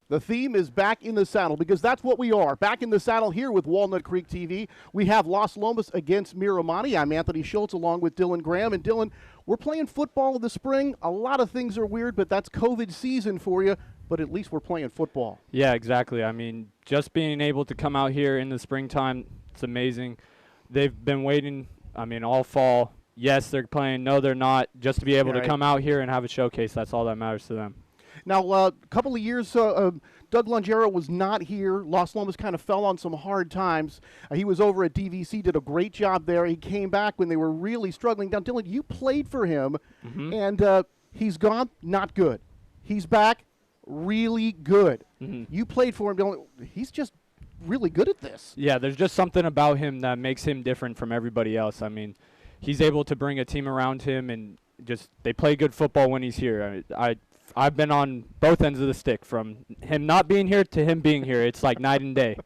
The theme is back in the saddle because that's what we are. Back in the saddle here with Walnut Creek TV. We have Los Lomas against Miramonte. I'm Anthony Schultz along with Dylan Graham. And Dylan, we're playing football in the spring. A lot of things are weird, but that's COVID season for you. But at least we're playing football. Yeah, exactly. I mean, just being able to come out here in the springtime, it's amazing. They've been waiting, all fall. Yes, they're playing. No, they're not. Just to be able to come out here and have a showcase, that's all that matters to them. Now, a couple of years, Doug Longero was not here. Los Lomas kind of fell on some hard times. He was over at DVC, did a great job there. He came back when they were really struggling. Now, Dylan, you played for him, and he's gone, not good. He's back, really good. You played for him, Dylan. He's just really good at this. Yeah, there's just something about him that makes him different from everybody else. I mean, he's able to bring a team around him, and just they play good football when he's here. I've been on both ends of the stick, from him not being here to him being here. It's like night and day.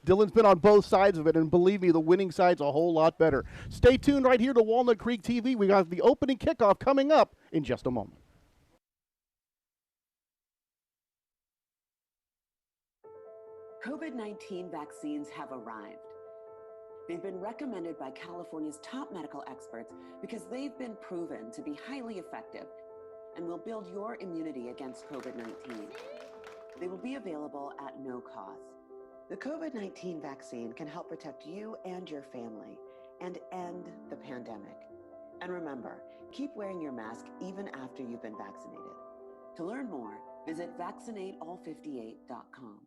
Dylan's been on both sides of it, and believe me, the winning side's a whole lot better. Stay tuned right here to Walnut Creek TV. We got the opening kickoff coming up in just a moment. COVID-19 vaccines have arrived. They've been recommended by California's top medical experts because they've been proven to be highly effective and will build your immunity against COVID-19. They will be available at no cost. The COVID-19 vaccine can help protect you and your family and end the pandemic. And remember, keep wearing your mask even after you've been vaccinated. To learn more, visit vaccinateall58.com.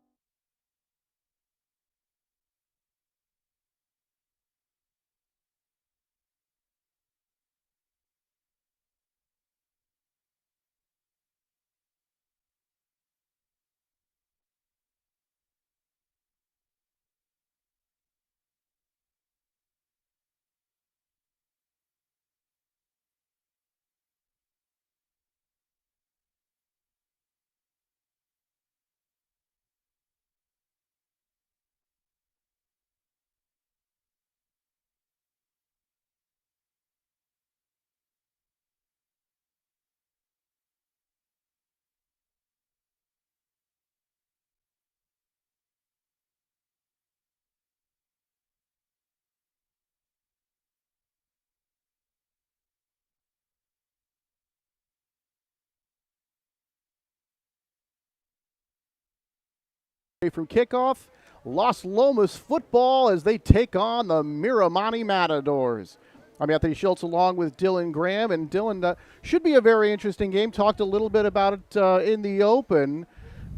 From kickoff, Los Lomas football as they take on the Miramonte Matadors. I'm Anthony Schultz along with Dylan Graham, and Dylan, should be a very interesting game. Talked a little bit about it in the open,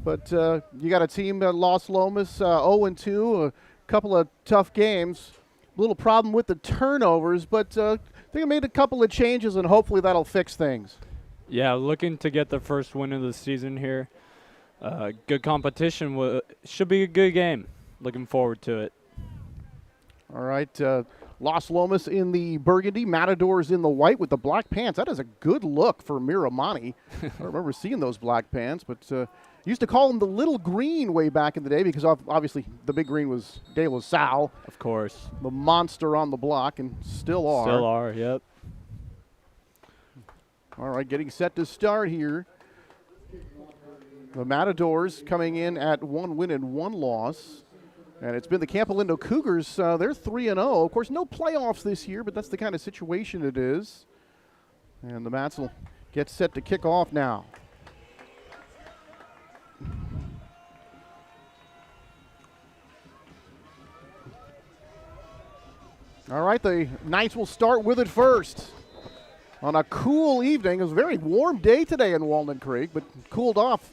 but you got a team at Los Lomas 0-2, a couple of tough games. A little problem with the turnovers, but I think I made a couple of changes, and hopefully that'll fix things. Yeah, looking to get the first win of the season here. Good competition. Should be a good game. Looking forward to it. All right. Los Lomas in the burgundy, Matadors in the white with the black pants. That is a good look for Miramonte. I remember seeing those black pants, but used to call them the little green way back in the day because obviously the big green was De La Salle. Of course. The monster on the block, and still are. Still are, yep. All right, getting set to start here. The Matadors coming in at 1 win and 1 loss. And it's been the Campo Lindo Cougars. They're 3-0. Of course, no playoffs this year, but that's the kind of situation it is. And the Mats will get set to kick off now. All right, the Knights will start with it first. On a cool evening. It was a very warm day today in Walnut Creek, but cooled off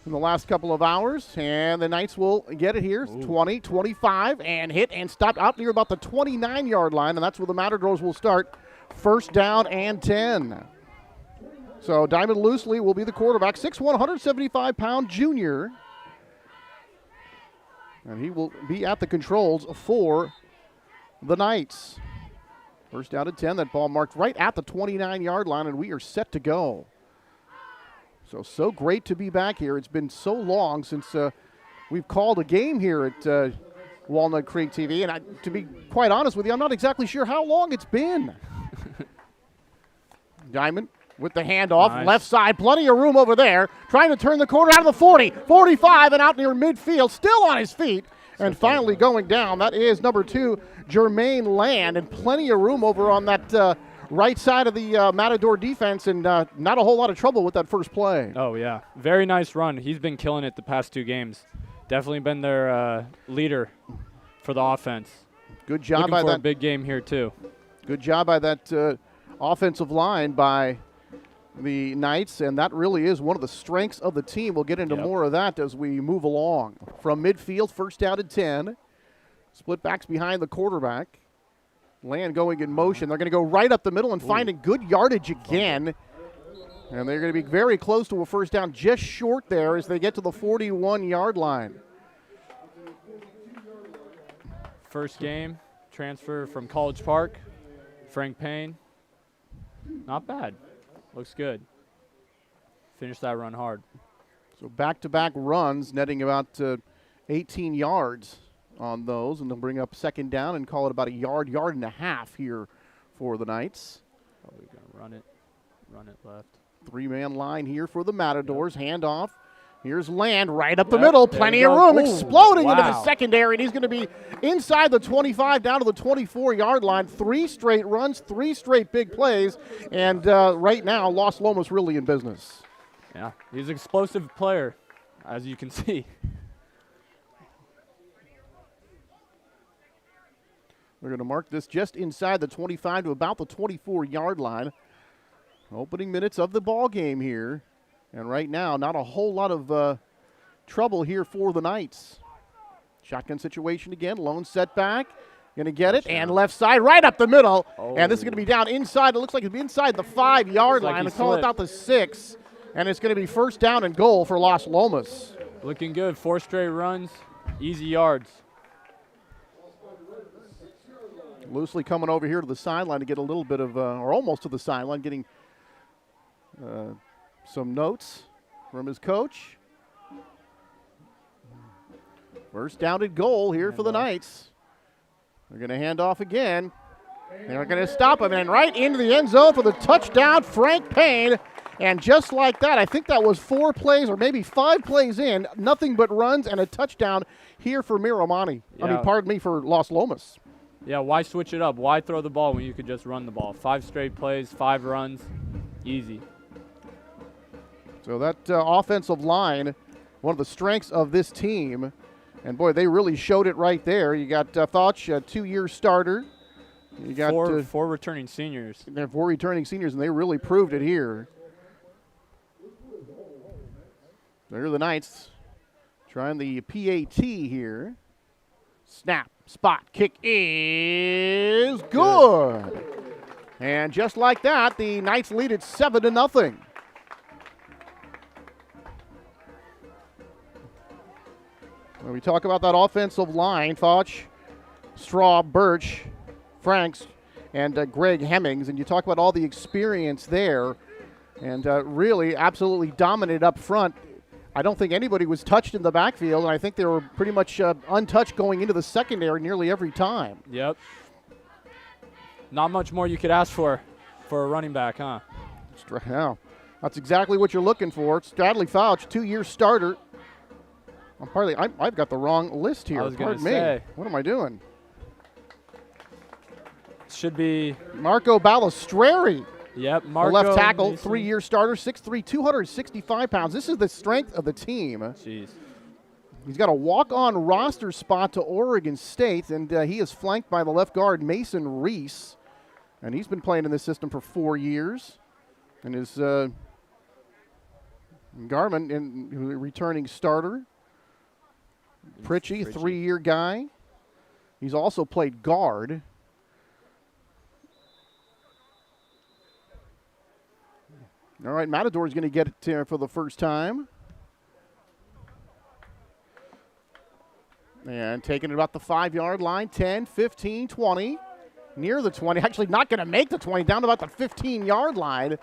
in the last couple of hours, and the Knights will get it here. 20, 25, and hit and stopped out near about the 29-yard line, and that's where the Matadors will start. First down and 10. So Diamond Loosely will be the quarterback, 6'1", 175-pound junior. And he will be at the controls for the Knights. First down and 10, that ball marked right at the 29-yard line, and we are set to go. So great to be back here. It's been so long since we've called a game here at Walnut Creek TV. And to be quite honest with you, I'm not exactly sure how long it's been. Diamond with the handoff. Nice. Left side, plenty of room over there. Trying to turn the corner out of the 40, 45, and out near midfield. Still on his feet. And finally going down. That is number 2, Jermaine Land. And plenty of room over on that right side of the Matador defense. And not a whole lot of trouble with that first play. Oh, yeah. Very nice run. He's been killing it the past 2 games. Definitely been their leader for the offense. Good job Looking by for that. a big game here, too. Good job by that offensive line by the Knights, and that really is one of the strengths of the team. We'll get into more of that as we move along. From midfield, first down and 10. Split backs behind the quarterback. Land going in motion. They're going to go right up the middle and finding good yardage again. And they're going to be very close to a first down, just short there as they get to the 41-yard line. First game, transfer from College Park, Frank Payne. Not bad. Looks good. Finish that run hard. So back-to-back runs, netting about 18 yards on those, and they'll bring up second down and call it about a yard and a half here for the Knights. Probably going to run it left. 3-man line here for the Matadors. Handoff. Here's Land right up the middle. Plenty of go. room. Ooh, Exploding into the wow. secondary. And he's going to be inside the 25 down to the 24-yard line. 3 straight runs, 3 straight big plays. And right now, Los Lomas really in business. Yeah, he's an explosive player, as you can see. They're going to mark this just inside the 25 to about the 24-yard line. Opening minutes of the ball game here. And right now, not a whole lot of trouble here for the Knights. Shotgun situation again. Lone setback. Going to get it. And left side right up the middle. Oh. And this is going to be down inside. It looks like it'll be inside the 5-yard line. They call it out the 6. And it's going to be first down and goal for Los Lomas. Looking good. 4 straight runs. Easy yards. Loosely coming over here to the sideline to get a little bit of, or almost to the sideline, getting some notes from his coach. First down and goal here for the Knights. They're going to hand off again. They're going to stop him, and right into the end zone for the touchdown, Frank Payne. And just like that, I think that was 4 plays or maybe 5 plays in, nothing but runs and a touchdown here for Miramonte. Yeah. I mean, pardon me, for Los Lomas. Yeah, why switch it up? Why throw the ball when you could just run the ball? 5 straight plays, 5 runs, easy. So that offensive line, one of the strengths of this team. And, boy, they really showed it right there. You got Fauch, a 2-year starter. You got 4 returning seniors. They're 4 returning seniors, and they really proved it here. There are the Knights trying the PAT here. Snap, spot, kick is good. And just like that, the Knights lead it 7-0. When we talk about that offensive line, Fauch, Straw, Birch, Franks, and Greg Hemmings, and you talk about all the experience there, and really absolutely dominant up front. I don't think anybody was touched in the backfield, and I think they were pretty much untouched going into the secondary nearly every time. Yep. Not much more you could ask for a running back, huh? Yeah, that's exactly what you're looking for. Stradley Fauch, 2-year starter. I've got the wrong list here. I was gonna Pardon me. say. What am I doing? Should be. Marco Balistreri. Yep, A Marco. left tackle, Mason. 3-year starter, 6'3", 265 pounds. This is the strength of the team. Jeez. He's got a walk-on roster spot to Oregon State, and he is flanked by the left guard, Mason Reese. And he's been playing in this system for 4 years. And his Garmin, returning starter. Pritchie, 3-year guy. He's also played guard. All right, Matador's going to get it for the first time. And taking it about the 5-yard line, 10, 15, 20. Near the 20, actually not going to make the 20, down to about the 15-yard line.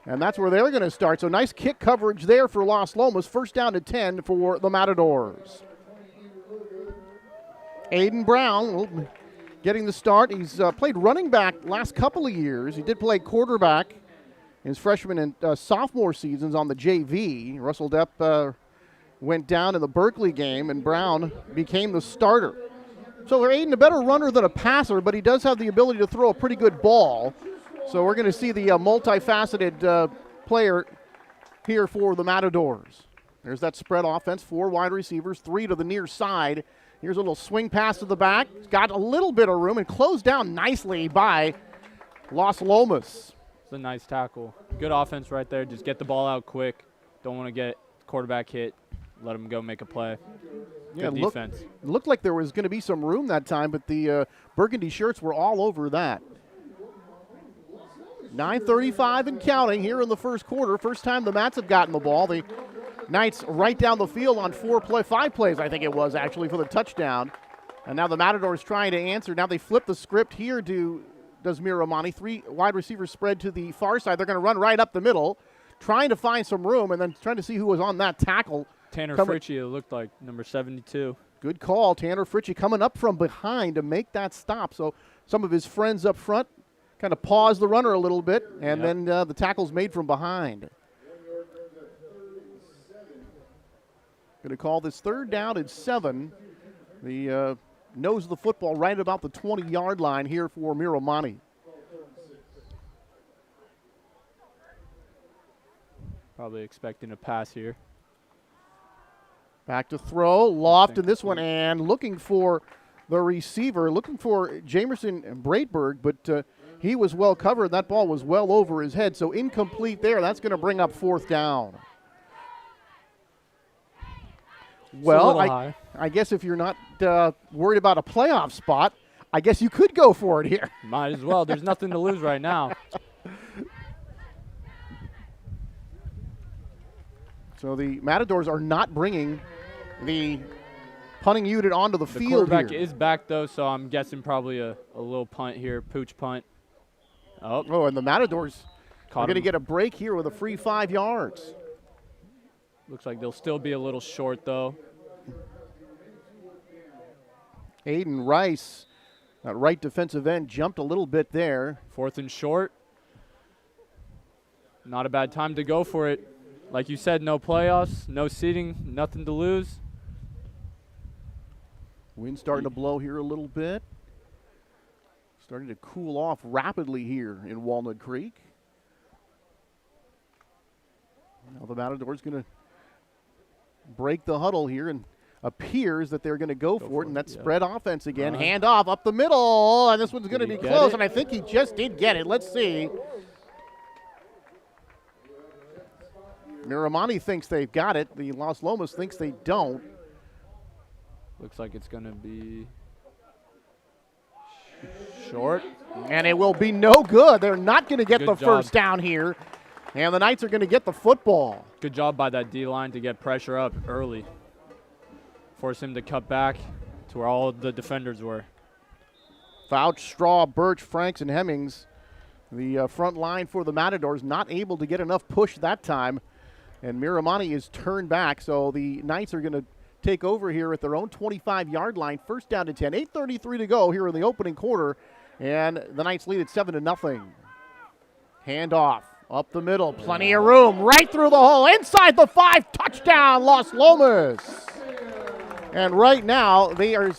And that's where they're going to start. So nice kick coverage there for Los Lomas. First down to 10 for the Matadors. Aiden Brown getting the start. He's played running back last couple of years. He did play quarterback his freshman and sophomore seasons on the JV. Russell Depp went down in the Berkeley game, and Brown became the starter. So they're Aiden a better runner than a passer, but he does have the ability to throw a pretty good ball. So we're going to see the multifaceted player here for the Matadors. There's that spread offense, 4 wide receivers, 3 to the near side. Here's a little swing pass to the back. He's got a little bit of room and closed down nicely by Las Lomas. It's a nice tackle. Good offense right there. Just get the ball out quick. Don't want to get quarterback hit. Let him go make a play. Good defense. Looked like there was going to be some room that time, but the burgundy shirts were all over that. 9:35 and counting here in the first quarter. First time the Mats have gotten the ball. The Knights right down the field on 5 plays, I think it was, actually, for the touchdown. And now the Matadors trying to answer. Now they flip the script here does Miramonte. 3 wide receivers spread to the far side. They're going to run right up the middle, trying to find some room, and then trying to see who was on that tackle. Tanner Fritchie, it looked like, number 72. Good call. Tanner Fritchie coming up from behind to make that stop. So some of his friends up front kind of pause the runner a little bit, and then the tackle's made from behind. Going to call this 3rd down and 7. The nose of the football right about the 20-yard line here for Miramonte. Probably expecting a pass here. Back to throw, loft in this one, and looking for the receiver, looking for Jamerson Breitberg, but he was well covered. That ball was well over his head, so incomplete there. That's going to bring up 4th down. Well, I guess if you're not worried about a playoff spot, I guess you could go for it here. Might as well. There's nothing to lose right now. So the Matadors are not bringing the punting unit onto the field here. The quarterback is back, though, so I'm guessing probably a little punt here, pooch punt. Oh, and the Matadors are going to get a break here with a free 5 yards. Looks like they'll still be a little short, though. Aiden Rice, that right defensive end, jumped a little bit there. 4th and short. Not a bad time to go for it. Like you said, no playoffs, no seeding, nothing to lose. Wind starting to blow here a little bit. Starting to cool off rapidly here in Walnut Creek. Now the Matadors going to break the huddle here, and appears that they're going to go for it, and that's spread offense again. Hand off up the middle, and this one's going to be close, and I think he just did get it. Let's see. Miramonte thinks they've got it. The Las Lomas thinks they don't. Looks like it's going to be short. And it will be no good. They're not going to get the first down here. And the Knights are going to get the football. Good job by that D-line to get pressure up early. Force him to cut back to where all the defenders were. Fouch, Straw, Birch, Franks, and Hemmings. The front line for the Matadors not able to get enough push that time. And Miramonte is turned back, so the Knights are going to take over here at their own 25-yard line. First down to 10. 8:33 to go here in the opening quarter. And the Knights lead at 7-0. Hand off. Up the middle. Plenty of room. Right through the hole. Inside the 5. Touchdown, Las Lomas. And right now, the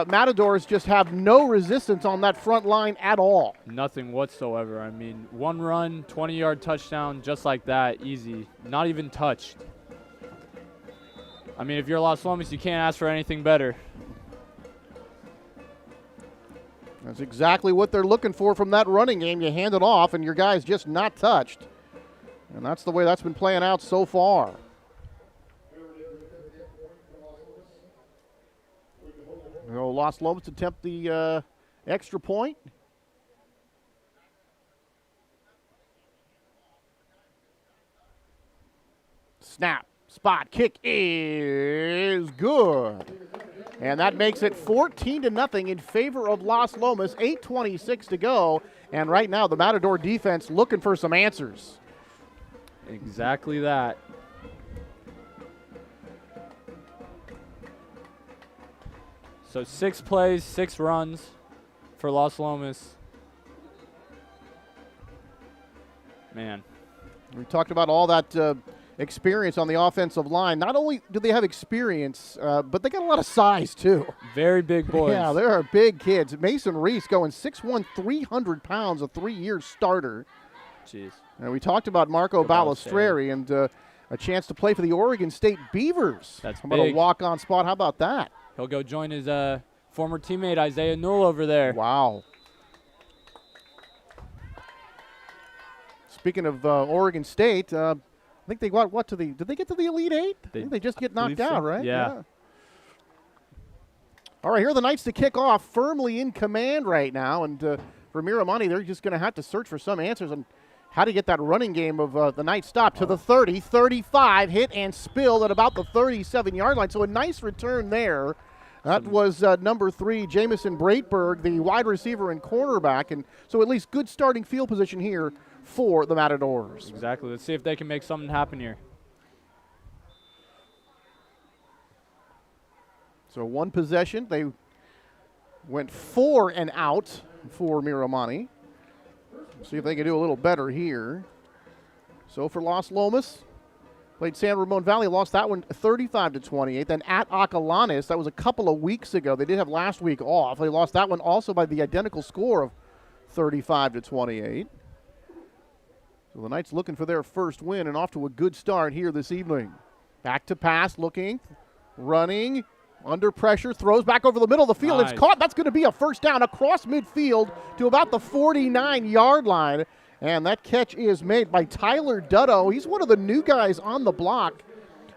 Matadors just have no resistance on that front line at all. Nothing whatsoever. I mean, one run, 20-yard touchdown, just like that, easy. Not even touched. I mean, if you're Las Lomas, you can't ask for anything better. That's exactly what they're looking for from that running game. You hand it off, and your guy's just not touched. And that's the way that's been playing out so far. Las Lomas attempt the extra point. Snap, spot, kick is good. And that makes it 14-0 in favor of Las Lomas. 8:26 to go. And right now the Matador defense looking for some answers. Exactly that. So 6 plays, 6 runs for Las Lomas. Man. We talked about all that experience on the offensive line. Not only do they have experience, but they got a lot of size, too. Very big boys. Yeah, they are big kids. Mason Reese going 6'1", 300 pounds, a 3-year starter. Jeez. And we talked about Marco Balistreri and a chance to play for the Oregon State Beavers. That's How about big. a walk-on spot? How about that? He'll go join his former teammate Isaiah Newell over there. Wow. Speaking of Oregon State, I think they got did they get to the Elite Eight? I think they just get knocked believe so. out, right? Yeah. All right, here are the Knights to kick off, firmly in command right now. And for Miramonte, they're just going to have to search for some answers on how to get that running game of the Knights stopped to the 30, 35, hit and spilled at about the 37-yard line. So a nice return there. That was number 3, Jamison Breitberg, the wide receiver and cornerback. And so at least good starting field position here for the Matadors. Exactly. Let's see if they can make something happen here. So one possession. They went 4 and out for Miramonte. See if they can do a little better here. So for Los Lomas, played San Ramon Valley, lost that one 35-28. Then at Acalanes, that was a couple of weeks ago. They did have last week off. They lost that one also by the identical score of 35-28. So the Knights looking for their first win and off to a good start here this evening. Back to pass, looking, running, under pressure, throws back over the middle of the field. Nice. It's caught. That's going to be a first down across midfield to about the 49-yard line. And that catch is made by Tyler Dutto. He's one of the new guys on the block.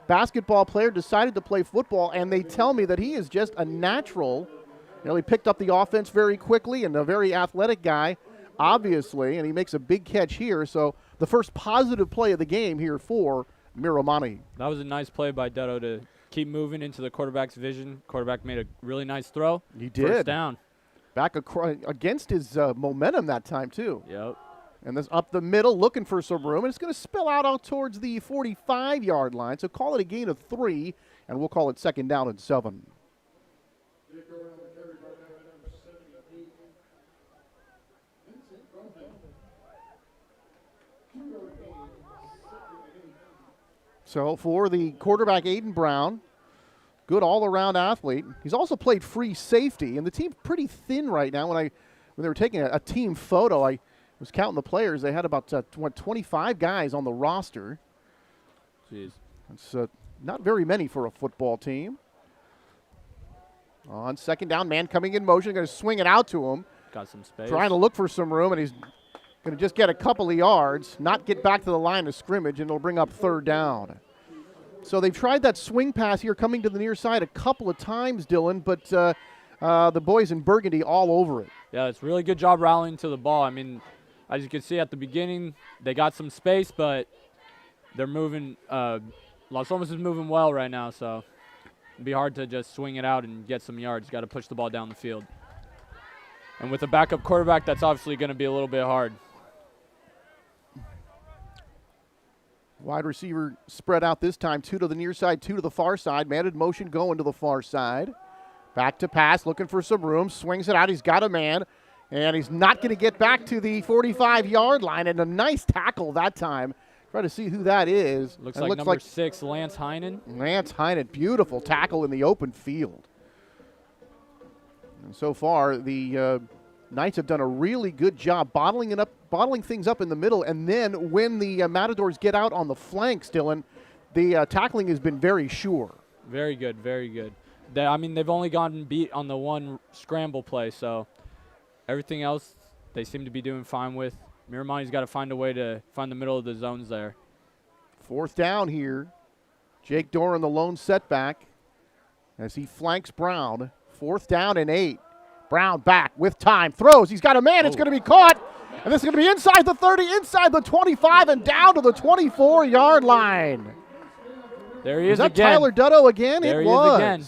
Basketball player, decided to play football, and they tell me that he is just a natural. You know, he picked up the offense very quickly and a very athletic guy, obviously, and he makes a big catch here. So the first positive play of the game here for Miramonte. That was a nice play by Dutto to keep moving into the quarterback's vision. Quarterback made a really nice throw. He did. First down. Back against his momentum that time, too. Yep. And this up the middle, looking for some room. And it's going to spill out towards the 45-yard line. So call it a gain of 3, and we'll call it second down and 7. So for the quarterback, Aiden Brown, good all-around athlete. He's also played free safety, and the team's pretty thin right now. When they were taking a team photo, I was counting the players. They had about 25 guys on the roster. Jeez. It's not very many for a football team. On second down, man coming in motion, going to swing it out to him. Got some space. Trying to look for some room, and he's going to just get a couple of yards, not get back to the line of scrimmage, and it'll bring up third down. So they've tried that swing pass here coming to the near side a couple of times, Dylan, but the boys in Burgundy all over it. Yeah, it's really good job rallying to the ball. I mean, as you can see at the beginning, they got some space, but they're moving. Los Lomas is moving well right now, so it'd be hard to just swing it out and get some yards. Got to push the ball down the field. And with a backup quarterback, that's obviously going to be a little bit hard. Wide receiver spread out this time, 2 to the near side, 2 to the far side. Man in motion going to the far side. Back to pass, looking for some room. Swings it out. He's got a man. And he's not going to get back to the 45-yard line. And a nice tackle that time. Try to see who that is. Looks like number 6, Lance Heinen. Lance Heinen, beautiful tackle in the open field. And so far, the Knights have done a really good job bottling things up in the middle. And then when the Matadors get out on the flanks, Dylan, the tackling has been very sure. Very good, very good. They've only gotten beat on the one scramble play, so everything else they seem to be doing fine with. Miramonte's got to find a way to find the middle of the zones there. Fourth down here. Jake Doran, the lone setback, as he flanks Brown. Fourth down and 8. Brown back with time. Throws. He's got a man. It's going to be caught. And this is going to be inside the 30, inside the 25, and down to the 24-yard line. There he is that again. Tyler Dutto again? There it he was. is again.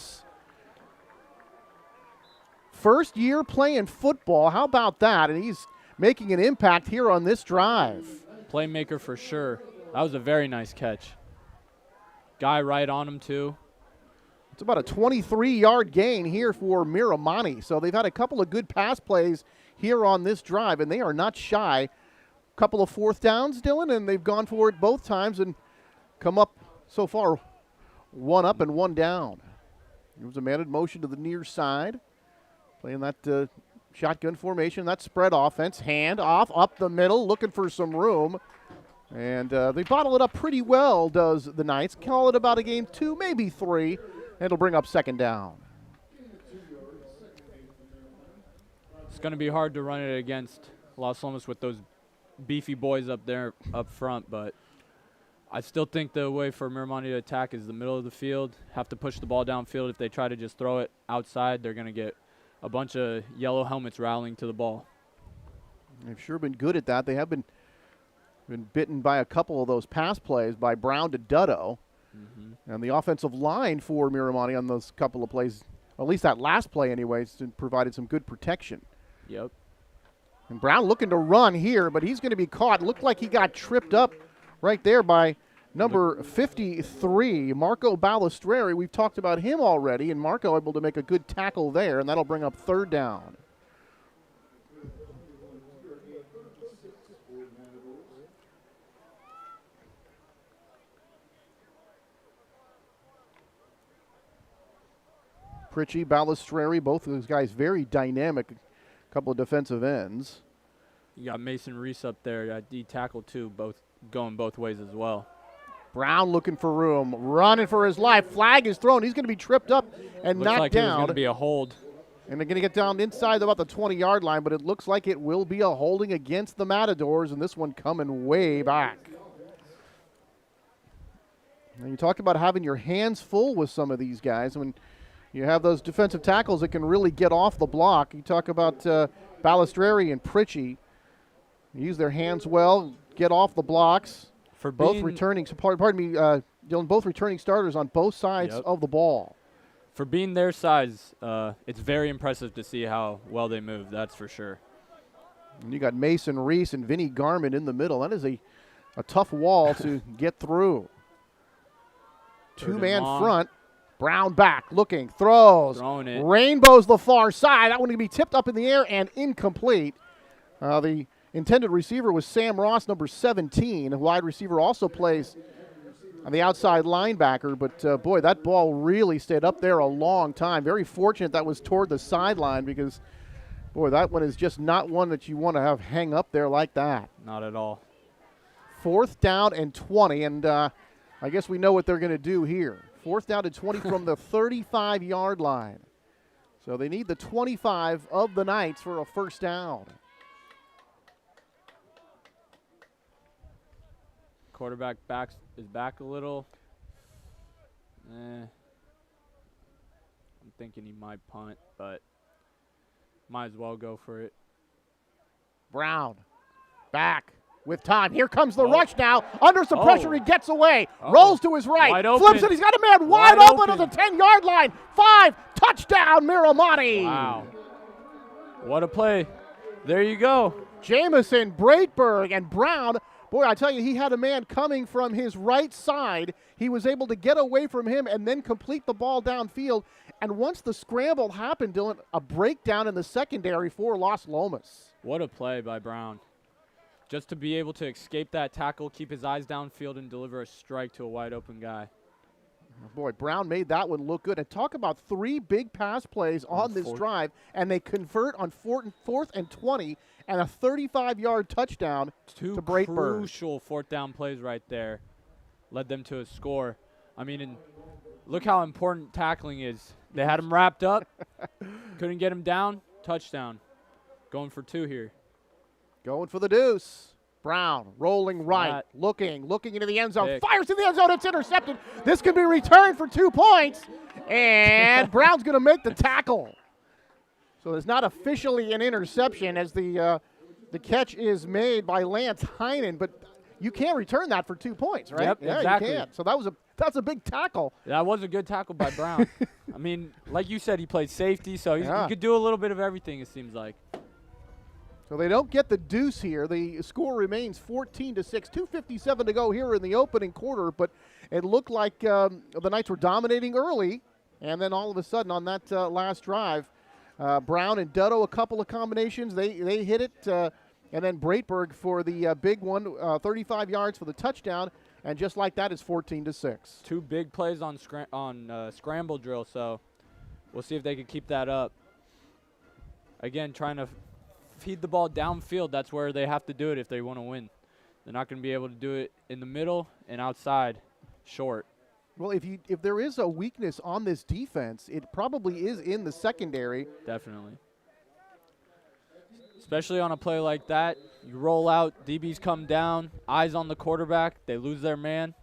First year playing football. How about that? And he's making an impact here on this drive. Playmaker for sure. That was a very nice catch. Guy right on him, too. It's about a 23-yard gain here for Miramonte. So they've had a couple of good pass plays here on this drive, and they are not shy. couple of fourth downs, Dylan, and they've gone for it both times and come up so far 1 up and 1 down. It was a man in motion to the near side, playing that shotgun formation, that spread offense. Hand off, up the middle, looking for some room. And they bottle it up pretty well, does the Knights. Call it about a game 2, maybe 3, and it'll bring up 2nd down. It's going to be hard to run it against Las Lomas with those beefy boys up there up front, but I still think the way for Miramonte to attack is the middle of the field. Have to push the ball downfield. If they try to just throw it outside, they're going to get a bunch of yellow helmets rallying to the ball. They've sure been good at that. They have been bitten by a couple of those pass plays by Brown to Dutto. And the offensive line for Miramonte on those couple of plays, at least that last play anyways, provided some good protection. Yep. And Brown looking to run here, but he's going to be caught. Looked like he got tripped up right there by number 53, Marco Balistreri. We've talked about him already, and Marco able to make a good tackle there, and that'll bring up 3rd down. Pritchie, Balistreri, both of those guys very dynamic, couple of defensive ends. You got Mason Reese up there, D tackle too, both going both ways as well. Brown looking for room, running for his life. Flag is thrown. He's going to be tripped up and Looks knocked like down. It was going to be a hold. And they're going to get down inside about the 20-yard line, but it looks like it will be a holding against the Matadors, and this one coming way back. And you talked about having your hands full with some of these guys. When you have those defensive tackles that can really get off the block, you talk about Balistreri and Pritchie. Use their hands well, get off the blocks. For both returning, Dylan, both returning starters on both sides of the ball. For being their size, it's very impressive to see how well they move, that's for sure. And you got Mason Reese and Vinny Garman in the middle. That is a tough wall to get through. 2-man front. Brown back, looking, throws. Throwing it. Rainbows the far side. That one going to be tipped up in the air and incomplete. The intended receiver was Sam Ross, number 17. A wide receiver also plays on the outside linebacker. But, boy, that ball really stayed up there a long time. Very fortunate that was toward the sideline because, boy, that one is just not one that you want to have hang up there like that. Not at all. 4th down and 20, and I guess we know what they're going to do here. 4th down and 20 from the 35-yard line. So they need the 25 of the Knights for a 1st down. Quarterback is back a little. I'm thinking he might punt, but might as well go for it. Brown back with time. Here comes the rush now. Under some pressure, he gets away. Rolls to his right. Flips it. He's got a man wide open at the 10-yard line. 5, touchdown, Miramonte. Wow. What a play. There you go. Jamison, Breitberg, and Brown. Boy, I tell you, he had a man coming from his right side. He was able to get away from him and then complete the ball downfield. And once the scramble happened, Dylan, a breakdown in the secondary for Las Lomas. What a play by Brown. Just to be able to escape that tackle, keep his eyes downfield, and deliver a strike to a wide-open guy. Boy, Brown made that one look good. And talk about 3 big pass plays on this drive, and they convert on 4th and 20 and a 35-yard touchdown to Breitberg. 2 crucial 4th down plays right there led them to a score. I mean, and look how important tackling is. They had him wrapped up, couldn't get him down, touchdown. Going for 2 here. Going for the deuce. Brown rolling right, looking into the end zone, fires in the end zone, it's intercepted. This can be returned for 2 points, and Brown's going to make the tackle. So it's not officially an interception as the catch is made by Lance Heinen, but you can't return that for 2 points, right? Yep, yeah, exactly. You can. So that's a big tackle. That was a good tackle by Brown. I mean, like you said, he played safety, so he could do a little bit of everything, it seems like. So they don't get the deuce here. The score remains 14-6. 2:57 to go here in the opening quarter, but it looked like the Knights were dominating early, and then all of a sudden on that last drive, Brown and Dutto, a couple of combinations, they hit it. And then Breitberg for the big one, 35 yards for the touchdown. And just like that, it's 14-6. 2 big plays on scramble drill, so we'll see if they can keep that up. Again, trying to feed the ball downfield. That's where they have to do it if they want to win. They're not going to be able to do it in the middle and outside short. Well, if there is a weakness on this defense, it probably is in the secondary. Definitely. Especially on a play like that. You roll out, DBs come down, eyes on the quarterback, they lose their man.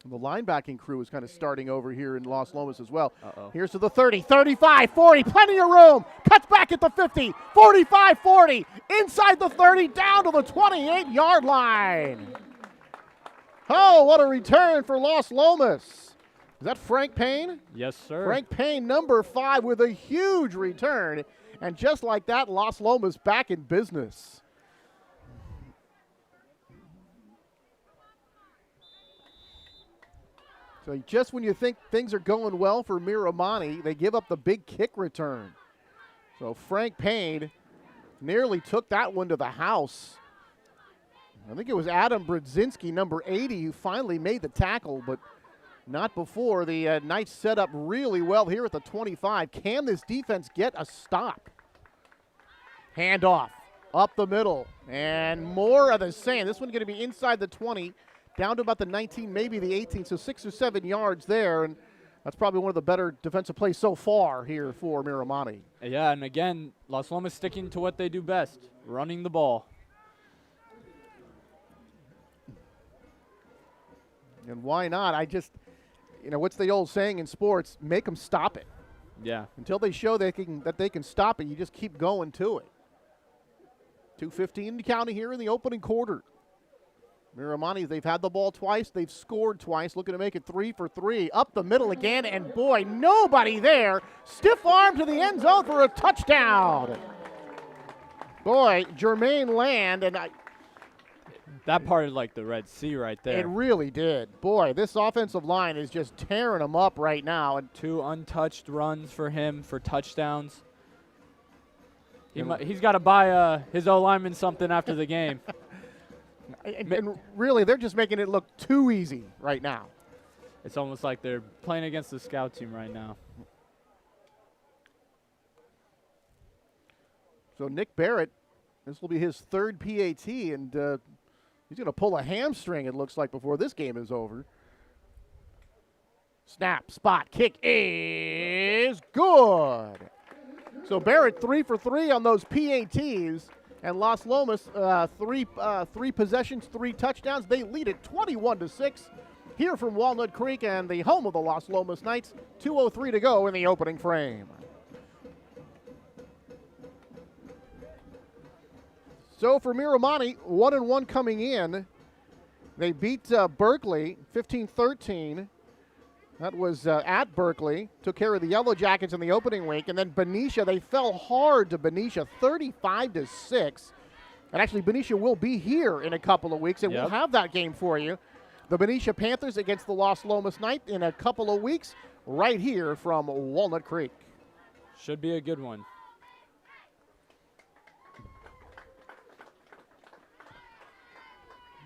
The linebacking crew is kind of starting over here in Los Lomas as well. Uh-oh. Here's to the 30, 35, 40, plenty of room. Cuts back at the 50, 45, 40, inside the 30, down to the 28-yard line. Oh, what a return for Los Lomas. Is that Frank Payne? Yes, sir. Frank Payne, number 5, with a huge return. And just like that, Los Lomas back in business. So just when you think things are going well for Miramonte, they give up the big kick return. So Frank Payne nearly took that one to the house. I think it was Adam Brodzinski, number 80, who finally made the tackle, but not before. The Knights set up really well here at the 25. Can this defense get a stop? Handoff up the middle, and more of the same. This one's going to be inside the 20, down to about the 19, maybe the 18, so 6 or 7 yards there, and that's probably one of the better defensive plays so far here for Miramonte. Yeah, and again, Los Lomas sticking to what they do best, running the ball. And why not? What's the old saying in sports? Make them stop it. Yeah. Until they show that they can stop it, you just keep going to it. 2:15 to count here in the opening quarter. Miramonte, they've had the ball twice. They've scored twice, looking to make it 3 for 3. Up the middle again, and boy, nobody there. Stiff arm to the end zone for a touchdown. Boy, Jermaine Land, and that parted like the Red Sea right there. It really did. Boy, this offensive line is just tearing them up right now. And 2 untouched runs for him for touchdowns. He's got to buy his O-lineman something after the game. And really, they're just making it look too easy right now. It's almost like they're playing against the scout team right now. So Nick Barrett, this will be his 3rd PAT, and he's going to pull a hamstring, it looks like, before this game is over. Snap, spot, kick is good. So Barrett 3 for 3 on those PATs, and Los Lomas three possessions, 3 touchdowns. They lead it 21-6 here from Walnut Creek and the home of the Los Lomas Knights. 2:03 to go in the opening frame. So for Miramonte, 1-1 coming in. They beat Berkeley 15-13. That was at Berkeley. Took care of the Yellow Jackets in the opening week. And then Benicia, they fell hard to Benicia, 35-6. And actually, Benicia will be here in a couple of weeks, and we'll have that game for you. The Benicia Panthers against the Los Lomas Knights in a couple of weeks, right here from Walnut Creek. Should be a good one.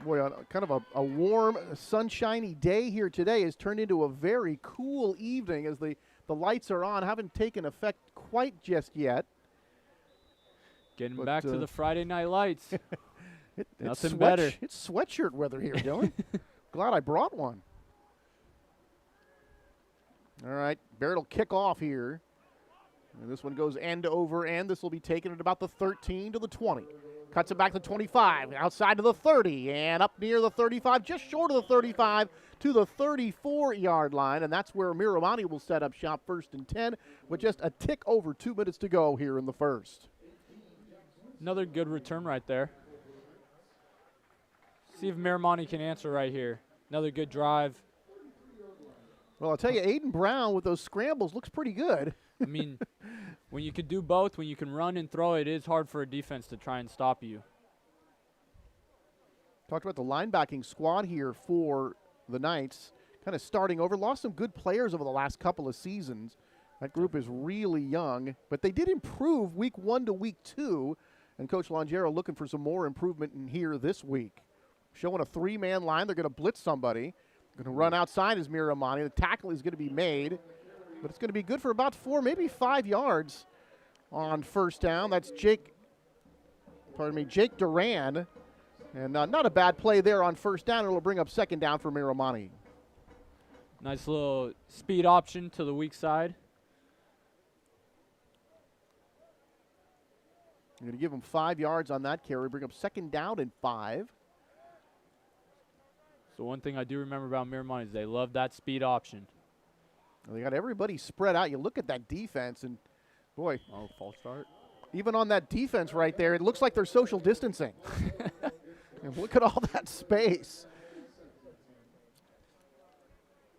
Boy, kind of a warm, sunshiny day here today has turned into a very cool evening as the lights are on. Haven't taken effect quite just yet. Getting back to the Friday night lights. Nothing better. better. It's sweatshirt weather here, Dylan. Glad I brought one. All right, Barrett will kick off here. And this one goes end over end. This will be taken at about the 13 to the 20. Cuts it back to 25, outside to the 30, and up near the 35, just short of the 35 to the 34-yard line, and that's where Miramonte will set up shop 1st and 10 with just a tick over 2 minutes to go here in the first. Another good return right there. See if Miramonte can answer right here. Another good drive. Well, I'll tell you, Aiden Brown with those scrambles looks pretty good. I mean, when you can do both, when you can run and throw, it is hard for a defense to try and stop you. Talked about the linebacking squad here for the Knights. Kind of starting over. Lost some good players over the last couple of seasons. That group is really young, but they did improve week 1 to week 2. And Coach Longero looking for some more improvement in here this week. Showing a 3-man line. They're going to blitz somebody. Going to run outside is Miramonte. The tackle is going to be made, but it's going to be good for about 4, maybe 5 yards on first down. That's Jake Duran. And not a bad play there on first down. It'll bring up second down for Miramonte. Nice little speed option to the weak side. You're going to give them 5 yards on that carry. Bring up second down and 5. So one thing I do remember about Miramonte is they love that speed option. They got everybody spread out. You look at that defense, and boy. Oh, false start. Even on that defense right there, it looks like they're social distancing. And look at all that space.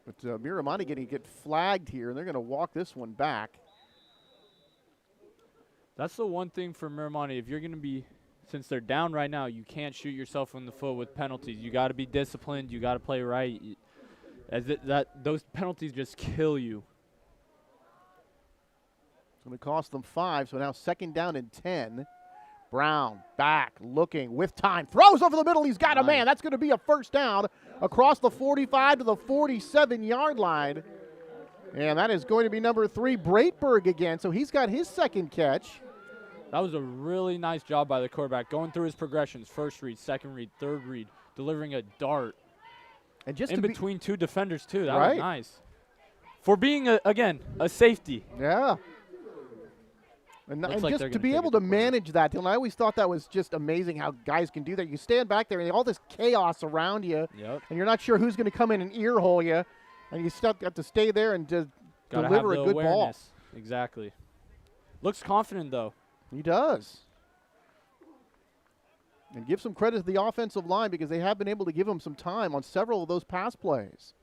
But Miramonte going to get flagged here, and they're going to walk this one back. That's the one thing for Miramonte. If you're going to be, since they're down right now, you can't shoot yourself in the foot with penalties. You got to be disciplined. You got to play right. Those penalties just kill you. It's going to cost them 5, so now second down and 10. Brown back, looking with time. Throws over the middle. He's got a man. That's going to be a first down across the 45 to the 47-yard line. And that is going to be number 3, Breitberg again. So he's got his second catch. That was a really nice job by the quarterback, going through his progressions, first read, second read, third read, delivering a dart. And just in between 2 defenders, too. That was nice. For being, again, a safety. Yeah. And just to be able to manage that, and I always thought that was just amazing how guys can do that. You stand back there and all this chaos around you, and you're not sure who's going to come in and ear hole you, and you still got to stay there and just deliver a good ball. Exactly. Looks confident, though. He does. And give some credit to the offensive line because they have been able to give him some time on several of those pass plays.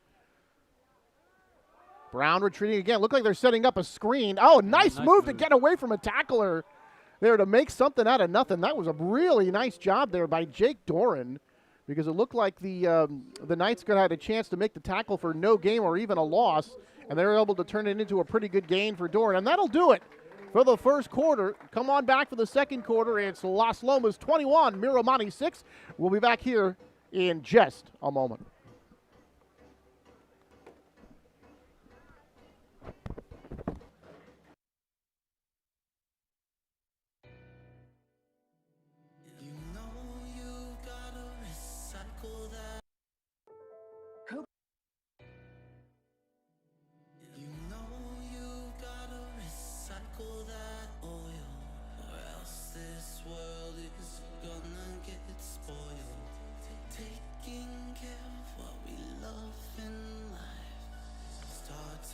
Brown retreating again. Look like they're setting up a screen. Oh, nice move to get away from a tackler there to make something out of nothing. That was a really nice job there by Jake Doran because it looked like the Knights could have had a chance to make the tackle for no gain or even a loss, and they were able to turn it into a pretty good gain for Doran. And that'll do it for the first quarter. Come on back for the second quarter. It's Las Lomas 21, Miramonte 6. We'll be back here in just a moment.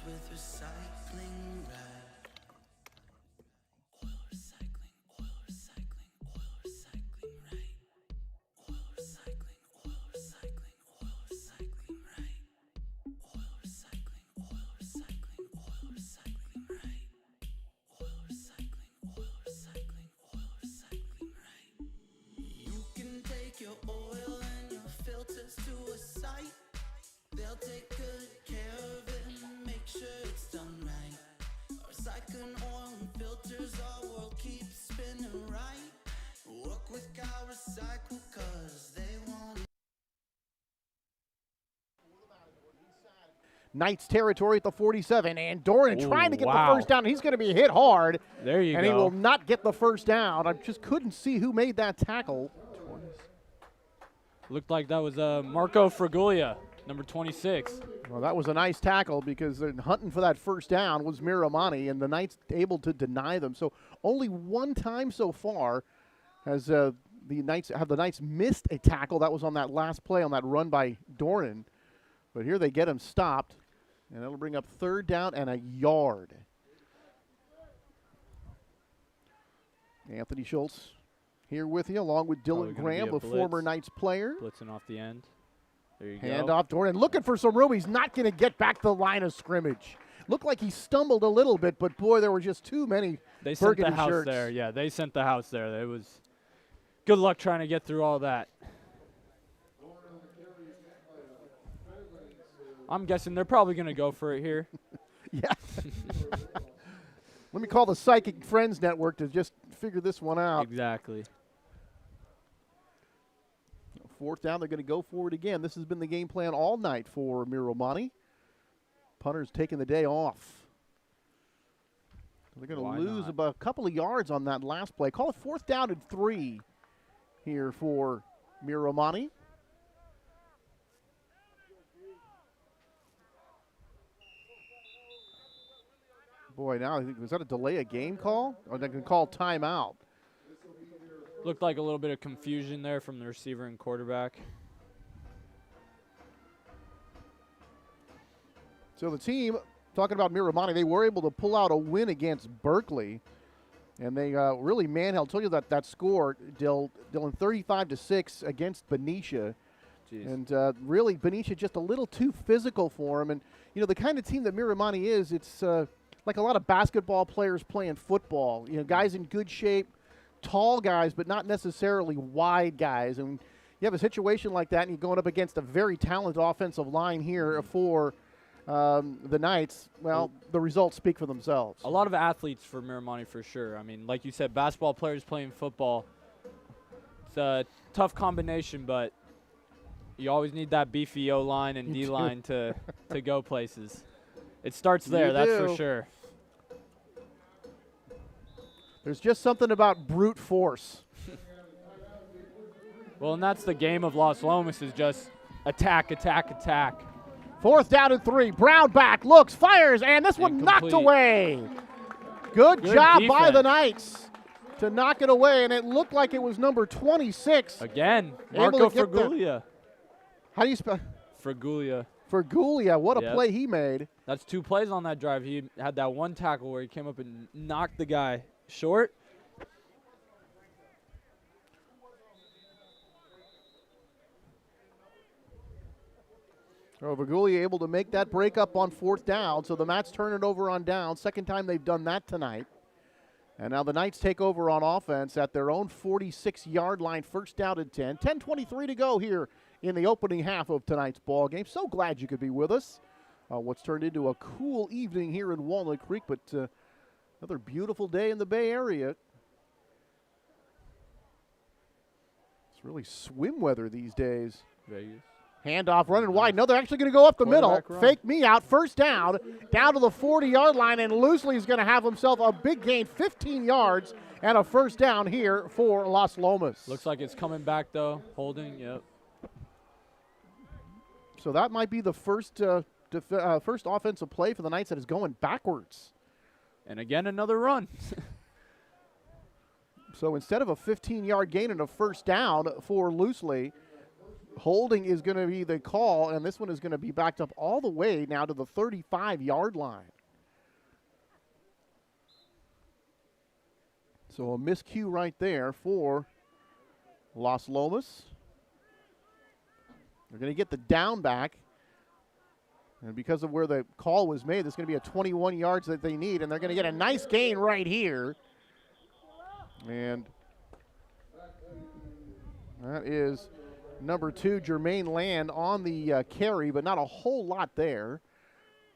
With recycling right. Oil recycling, oil recycling, oil recycling right. Oil recycling, oil recycling, oil recycling right. Oil recycling, oil recycling, oil recycling right. Oil recycling, oil recycling, oil recycling right. You can take your oil and your filters to a site. They'll take good care of it. Make sure it's done right. Recycling oil and filters, our world keeps spinning right. Work with Cal Recycle, cause they want. Knights territory at the 47, and Doran trying to get the first down. He's going to be hit hard. There you go. And he will not get the first down. I just couldn't see who made that tackle. Looked like that was Marco Fraguglia, number 26. Well, that was a nice tackle because they're hunting for that first down was Miramonte, and the Knights able to deny them. So only one time so far has the Knights missed a tackle. That was on that last play on that run by Doran. But here they get him stopped, and that'll bring up third down and a yard. Anthony Schultz here with you, along with Dylan Graham, a former Knights player. Blitzing off the end. There you go. Hand off Doran, looking for some room. He's not going to get back to the line of scrimmage. Looked like he stumbled a little bit, but boy, there were just too many They sent burgundy the house shirts. there. Yeah, they sent the house there. It was good luck trying to get through all that. I'm guessing they're probably going to go for it here. Yeah. Let me call the Psychic Friends Network to just figure this one out. Exactly. Fourth down, they're going to go for it again. This has been the game plan all night for Miramonte. Punter's taking the day off. They're going to lose about a couple of yards on that last play. Call it 4th down and 3 here for Miramonte. Boy, now I think, was that a delay a game call? Or they can call timeout. Looked like a little bit of confusion there from the receiver and quarterback. So the team, talking about Miramonte, they were able to pull out a win against Berkeley. And they really manheld. Told you that score, Dylan, 35-6 against Benicia. Jeez. And really, Benicia just a little too physical for him. And, you know, the kind of team that Miramonte is, it's like a lot of basketball players playing football. You know, guys in good shape, tall guys, but not necessarily wide guys. And you have a situation like that, and you're going up against a very talented offensive line here for the Knights. Well, the results speak for themselves. A lot of athletes for Miramonte for sure. I mean, like you said, basketball players playing football. It's a tough combination, but you always need that beefy O-line and D-line to go places. It starts there, that's for sure. There's just something about brute force. Well, and that's the game of Los Lomas, is just attack, attack, attack. 4th down and 3. Brown back, looks, fires, and this one knocked away. Good job by the Knights to knock it away, and it looked like it was number 26. Again, Marco Fraguglia. How do you spell? Fraguglia. Fraguglia, what a play he made. That's 2 plays on that drive. He had that one tackle where he came up and knocked the guy short. So Fraguglia able to make that break up on 4th down, so the Mats turn it over on down. Second time they've done that tonight. And now the Knights take over on offense at their own 46-yard line, 1st down and 10. 10:23 to go here in the opening half of tonight's ball game. So glad you could be with us. What's turned into a cool evening here in Walnut Creek, but another beautiful day in the Bay Area. It's really swim weather these days. Vegas. Handoff running wide. No, they're actually going to go up the middle. Fake me out. 1st down to the 40-yard line, and Loosely is going to have himself a big gain, 15 yards, and a 1st down here for Los Lomas. Looks like it's coming back, though. Holding, yep. So that might be the first offensive play for the Knights that is going backwards. And again, another run. So instead of a 15-yard gain and a 1st down for Loosely, holding is going to be the call, and this one is going to be backed up all the way now to the 35-yard line. So a miscue right there for Los Lomas. They're going to get the down back. And because of where the call was made, there's going to be a 21 yards that they need, and they're going to get a nice gain right here. And that is number 2, Jermaine Land, on the carry, but not a whole lot there.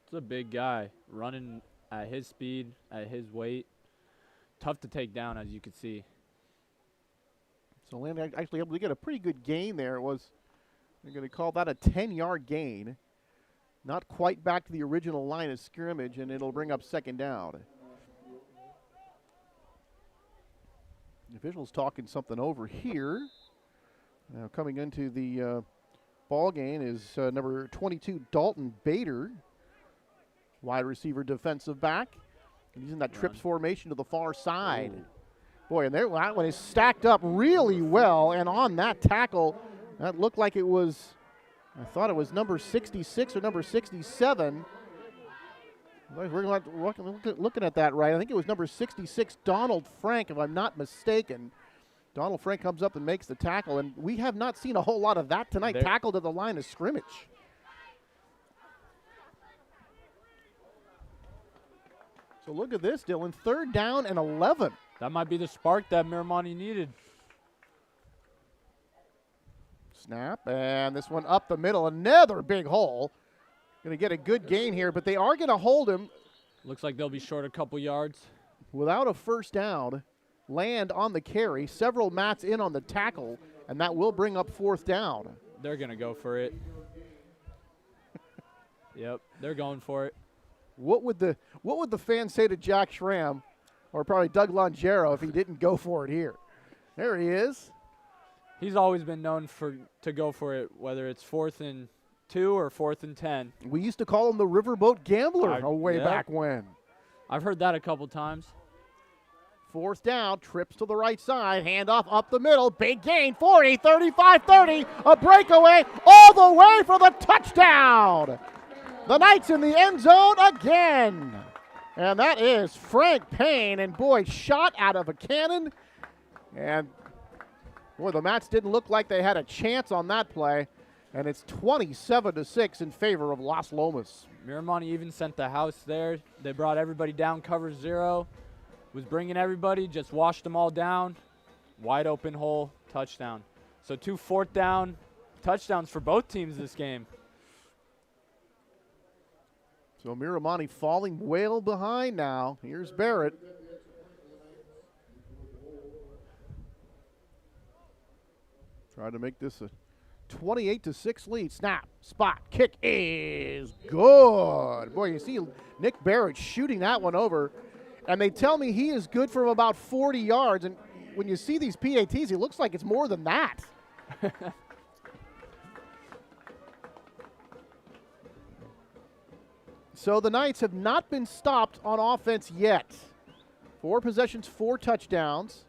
It's a big guy running at his speed, at his weight. Tough to take down, as you can see. So Land actually able to get a pretty good gain there. They're going to call that a 10-yard gain. Not quite back to the original line of scrimmage, and it'll bring up 2nd down. The officials talking something over here. Now coming into the ball game is number 22, Dalton Bader, wide receiver, defensive back. Using that trips formation to the far side. Boy, and that one is stacked up really well, and on that tackle, that looked like it was, I thought it was number 66 or number 67. We're looking at that right. I think it was number 66, Donald Frank, if I'm not mistaken. Donald Frank comes up and makes the tackle, and we have not seen a whole lot of that tonight. Tackled at the line of scrimmage. So look at this, Dylan. 3rd down and 11. That might be the spark that Miramonte needed. Snap, and this one up the middle. Another big hole. Going to get a good gain here, but they are going to hold him. Looks like they'll be short a couple yards. Without a 1st down. land on the carry. Several mats in on the tackle, and that will bring up 4th down. They're going to go for it. Yep, they're going for it. What would the fans say to Jack Schramm or probably Doug Longero if he didn't go for it here? There he is. He's always been known to go for it, whether it's 4th and 2 or 4th and 10. We used to call him the Riverboat Gambler way back when. I've heard that a couple times. 4th down, trips to the right side, handoff up the middle, big gain, 40, 35, 30, a breakaway all the way for the touchdown. The Knights in the end zone again. And that is Frank Payne, and boy, shot out of a cannon. And boy, the Mats didn't look like they had a chance on that play. And it's 27-6 in favor of Las Lomas. Miramonte even sent the house there. They brought everybody down, cover 0. Was bringing everybody, just washed them all down. Wide open hole, touchdown. So 2 4th down touchdowns for both teams this game. So Miramonte falling well behind now. Here's Barrett. Trying to make this a 28-6 lead. Snap, spot, kick is good. Boy, you see Nick Barrett shooting that one over. And they tell me he is good from about 40 yards. And when you see these PATs, he looks like it's more than that. So the Knights have not been stopped on offense yet. 4 possessions, 4 touchdowns.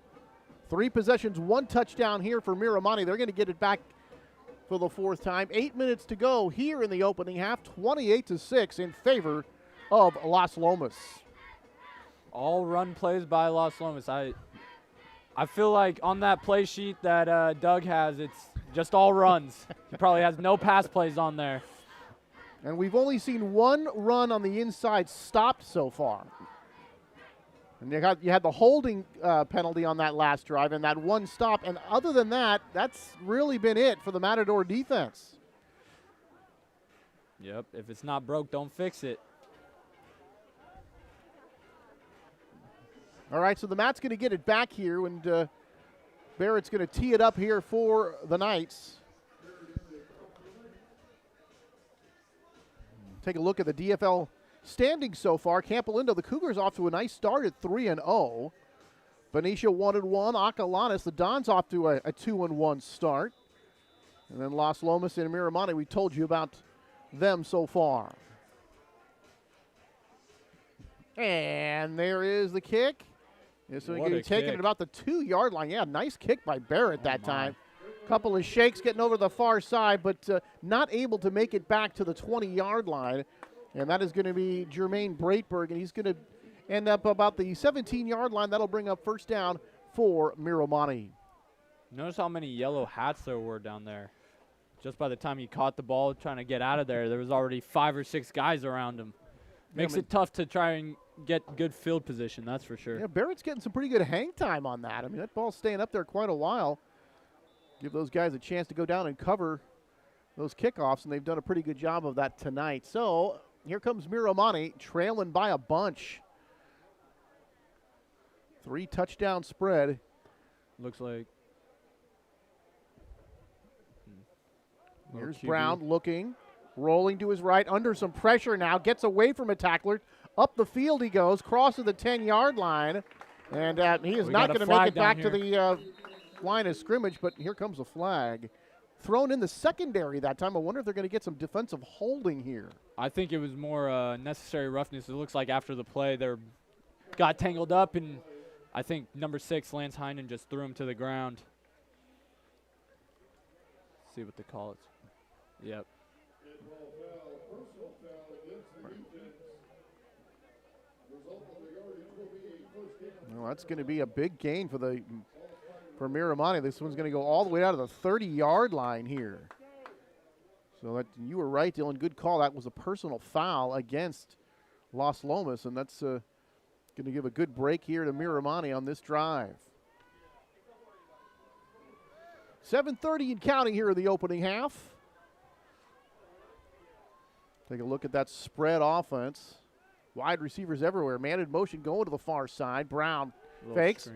3 possessions, 1 touchdown here for Miramonte. They're going to get it back for the 4th time. 8 minutes to go here in the opening half. 28-6 in favor of Las Lomas. All run plays by Las Lomas. I feel like on that play sheet that Doug has, it's just all runs. He probably has no pass plays on there. And we've only seen 1 run on the inside stopped so far. And you had the holding penalty on that last drive and that 1 stop. And other than that, that's really been it for the Matador defense. Yep, if it's not broke, don't fix it. All right, so the Mat's going to get it back here, and Barrett's going to tee it up here for the Knights. Take a look at the DFL standings so far. Camp Alindo, the Cougars off to a nice start at 3-0. Benicia 1-1. Acalanes, the Dons off to a 2-1 start. And then Las Lomas and Miramonte, we told you about them so far. And there is the kick. Yeah, so What he's a taking kick. it about the 2-yard line. Yeah, nice kick by Barrett that time. Couple of shakes getting over the far side, but not able to make it back to the 20-yard line. And that is going to be Jermaine Breitberg, and he's going to end up about the 17-yard line. That'll bring up 1st down for Miramonte. Notice how many yellow hats there were down there. Just by the time he caught the ball trying to get out of there was already 5 or 6 guys around him. Makes it tough to try and get good field position, that's for sure. Yeah, Barrett's getting some pretty good hang time on that. I mean, that ball's staying up there quite a while. Give those guys a chance to go down and cover those kickoffs, and they've done a pretty good job of that tonight. So here comes Miramonte, trailing by a bunch. 3 touchdown spread. Looks like. Here's QB. Brown looking, rolling to his right, under some pressure now, gets away from a tackler. Up the field he goes, crosses the 10-yard line, and he is not going to make it back to the line of scrimmage, but here comes a flag. Thrown in the secondary that time. I wonder if they're going to get some defensive holding here. I think it was more necessary roughness. It looks like after the play they got tangled up, and I think number 6, Lance Heinen, just threw him to the ground. See what they call it. Yep. Well, that's going to be a big gain for Miramonte. This one's going to go all the way out of the 30-yard line here. So you were right, Dylan. Good call. That was a personal foul against Las Lomas, and that's going to give a good break here to Miramonte on this drive. 7:30 and counting here in the opening half. Take a look at that spread offense. Wide receivers everywhere. Man in motion going to the far side. Brown fakes.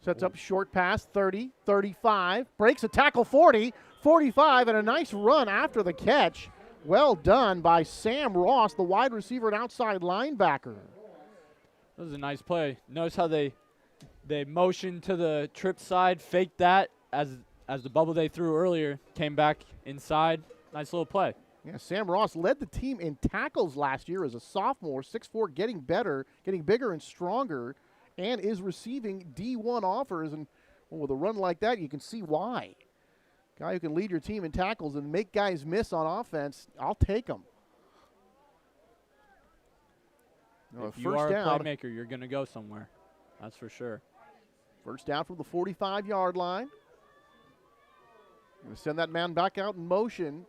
Sets up short pass, 30, 35, breaks a tackle, 40, 45, and a nice run after the catch. Well done by Sam Ross, the wide receiver and outside linebacker. That was a nice play. Notice how they motioned to the trip side, faked that as the bubble they threw earlier came back inside. Nice little play. Yeah, Sam Ross led the team in tackles last year as a sophomore, 6'4", getting better, getting bigger and stronger, and is receiving D1 offers. And with a run like that, you can see why. Guy who can lead your team in tackles and make guys miss on offense, I'll take him. If you are a playmaker, you're going to go somewhere. That's for sure. First down from the 45-yard line. Going to send that man back out in motion.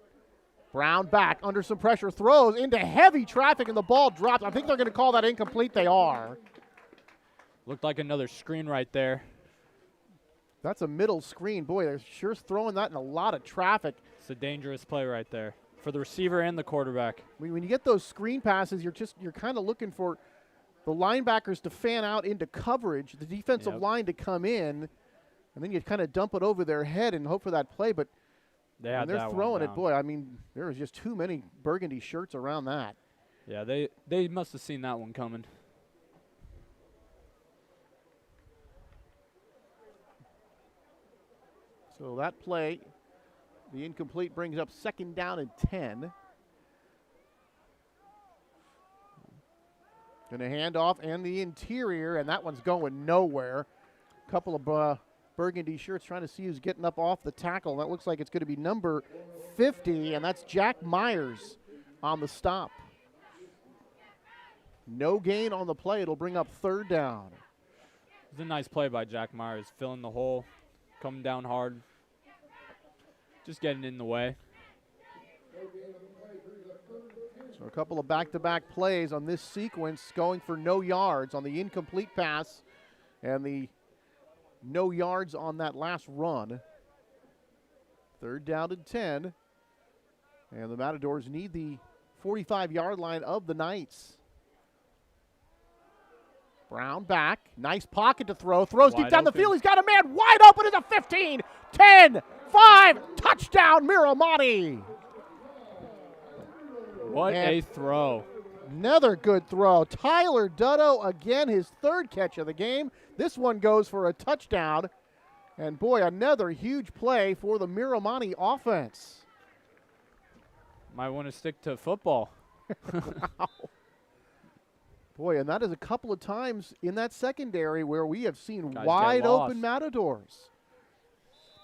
Brown back under some pressure, throws into heavy traffic, and the ball drops. I think they're going to call that incomplete. They are. Looked like another screen right there. That's a middle screen. Boy, they're sure throwing that in a lot of traffic. It's a dangerous play right there for the receiver and the quarterback. When you get those screen passes, you're kind of looking for the linebackers to fan out into coverage, the defensive line to come in, and then you kind of dump it over their head and hope for that play. But when they're throwing it, boy, I mean, there was just too many burgundy shirts around that. Yeah, they must have seen that one coming. So that play, the incomplete, brings up second down and 10. Going to hand off and the interior, and that one's going nowhere. Couple of burgundy shirts trying to see who's getting up off the tackle. That looks like it's going to be number 50, and that's Jack Myers on the stop. No gain on the play. It'll bring up third down. It's a nice play by Jack Myers, filling the hole, coming down hard, just getting in the way. So a couple of back-to-back plays on this sequence, going for no yards on the incomplete pass and the no yards on that last run. Third down and 10. And the Matadors need the 45-yard line of the Knights. Brown back. Nice pocket to throw. Throws deep down the field. He's got a man wide open at the 15, 10, 5. Touchdown, Miramonte. What a throw. Another good throw. Tyler Dutto, again, his third catch of the game. This one goes for a touchdown. And, boy, another huge play for the Miramonte offense. Might want to stick to football. Wow. Boy, and that is a couple of times in that secondary where we have seen wide open Matadors.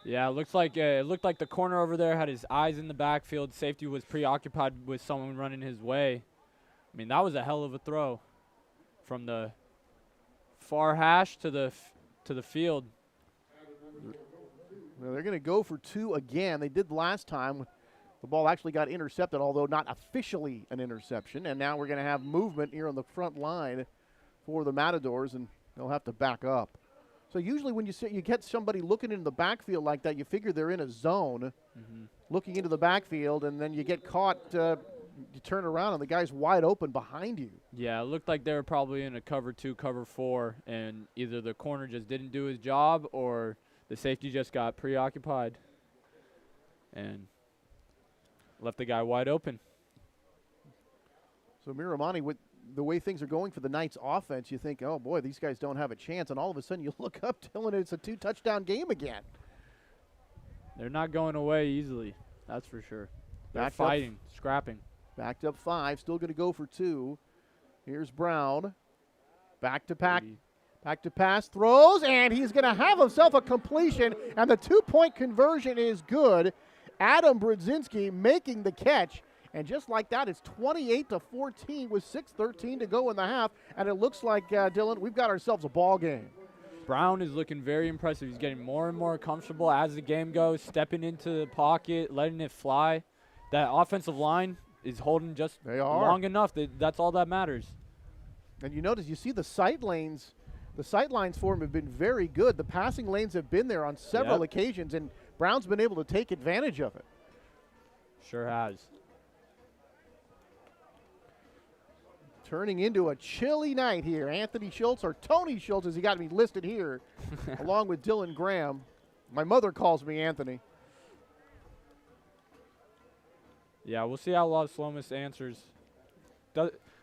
Yeah, it looked like the corner over there had his eyes in the backfield. Safety was preoccupied with someone running his way. I mean, that was a hell of a throw from the far hash to the field. Well, they're going to go for two again. They did last time. The ball actually got intercepted, although not officially an interception. And now we're going to have movement here on the front line for the Matadors, and they'll have to back up. So usually when you get somebody looking into the backfield like that, you figure they're in a zone, looking into the backfield, and then you get caught. You turn around, and the guy's wide open behind you. Yeah, it looked like they were probably in a cover 2, cover 4, and either the corner just didn't do his job or the safety just got preoccupied and left the guy wide open. So Miramonte, with the way things are going for the Knights offense, you think, oh, boy, these guys don't have a chance. And all of a sudden you look up, Dylan, it's a 2-touchdown game again. They're not going away easily, that's for sure. They're fighting, scrapping. Backed up 5, still going to go for 2. Here's Brown. Back to pass, throws, and he's going to have himself a completion, and the 2-point conversion is good. Adam Brodzinski making the catch, and just like that, it's 28-14 with 6:13 to go in the half, and it looks like, Dylan, we've got ourselves a ball game. Brown is looking very impressive. He's getting more and more comfortable as the game goes, stepping into the pocket, letting it fly. That offensive line is holding just long enough. That's all that matters. And you notice, you see the sight lanes. The sight lines for him have been very good. The passing lanes have been there on several occasions, and Brown's been able to take advantage of it. Sure has. Turning into a chilly night here. Anthony Schultz, or Tony Schultz, as he got me listed here, along with Dylan Graham. My mother calls me Anthony. Yeah, we'll see how Los Lomas answers.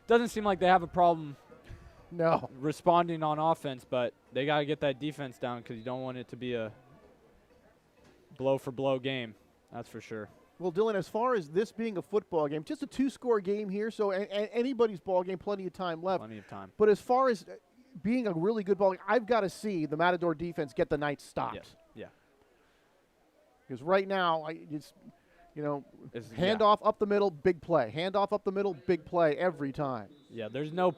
Doesn't seem like they have a problem No. responding on offense, but they got to get that defense down because you don't want it to be a blow-for-blow game. That's for sure. Well, Dylan, as far as this being a football game, just a two-score game here, so anybody's ball game, plenty of time left. Plenty of time. But as far as being a really good ball game, I've got to see the Matador defense get the Knights stopped. Yes. Yeah. Because right now, it's It's- handoff up the middle, big play. Handoff up the middle, big play every time. Yeah, there's no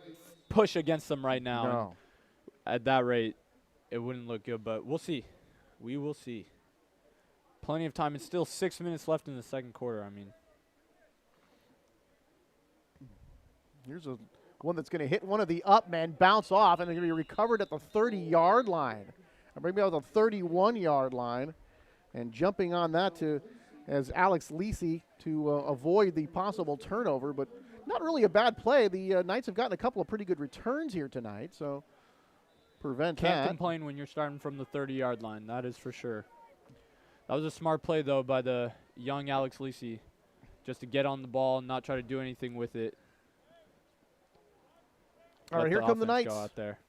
push against them right now. No. And at that rate, it wouldn't look good, but we'll see. We will see. Plenty of time. It's still 6 minutes left in the second quarter. I mean, Here's one that's going to hit one of the up men, bounce off, and they're going to be recovered at the 30-yard line. Or maybe on the 31-yard line. And jumping on that as Alex Lisi to avoid the possible turnover, but not really a bad play. The Knights have gotten a couple of pretty good returns here tonight, so prevent can't that. complain when you're starting from the 30-yard line. That is for sure. That was a smart play, though, by the young Alex Lisi, just to get on the ball and not try to do anything with it. All right, Let here come the offense Knights. Go out there.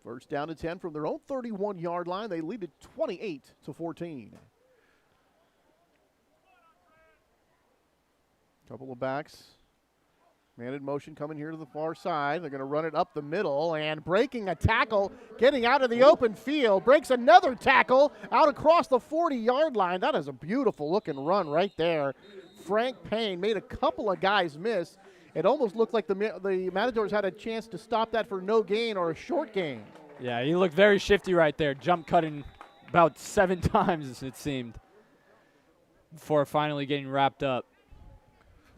First down to 10 from their own 31-yard line. They lead it 28-14. Couple of backs. Man in motion coming here to the far side. They're going to run it up the middle and breaking a tackle, getting out of the open field. Breaks another tackle out across the 40-yard line. That is a beautiful looking run right there. Frank Payne made a couple of guys miss. It almost looked like the Matadors had a chance to stop that for no gain or a short gain. Yeah, he looked very shifty right there, jump cutting about 7 times, it seemed, before finally getting wrapped up.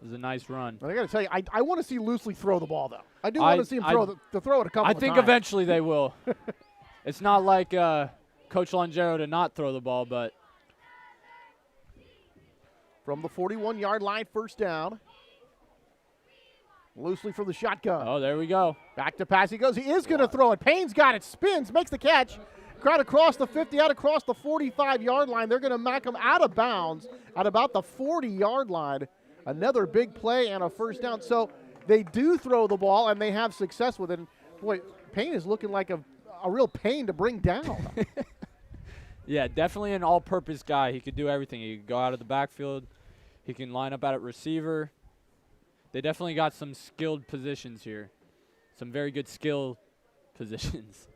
It was a nice run. I got to tell you, I want to see Loosely throw the ball, though. I do want to see him throw it a couple of times. I think eventually they will. It's not like Coach Langero to not throw the ball, but from the 41-yard line, first down. Loosely from the shotgun. oh, there we go. Back to pass he goes. He is going to throw it. Payne's got it. Spins, makes the catch. Crowd across the 50, out across the 45-yard line. They're going to knock him out of bounds at about the 40-yard line. Another big play and a first down. So they do throw the ball, and they have success with it. And boy, Payne is looking like a real pain to bring down. Yeah, definitely an all-purpose guy. He could do everything. He could go out of the backfield. He can line up at receiver. They definitely got some skilled positions here. Some very good skill positions.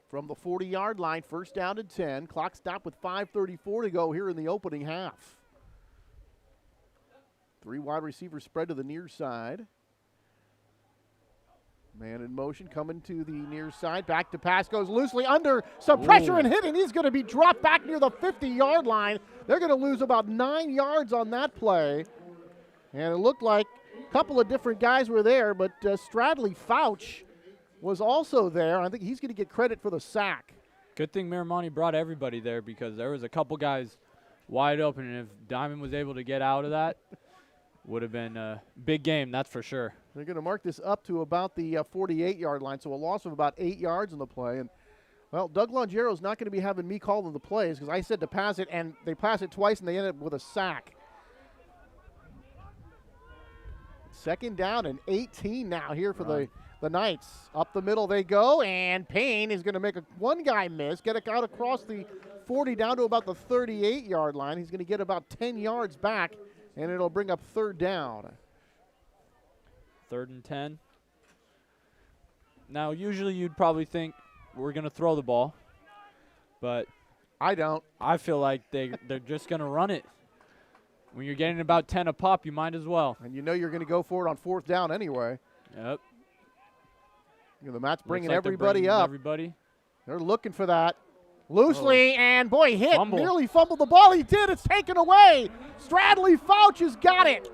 From the 40-yard line, first down and 10. Clock stopped with 5:34 to go here in the opening half. 3 wide receivers spread to the near side. Man in motion coming to the near side. Back to pass goes Loosely under some pressure and hitting. He's going to be dropped back near the 50-yard line. They're going to lose about 9 yards on that play. And it looked like a couple of different guys were there, but Stradley Fouch was also there. I think he's going to get credit for the sack. Good thing Miramonte brought everybody there because there was a couple guys wide open, and if Diamond was able to get out of that, would have been a big game, that's for sure. They're going to mark this up to about the 48-yard line, so a loss of about 8 yards in the play. And, well, Doug Longero's not going to be having me calling the plays because I said to pass it, and they pass it twice, and they end up with a sack. Second down and 18 now here for the Knights. Up the middle they go, and Payne is going to make one guy miss, get it out across the 40 down to about the 38-yard line. He's going to get about 10 yards back, and it'll bring up third down. 3rd and 10. Now, usually you'd probably think we're going to throw the ball, but I don't. I feel like they're just going to run it. When you're getting about 10 a pop, you might as well. And you know you're going to go for it on 4th down anyway. Yep. You know, the Mat's bringing Looks like they're everybody bringing up. Everybody. They're looking for that. Loosely, and boy, hit. Fumble. Nearly fumbled the ball. He did. It's taken away. Stradley Fouch has got it.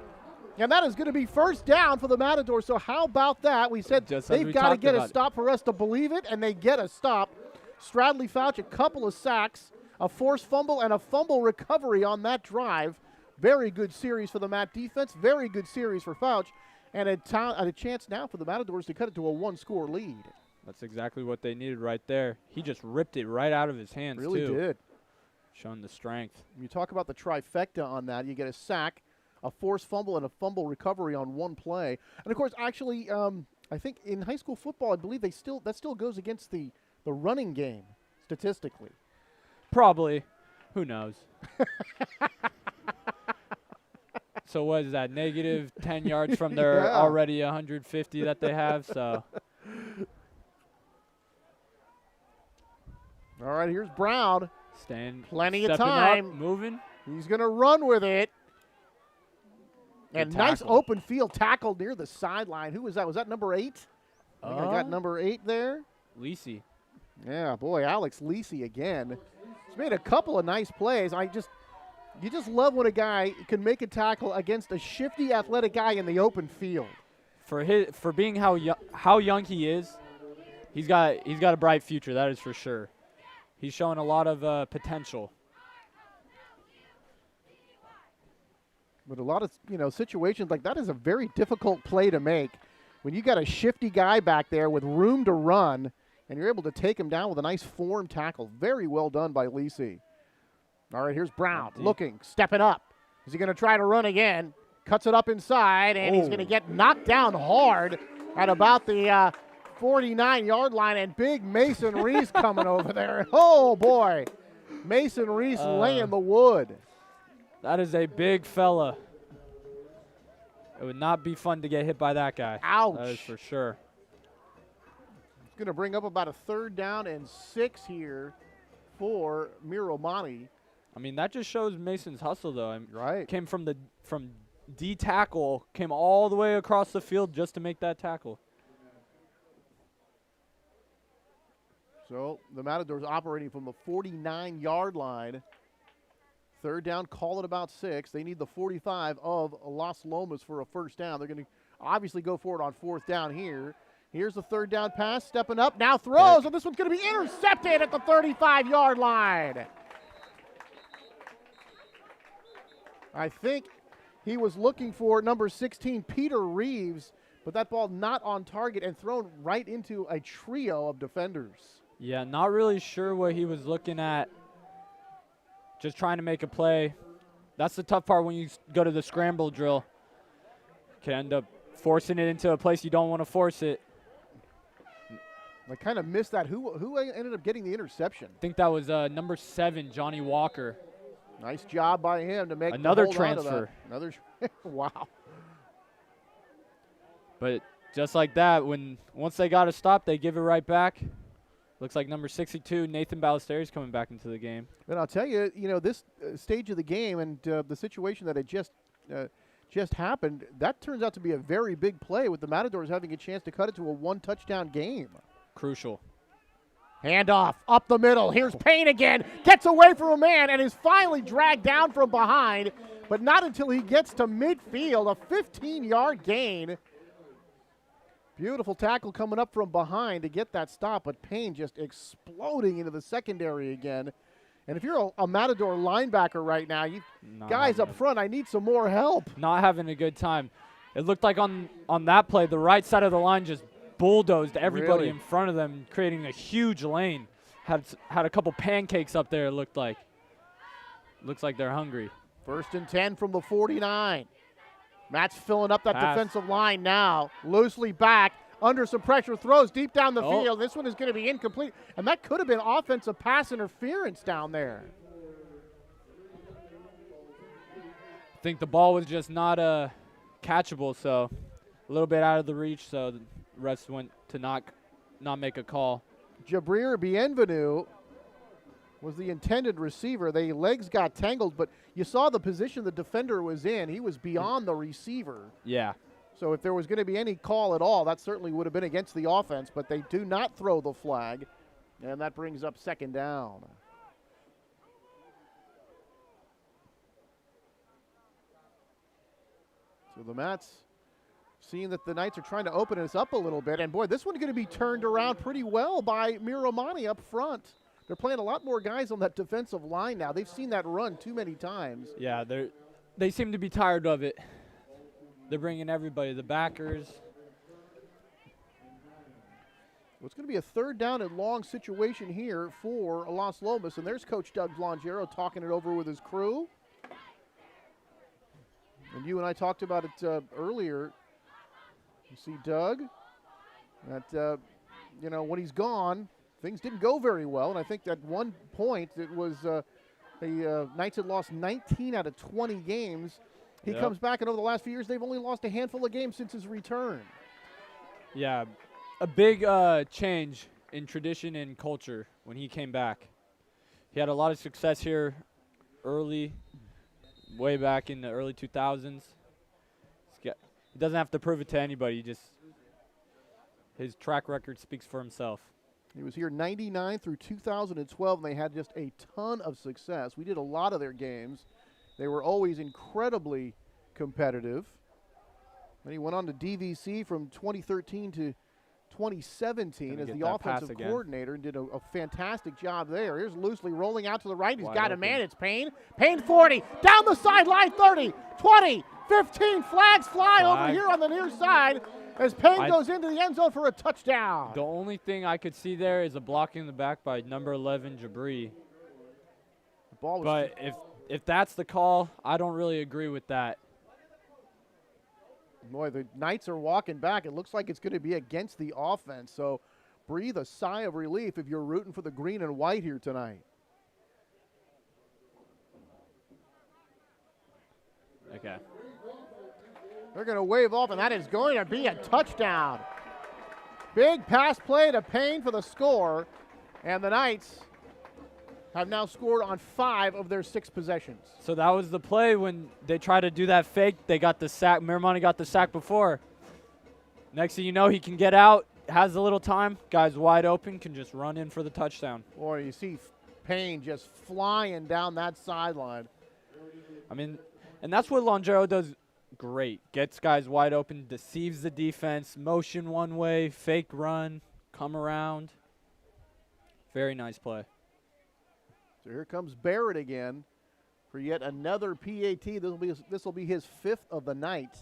And that is going to be first down for the Matadors. So how about that? We said Just as they've we got to talked get a about it. stop for us to believe it, and they get a stop. Stradley Fouch, a couple of sacks, a forced fumble, and a fumble recovery on that drive. Very good series for the Mat defense. Very good series for Fouch. and a chance now for the Matadors to cut it to a one-score lead. That's exactly what they needed right there. He just ripped it right out of his hands, Really too. did. Showing the strength. You talk about the trifecta on that. You get a sack, a forced fumble, and a fumble recovery on one play. And, of course, actually, I think in high school football, I believe that still goes against the running game statistically. Probably. Who knows? So what is that, negative 10 yards from their Yeah. already 150 that they have? So All right, here's Brown. staying, Plenty of stepping time. up, moving. He's going to run with it. And Good nice tackle. open field tackle near the sideline. Who was that? Was that number 8? I think I got number 8 there. Lisi. Yeah, boy, Alex Lisi again. He's made a couple of nice plays. You just love when a guy can make a tackle against a shifty, athletic guy in the open field. For being how young he is, he's got a bright future. That is for sure. He's showing a lot of potential. But a lot of situations like that is a very difficult play to make when you got a shifty guy back there with room to run, and you're able to take him down with a nice form tackle. Very well done by Lisi. All right, here's Brown looking, stepping up. Is he going to try to run again? Cuts it up inside, and he's going to get knocked down hard at about the 49-yard line, and big Mason Reese coming over there. Oh, boy. Mason Reese laying the wood. That is a big fella. It would not be fun to get hit by that guy. Ouch. That is for sure. It's going to bring up about a 3rd down and 6 here for Miramonte. I mean, that just shows Mason's hustle, though. Right. Came from D tackle, came all the way across the field just to make that tackle. So the Matadors operating from the 49-yard line. 3rd down, call it about 6. They need the 45 of Las Lomas for a 1st down. They're going to obviously go for it on 4th down here. Here's the 3rd down pass, stepping up, now throws, and this one's going to be intercepted at the 35-yard line. I think he was looking for number 16, Peter Reeves, but that ball not on target and thrown right into a trio of defenders. Yeah, not really sure what he was looking at. Just trying to make a play. That's the tough part when you go to the scramble drill. Can end up forcing it into a place you don't want to force it. I kind of missed that. Who ended up getting the interception? I think that was number 7, Johnny Walker. Nice job by him to make Another hold on to transfer. that. Another wow. But just like that, once they got a stop, they give it right back. Looks like number 62, Nathan Ballesteros, coming back into the game. And I'll tell you, this stage of the game and the situation that had just happened, that turns out to be a very big play with the Matadors having a chance to cut it to a 1-touchdown game. Crucial. Handoff up the middle. Here's Payne again. Gets away from a man and is finally dragged down from behind, but not until he gets to midfield. A 15-yard gain. Beautiful tackle coming up from behind to get that stop, but Payne just exploding into the secondary again. And if you're a Matador linebacker right now, guys up front, I need some more help. Not having a good time. It looked like on that play, the right side of the line just bulldozed everybody Really? in front of them, creating a huge lane. Had a couple pancakes up there, it looked like. Looks like they're hungry. 1st and 10 from the 49. Matt's filling up that Pass. defensive line now. Loosely back, under some pressure, throws deep down the field. This one is going to be incomplete. And that could have been offensive pass interference down there. I think the ball was just not catchable, so a little bit out of the reach, so the refs went to not make a call. Jabrir Bienvenu was the intended receiver. The legs got tangled, but you saw the position the defender was in. He was beyond the receiver. Yeah. So if there was going to be any call at all, that certainly would have been against the offense, but they do not throw the flag, and that brings up 2nd down. So the Mats seeing that the Knights are trying to open us up a little bit, and boy, this one's going to be turned around pretty well by Miramonte up front. They're playing a lot more guys on that defensive line now. They've seen that run too many times. Yeah, they seem to be tired of it. They're bringing everybody, the backers. Well, it's going to be a third down and long situation here for Las Lomas. And there's Coach Doug Blangero talking it over with his crew. And you and I talked about it earlier. You see Doug, that, when he's gone, things didn't go very well. And I think at one point it was the Knights had lost 19 out of 20 games. He comes back, and over the last few years, they've only lost a handful of games since his return. Yeah, a big change in tradition and culture when he came back. He had a lot of success here early, way back in the early 2000s. He doesn't have to prove it to anybody. His track record speaks for himself. He was here 99 through 2012, and they had just a ton of success. We did a lot of their games. They were always incredibly competitive. Then he went on to DVC from 2013 to 2017 as the offensive coordinator and did a fantastic job there. Here's Loosely rolling out to the right. He's got a man. It's Payne. Payne 40. Down the sideline 30, 20, 15. Flags fly over here on the near side as Payne goes into the end zone for a touchdown. The only thing I could see there is a blocking in the back by number 11, Jabri. The ball was but if that's the call, I don't really agree with that. Boy, the Knights are walking back. It looks like it's going to be against the offense. So breathe a sigh of relief if you're rooting for the green and white here tonight. Okay. They're going to wave off, and that is going to be a touchdown. Big pass play to Payne for the score, and the Knights have now scored on 5 of their 6 possessions. So that was the play when they tried to do that fake. They got the sack. Miramonte got the sack before. Next thing you know, he can get out, has a little time. Guy's wide open, can just run in for the touchdown. Boy, you see Payne just flying down that sideline. I mean, and that's what Blangero does great. Gets guys wide open, deceives the defense, motion one way, fake run, come around. Very nice play. So here comes Barrett again for yet another PAT. This will be his 5th of the night.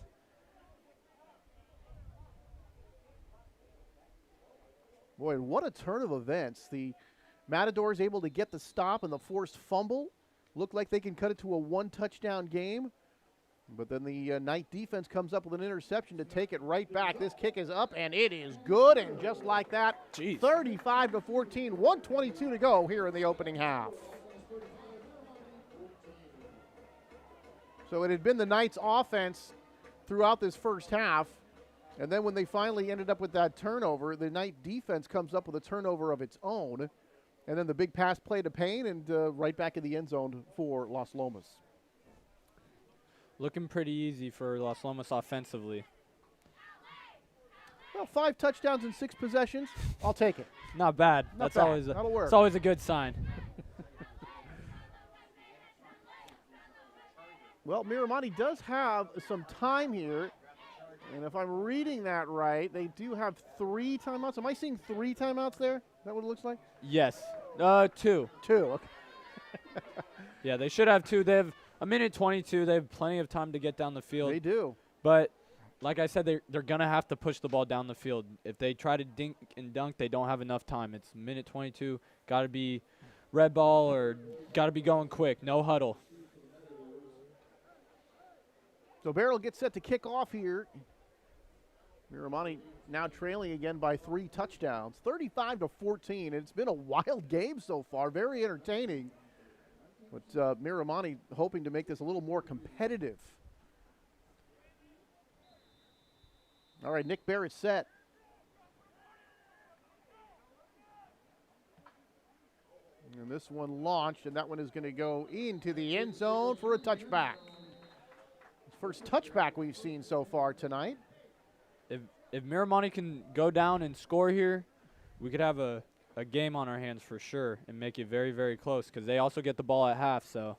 Boy, what a turn of events. The Matadors able to get the stop and the forced fumble. Looked like they can cut it to a 1-touchdown game. But then the Knight defense comes up with an interception to take it right back. This kick is up, and it is good. And just like that, 35-14, 1:22 to go here in the opening half. So it had been the Knights' offense throughout this first half. And then when they finally ended up with that turnover, the Knight defense comes up with a turnover of its own. And then the big pass play to Payne and right back in the end zone for Las Lomas. Looking pretty easy for Las Lomas offensively. Well, 5 touchdowns in 6 possessions. I'll take it. Not bad. Not That's bad. That's always a good sign. Well, Miramonte does have some time here. And if I'm reading that right, they do have 3 timeouts. Am I seeing 3 timeouts there? Is that what it looks like? Yes. 2. 2, okay. Yeah, they should have 2. They have a minute 22. They have plenty of time to get down the field. They do. But like I said, they're going to have to push the ball down the field. If they try to dink and dunk, they don't have enough time. It's minute 22. Got to be red ball or got to be going quick. No huddle. So Barrel gets set to kick off here. Miramonte now trailing again by 3 touchdowns, 35-14. It's been a wild game so far, very entertaining. But Miramonte hoping to make this a little more competitive. All right, Nick Barrett set. And this one launched, and that one is going to go into the end zone for a touchback. First touchback we've seen so far tonight. If Miramonte can go down and score here, we could have a game on our hands for sure and make it very, very close because they also get the ball at half. So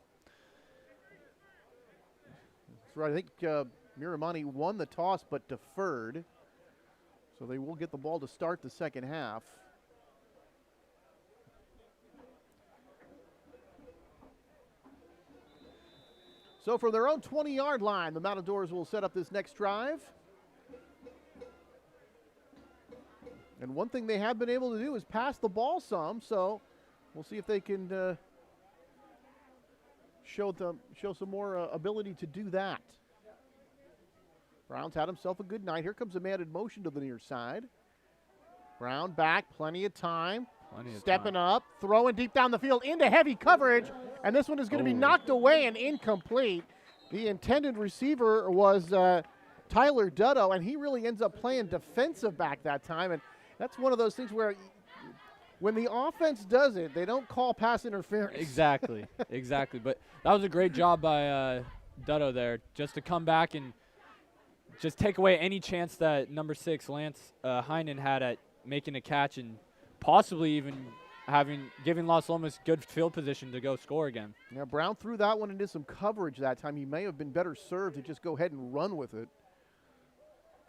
that's right. I think Miramonte won the toss but deferred. So they will get the ball to start the second half. So from their own 20-yard line, the Matadors will set up this next drive. And one thing they have been able to do is pass the ball some, so we'll see if they can show some more ability to do that. Brown's had himself a good night. Here comes a man in motion to the near side. Brown back, plenty of time. Stepping up, throwing deep down the field into heavy coverage, and this one is going to be knocked away and incomplete. The intended receiver was Tyler Dutto, and he really ends up playing defensive back that time, and that's one of those things where when the offense does it, they don't call pass interference. Exactly, exactly. But that was a great job by Dutto there, just to come back and just take away any chance that number 6, Lance Heinen, had at making a catch and possibly even giving Las Lomas good field position to go score again. Yeah, Brown threw that one into some coverage that time. He may have been better served to just go ahead and run with it.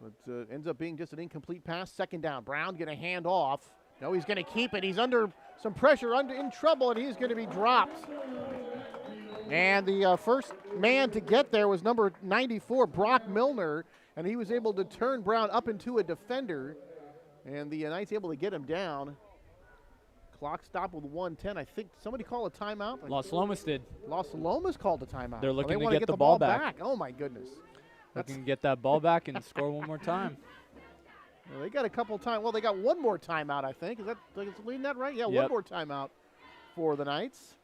But ends up being just an incomplete pass. Second down. Brown going to hand off. No, he's going to keep it. He's under some pressure, in trouble, and he's going to be dropped. And the first man to get there was number 94, Brock Milner, and he was able to turn Brown up into a defender. And the Knights able to get him down. Clock stopped with 1:10. I think somebody called a timeout. Las Lomas did. Las Lomas called a timeout. They're looking they to want get the ball back. Oh, my goodness. Looking to get that ball back and score one more time. Well, they got a couple times. Well, they got one more timeout, I think. Is leading that right? Yeah, yep. One more timeout for the Knights.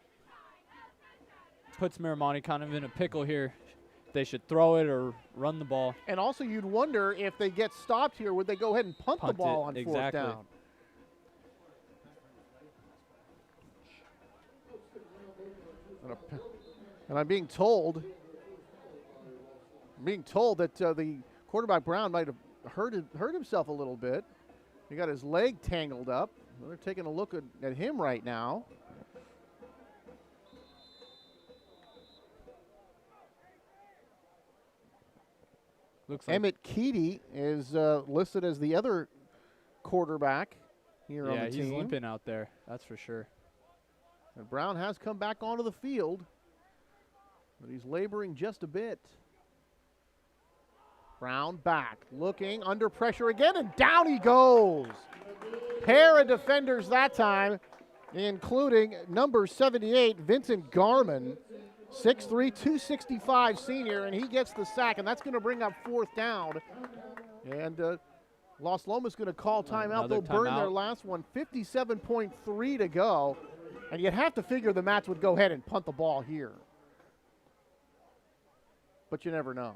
Puts Miramonte kind of in a pickle here. They should throw it or run the ball. And also, you'd wonder if they get stopped here, would they go ahead and punt the ball on exactly. fourth down? And I'm being told that the quarterback Brown might have hurt himself a little bit. He got his leg tangled up. They're taking a look at him right now. Looks like Emmett Keedy is listed as the other quarterback here on the team. Yeah, he's limping out there. That's for sure. And Brown has come back onto the field, but he's laboring just a bit. Brown back, looking, under pressure again, and down he goes. Pair of defenders that time, including number 78, Vincent Garman, 6'3", 265 senior, and he gets the sack, and that's going to bring up fourth down. And Las Lomas going to call timeout. They'll burn their last one, 57.3 to go. And you'd have to figure the Mats would go ahead and punt the ball here. But you never know.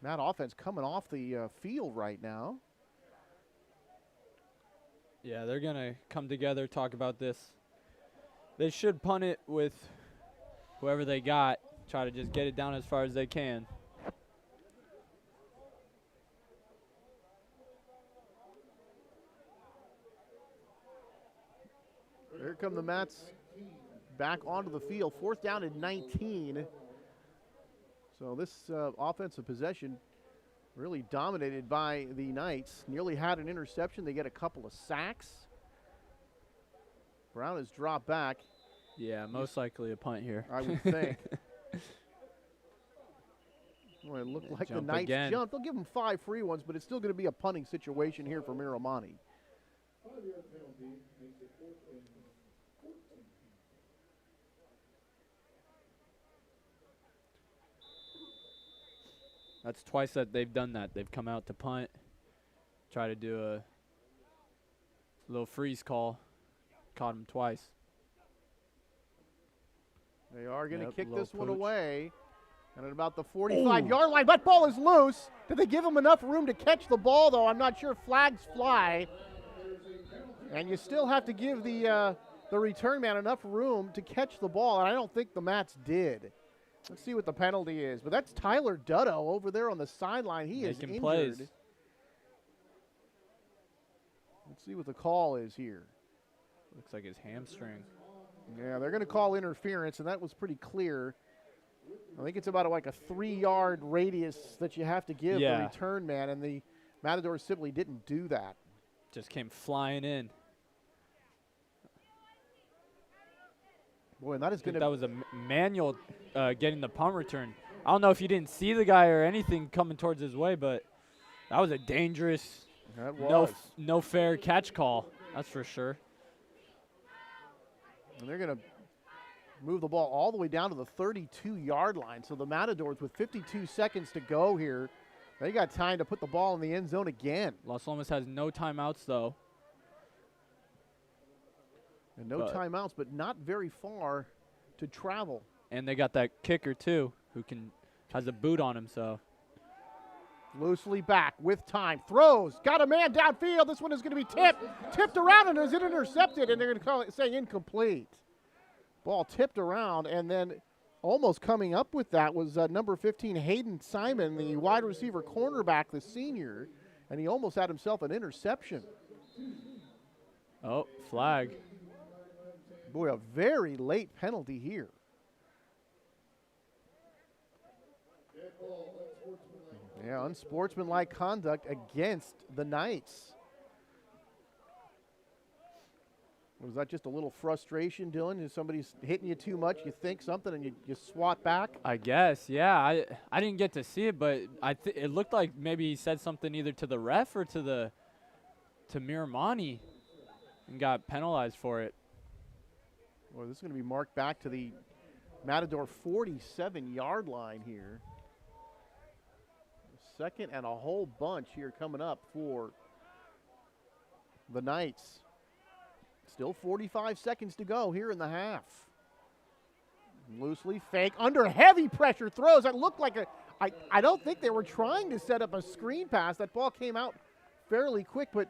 That offense coming off the field right now. Yeah, they're going to come together, talk about this. They should punt it with whoever they got, try to just get it down as far as they can. Here come the Mats back onto the field. Fourth down and 19. So this offensive possession really dominated by the Knights. Nearly had an interception. They get a couple of sacks. Brown has dropped back. Yeah, most likely a punt here. I would think. Well, it looked like the Knights jumped. They'll give them 5 free ones, but it's still going to be a punting situation here for Miramonte. That's twice that they've done that. They've come out to punt, try to do a little freeze call. Caught him twice. They are going to kick this pooch. one away. And at about the 45-yard line, that ball is loose. Did they give him enough room to catch the ball, though? I'm not sure. Flags fly. And you still have to give the return man enough room to catch the ball, and I don't think the Mats did. Let's see what the penalty is. But that's Tyler Dutto over there on the sideline. He is injured. Plays. Let's see what the call is here. Looks like his hamstring. Yeah, they're going to call interference, and that was pretty clear. I think it's about like a 3-yard radius that you have to give the return man, and the Matadors simply didn't do that. Just came flying in. Boy, and that is I think going that to was a manual getting the punt return. I don't know if you didn't see the guy or anything coming towards his way, but that was a dangerous, no fair catch call. That's for sure. And they're going to move the ball all the way down to the 32-yard line. So the Matadors, with 52 seconds to go here, they got time to put the ball in the end zone again. Los Lomas has no timeouts, though. And no timeouts, but not very far to travel. And they got that kicker, too, who has a boot on him, so. Loosely back with time. Throws. Got a man downfield. This one is going to be tipped around, and is it intercepted? And they're going to call it, say incomplete. Ball tipped around, and then almost coming up with that was number 15, Hayden Simon, the wide receiver cornerback, the senior, and he almost had himself an interception. Oh, flag. Boy, a very late penalty here. Yeah, unsportsmanlike conduct against the Knights. Was that just a little frustration, Dylan? If somebody's hitting you too much, you think something, and you swat back? I guess, yeah. I didn't get to see it, but it looked like maybe he said something either to the ref or to Miramonte and got penalized for it. Well, this is going to be marked back to the Matador 47-yard line here. Second and a whole bunch here coming up for the Knights. Still 45 seconds to go here in the half. Loosely fake, under heavy pressure throws. That looked like I don't think they were trying to set up a screen pass. That ball came out fairly quick, but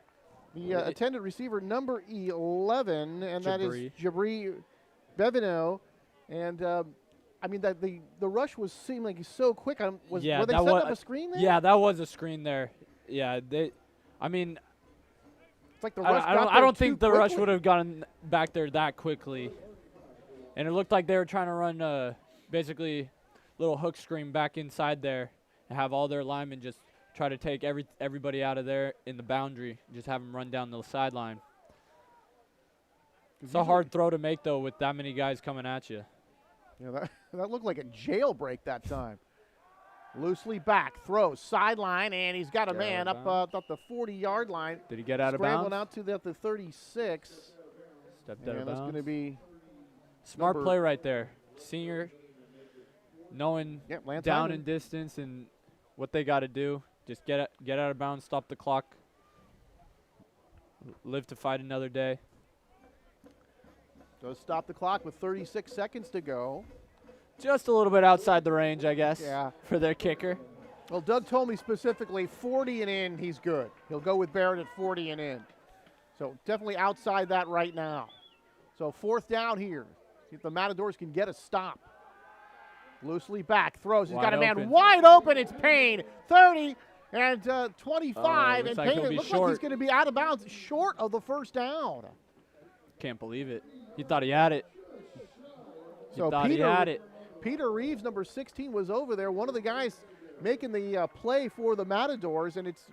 the attended receiver number 11, and that is Jabri Bevino. And I mean, that the rush seemed like so quick. Were they setting up a screen there? Yeah, that was a screen there. Yeah, I mean, it's like the rush I don't think the rush would have gotten back there that quickly. And it looked like they were trying to run basically a little hook screen back inside there and have all their linemen just try to take everybody out of there in the boundary, just have them run down the sideline. It's a hard throw to make, though, with that many guys coming at you. Yeah, that looked like a jailbreak that time. Loosely back, throws, sideline, and he's got a man up the 40-yard line. Did he get out of bounds? Scrambling out to the 36. Stepped out of bounds. That's going to be smart play right there. Senior, knowing down and distance and what they got to do. Just get out of bounds, stop the clock, live to fight another day. Does stop the clock with 36 seconds to go. Just a little bit outside the range, I guess, for their kicker. Well, Doug told me specifically 40 and in, he's good. He'll go with Barrett at 40 and in. So definitely outside that right now. So fourth down here. See if the Matadors can get a stop. Loosely back, throws. He's got a man wide open. It's Payne. 30 and 25. And Payne, it looks like he's going to be out of bounds, short of the first down. Can't believe it. He thought he had it. So Peter Reeves, number 16, was over there. One of the guys making the play for the Matadors, and it's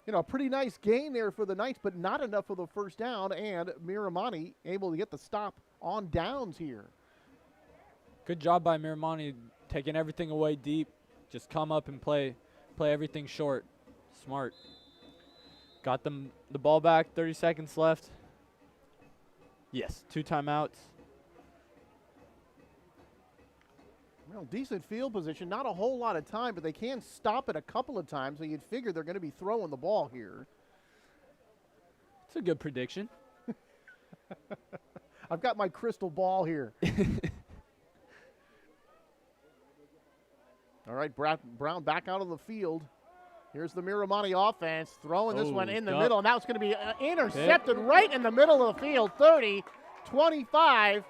a pretty nice gain there for the Knights, but not enough for the first down. And Miramonte able to get the stop on downs here. Good job by Miramonte, taking everything away deep. Just come up and play everything short. Smart. Got them the ball back. 30 seconds left. Yes, 2 timeouts. Well, decent field position. Not a whole lot of time, but they can stop it a couple of times, so you'd figure they're going to be throwing the ball here. It's a good prediction. I've got my crystal ball here. All right, Brown back out on the field. Here's the Miramonte offense, throwing this one in the middle, and that's going to be intercepted right in the middle of the field. 30, 25,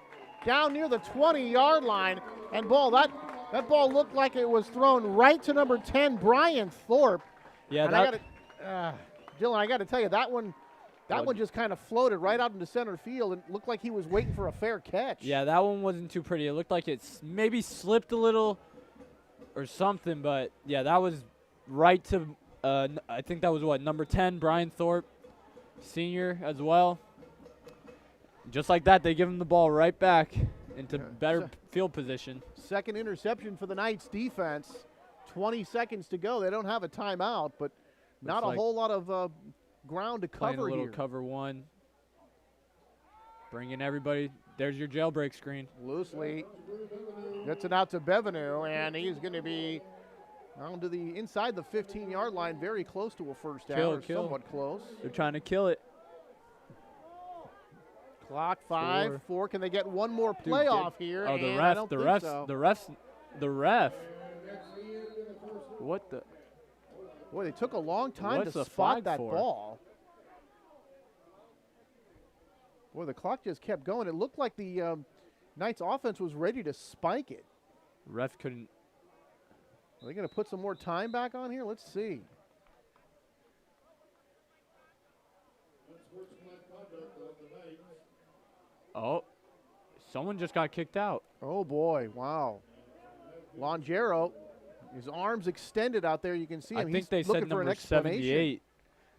down near the 20-yard line. And that ball looked like it was thrown right to number 10, Brian Thorpe. Yeah, and Dylan, I got to tell you, that one just kind of floated right out into center field and looked like he was waiting for a fair catch. Yeah, that one wasn't too pretty. It looked like it maybe slipped a little or something, but yeah, that was right to, I think that was number 10, Brian Thorpe, senior as well. Just like that, they give him the ball right back. into better field position. Second interception for the Knights defense. 20 seconds to go. They don't have a timeout, but not a like whole lot of ground to Playing cover a little here. cover one. Bringing everybody. There's your jailbreak screen. Loosely gets it out to Bevenu, and he's going to be down to the inside the 15-yard line, very close to a first down, or somewhat close. They're trying to kill it. Clock 5, 4. Can they get one more Dude, playoff here? Oh, the And ref, I don't the think ref, so. the ref. What the? Boy, they took a long time What's to the spot flag that for? ball. Boy, the clock just kept going. It looked like the Knights offense was ready to spike it. Ref couldn't. Are they going to put some more time back on here? Let's see. Oh, someone just got kicked out. Oh, boy. Wow. Longero, his arms extended out there. You can see him. I think He's they looking said for an number explanation. 78.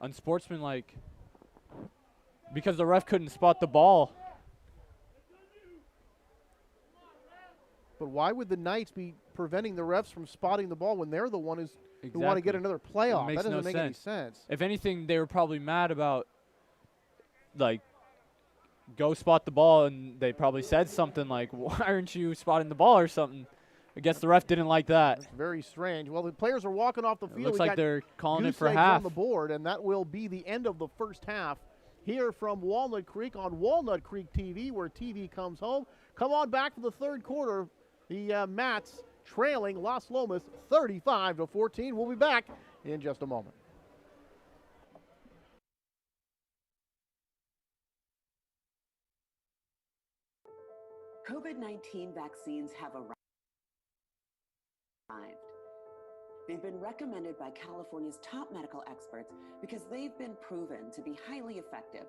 Unsportsmanlike. Because the ref couldn't spot the ball. But why would the Knights be preventing the refs from spotting the ball when they're the one who want to get Exactly. another playoff? makes That doesn't no make any sense. If anything, they were probably mad about, like, go spot the ball, and they probably said something like, why aren't you spotting the ball or something? I guess the ref didn't like that. That's very strange. Well, the players are walking off the It field. looks We like got they're calling it goose for eggs half. on the board, and that will be the end of the first half here from Walnut Creek on Walnut Creek TV, where TV comes home. Come on back for the third quarter. The Mats trailing Las Lomas 35-14. We'll be back in just a moment. COVID-19 vaccines have arrived. They've been recommended by California's top medical experts because they've been proven to be highly effective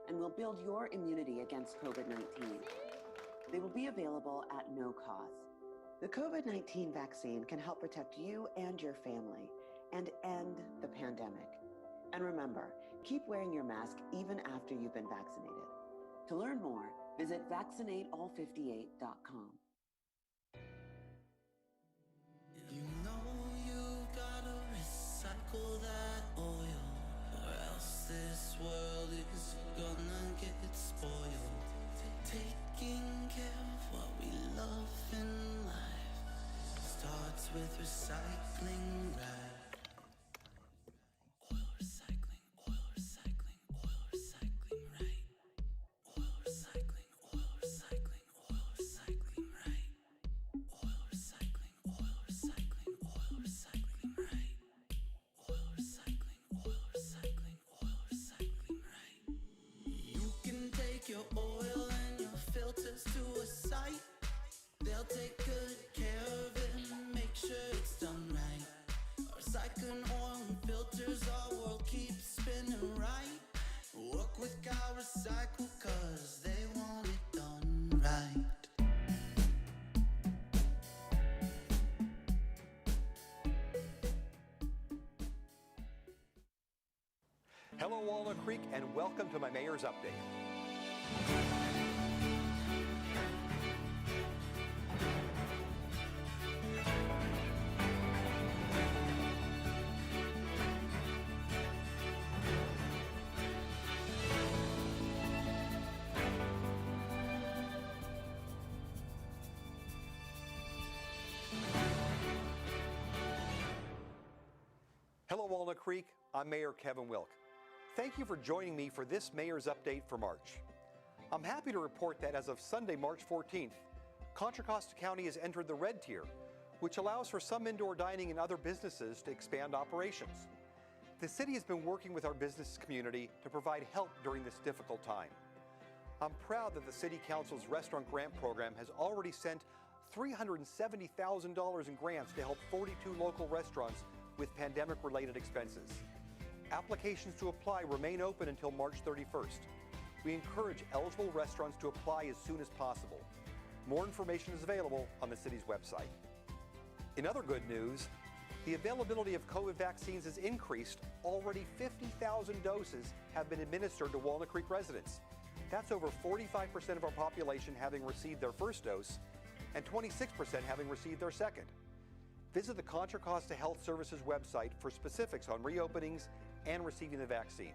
and will build your immunity against COVID-19. They will be available at no cost. The COVID-19 vaccine can help protect you and your family and end the pandemic. And remember, keep wearing your mask even after you've been vaccinated. To learn more, visit vaccinateall58.com. You know you gotta recycle that oil, or else this world is gonna get spoiled. Taking care of what we love in life starts with recycling right. Oil recycling, oil recycling, oil recycling right. Oil recycling, oil recycling, oil recycling right. Oil recycling, oil recycling, oil recycling right. Oil recycling, oil recycling, oil recycling right. You can take your oil and your filters to a site. They'll take good care of it and make sure it's done right. Recycling oil and filters, our world keeps spinning right. Work with Cal Recycle, cause they want it done right. Hello, Walnut Creek, and welcome to my Mayor's Update. Hello, Walnut Creek. I'm Mayor Kevin Wilk. Thank you for joining me for this Mayor's Update for March. I'm happy to report that as of Sunday, March 14th, Contra Costa County has entered the red tier, which allows for some indoor dining and other businesses to expand operations. The city has been working with our business community to provide help during this difficult time. I'm proud that the City Council's Restaurant Grant Program has already sent $370,000 in grants to help 42 local restaurants with pandemic-related expenses. Applications to apply remain open until March 31st. We encourage eligible restaurants to apply as soon as possible. More information is available on the city's website. In other good news, the availability of COVID vaccines has increased. Already 50,000 doses have been administered to Walnut Creek residents. That's over 45% of our population having received their first dose and 26% having received their second. Visit the Contra Costa Health Services website for specifics on reopenings and receiving the vaccine.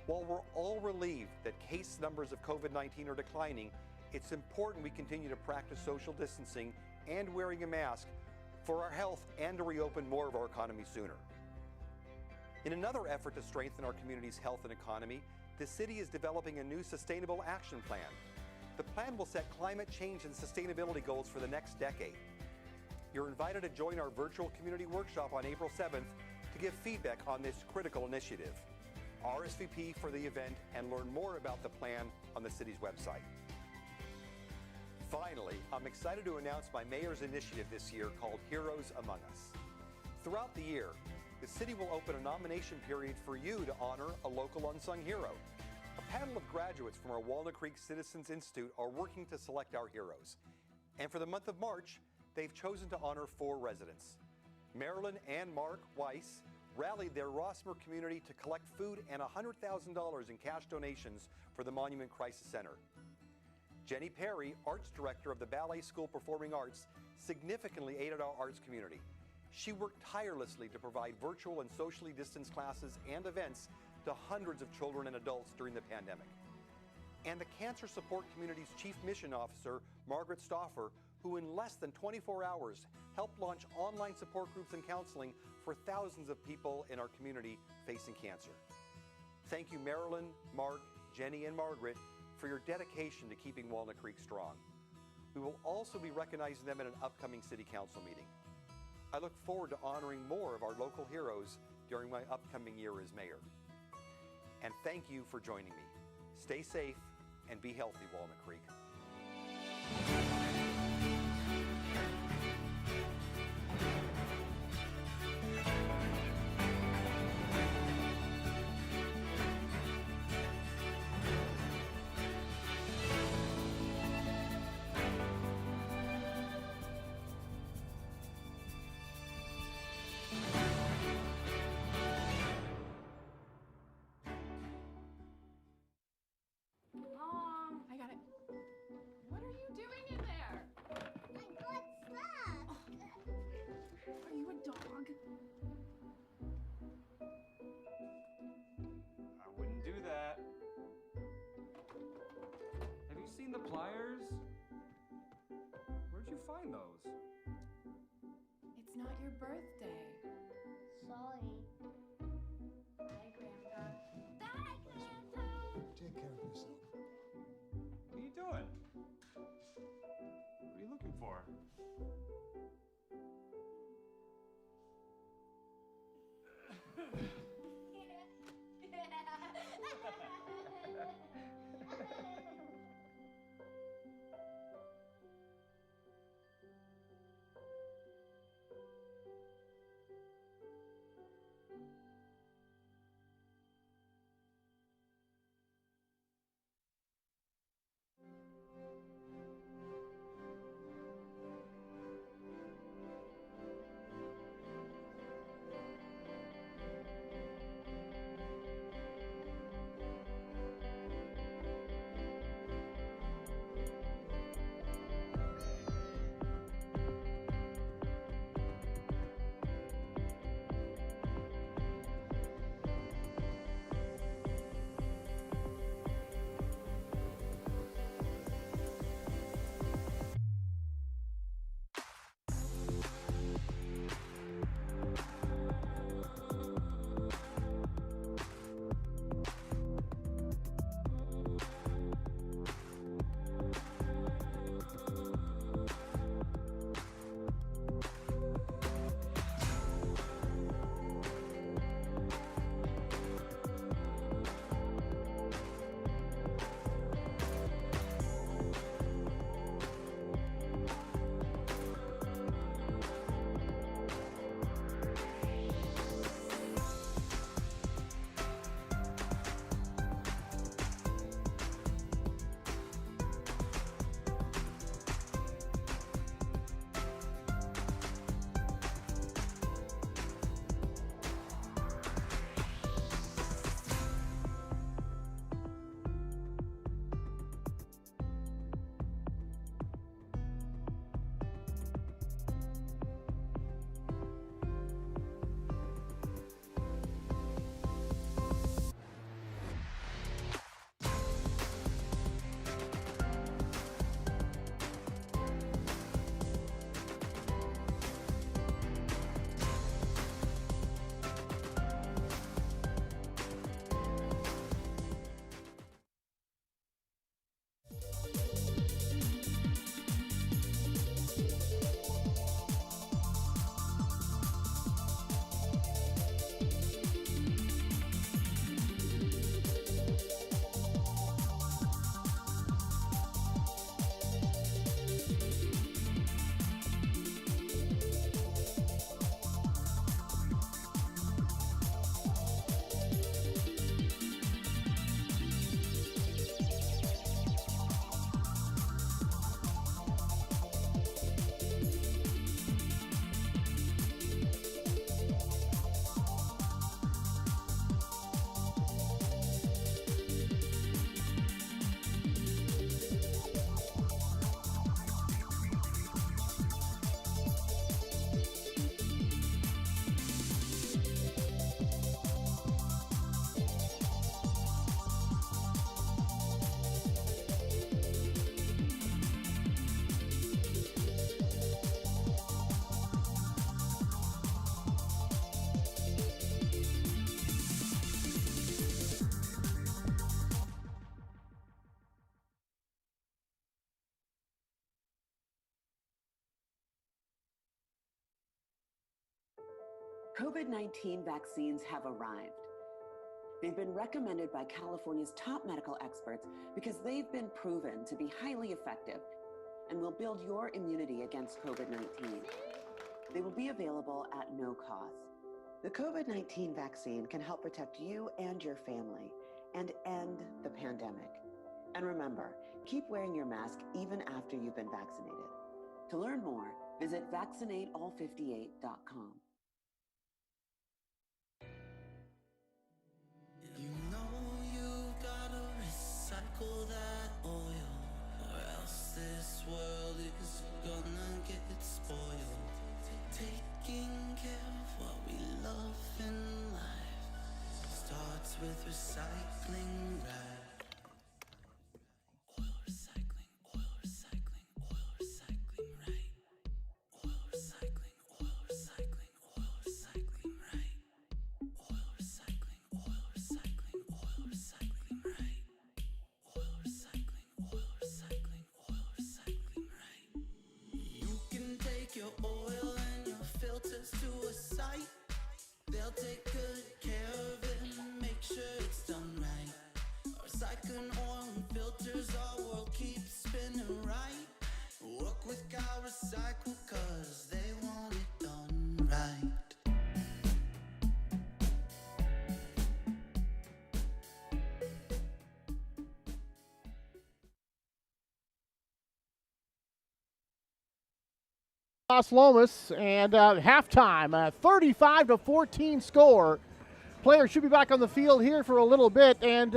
While we're all relieved that case numbers of COVID-19 are declining, it's important we continue to practice social distancing and wearing a mask for our health and to reopen more of our economy sooner. In another effort to strengthen our community's health and economy, the city is developing a new sustainable action plan. The plan will set climate change and sustainability goals for the next decade. You're invited to join our virtual community workshop on April 7th to give feedback on this critical initiative. RSVP for the event and learn more about the plan on the city's website. Finally, I'm excited to announce my mayor's initiative this year called Heroes Among Us. Throughout the year, the city will open a nomination period for you to honor a local unsung hero. A panel of graduates from our Walnut Creek Citizens Institute are working to select our heroes. And for the month of March, they've chosen to honor 4 residents. Marilyn and Mark Weiss rallied their Rossmer community to collect food and $100,000 in cash donations for the Monument Crisis Center. Jenny Perry, Arts Director of the Ballet School Performing Arts, significantly aided our arts community. She worked tirelessly to provide virtual and socially distanced classes and events to hundreds of children and adults during the pandemic. And the Cancer Support Community's Chief Mission Officer, Margaret Stauffer, who in less than 24 hours helped launch online support groups and counseling for thousands of people in our community facing cancer. Thank you, Marilyn, Mark, Jenny, and Margaret, for your dedication to keeping Walnut Creek strong. We will also be recognizing them at an upcoming City Council meeting. I look forward to honoring more of our local heroes during my upcoming year as mayor. And thank you for joining me. Stay safe and be healthy, Walnut Creek. Mom, I got it. What are you doing in there? I got stuck. Are you a dog? I wouldn't do that. Have you seen the pliers? Where'd you find those? It's not your birthday. Sorry. Bye, Grandpa. Bye, Grandpa. Take care of yourself. What are you doing? What are you looking for? COVID-19 vaccines have arrived. They've been recommended by California's top medical experts because they've been proven to be highly effective and will build your immunity against COVID-19. They will be available at no cost. The COVID-19 vaccine can help protect you and your family and end the pandemic. And remember, keep wearing your mask even after you've been vaccinated. To learn more, visit vaccinateall58.com. You know you gotta recycle that oil, or else this world is gonna get spoiled. Taking care of what we love in life starts with recycling right. Oil recycling, oil recycling, oil recycling right. Oil recycling, oil recycling, oil recycling right. Oil recycling, oil recycling, oil recycling right. Oil recycling, oil recycling, oil recycling right. You can take your oil and your filters to a site. They'll take good care of it and make sure it's done right. Recycling oil and filters, our world keeps spinning right. Work with Cal Recycle, cause they want it done right. Las Lomas, and halftime, a 35-14 score. Players should be back on the field here for a little bit, and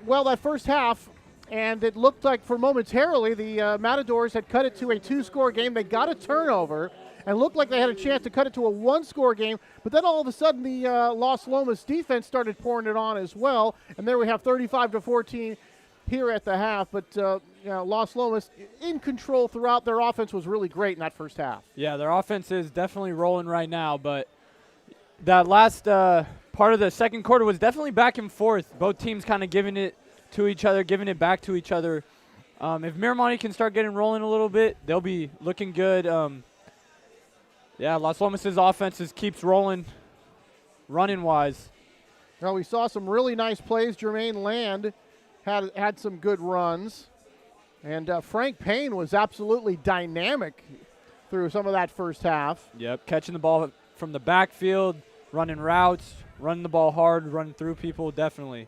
well, that first half, and it looked like for momentarily the Matadors had cut it to a 2-score game. They got a turnover and looked like they had a chance to cut it to a 1-score game, but then all of a sudden the Las Lomas defense started pouring it on as well, and there we have 35-14 here at the half. But Las Lomas in control throughout. Their offense was really great in that first half. Yeah, their offense is definitely rolling right now, but that last part of the second quarter was definitely back and forth. Both teams kind of giving it to each other, giving it back to each other. If Miramonte can start getting rolling a little bit, they'll be looking good. Yeah, Las Lomas' offense keeps rolling, running-wise. Well, we saw some really nice plays. Jermaine Land had some good runs. And Frank Payne was absolutely dynamic through some of that first half. Yep, catching the ball from the backfield, running routes, running the ball hard, running through people, definitely.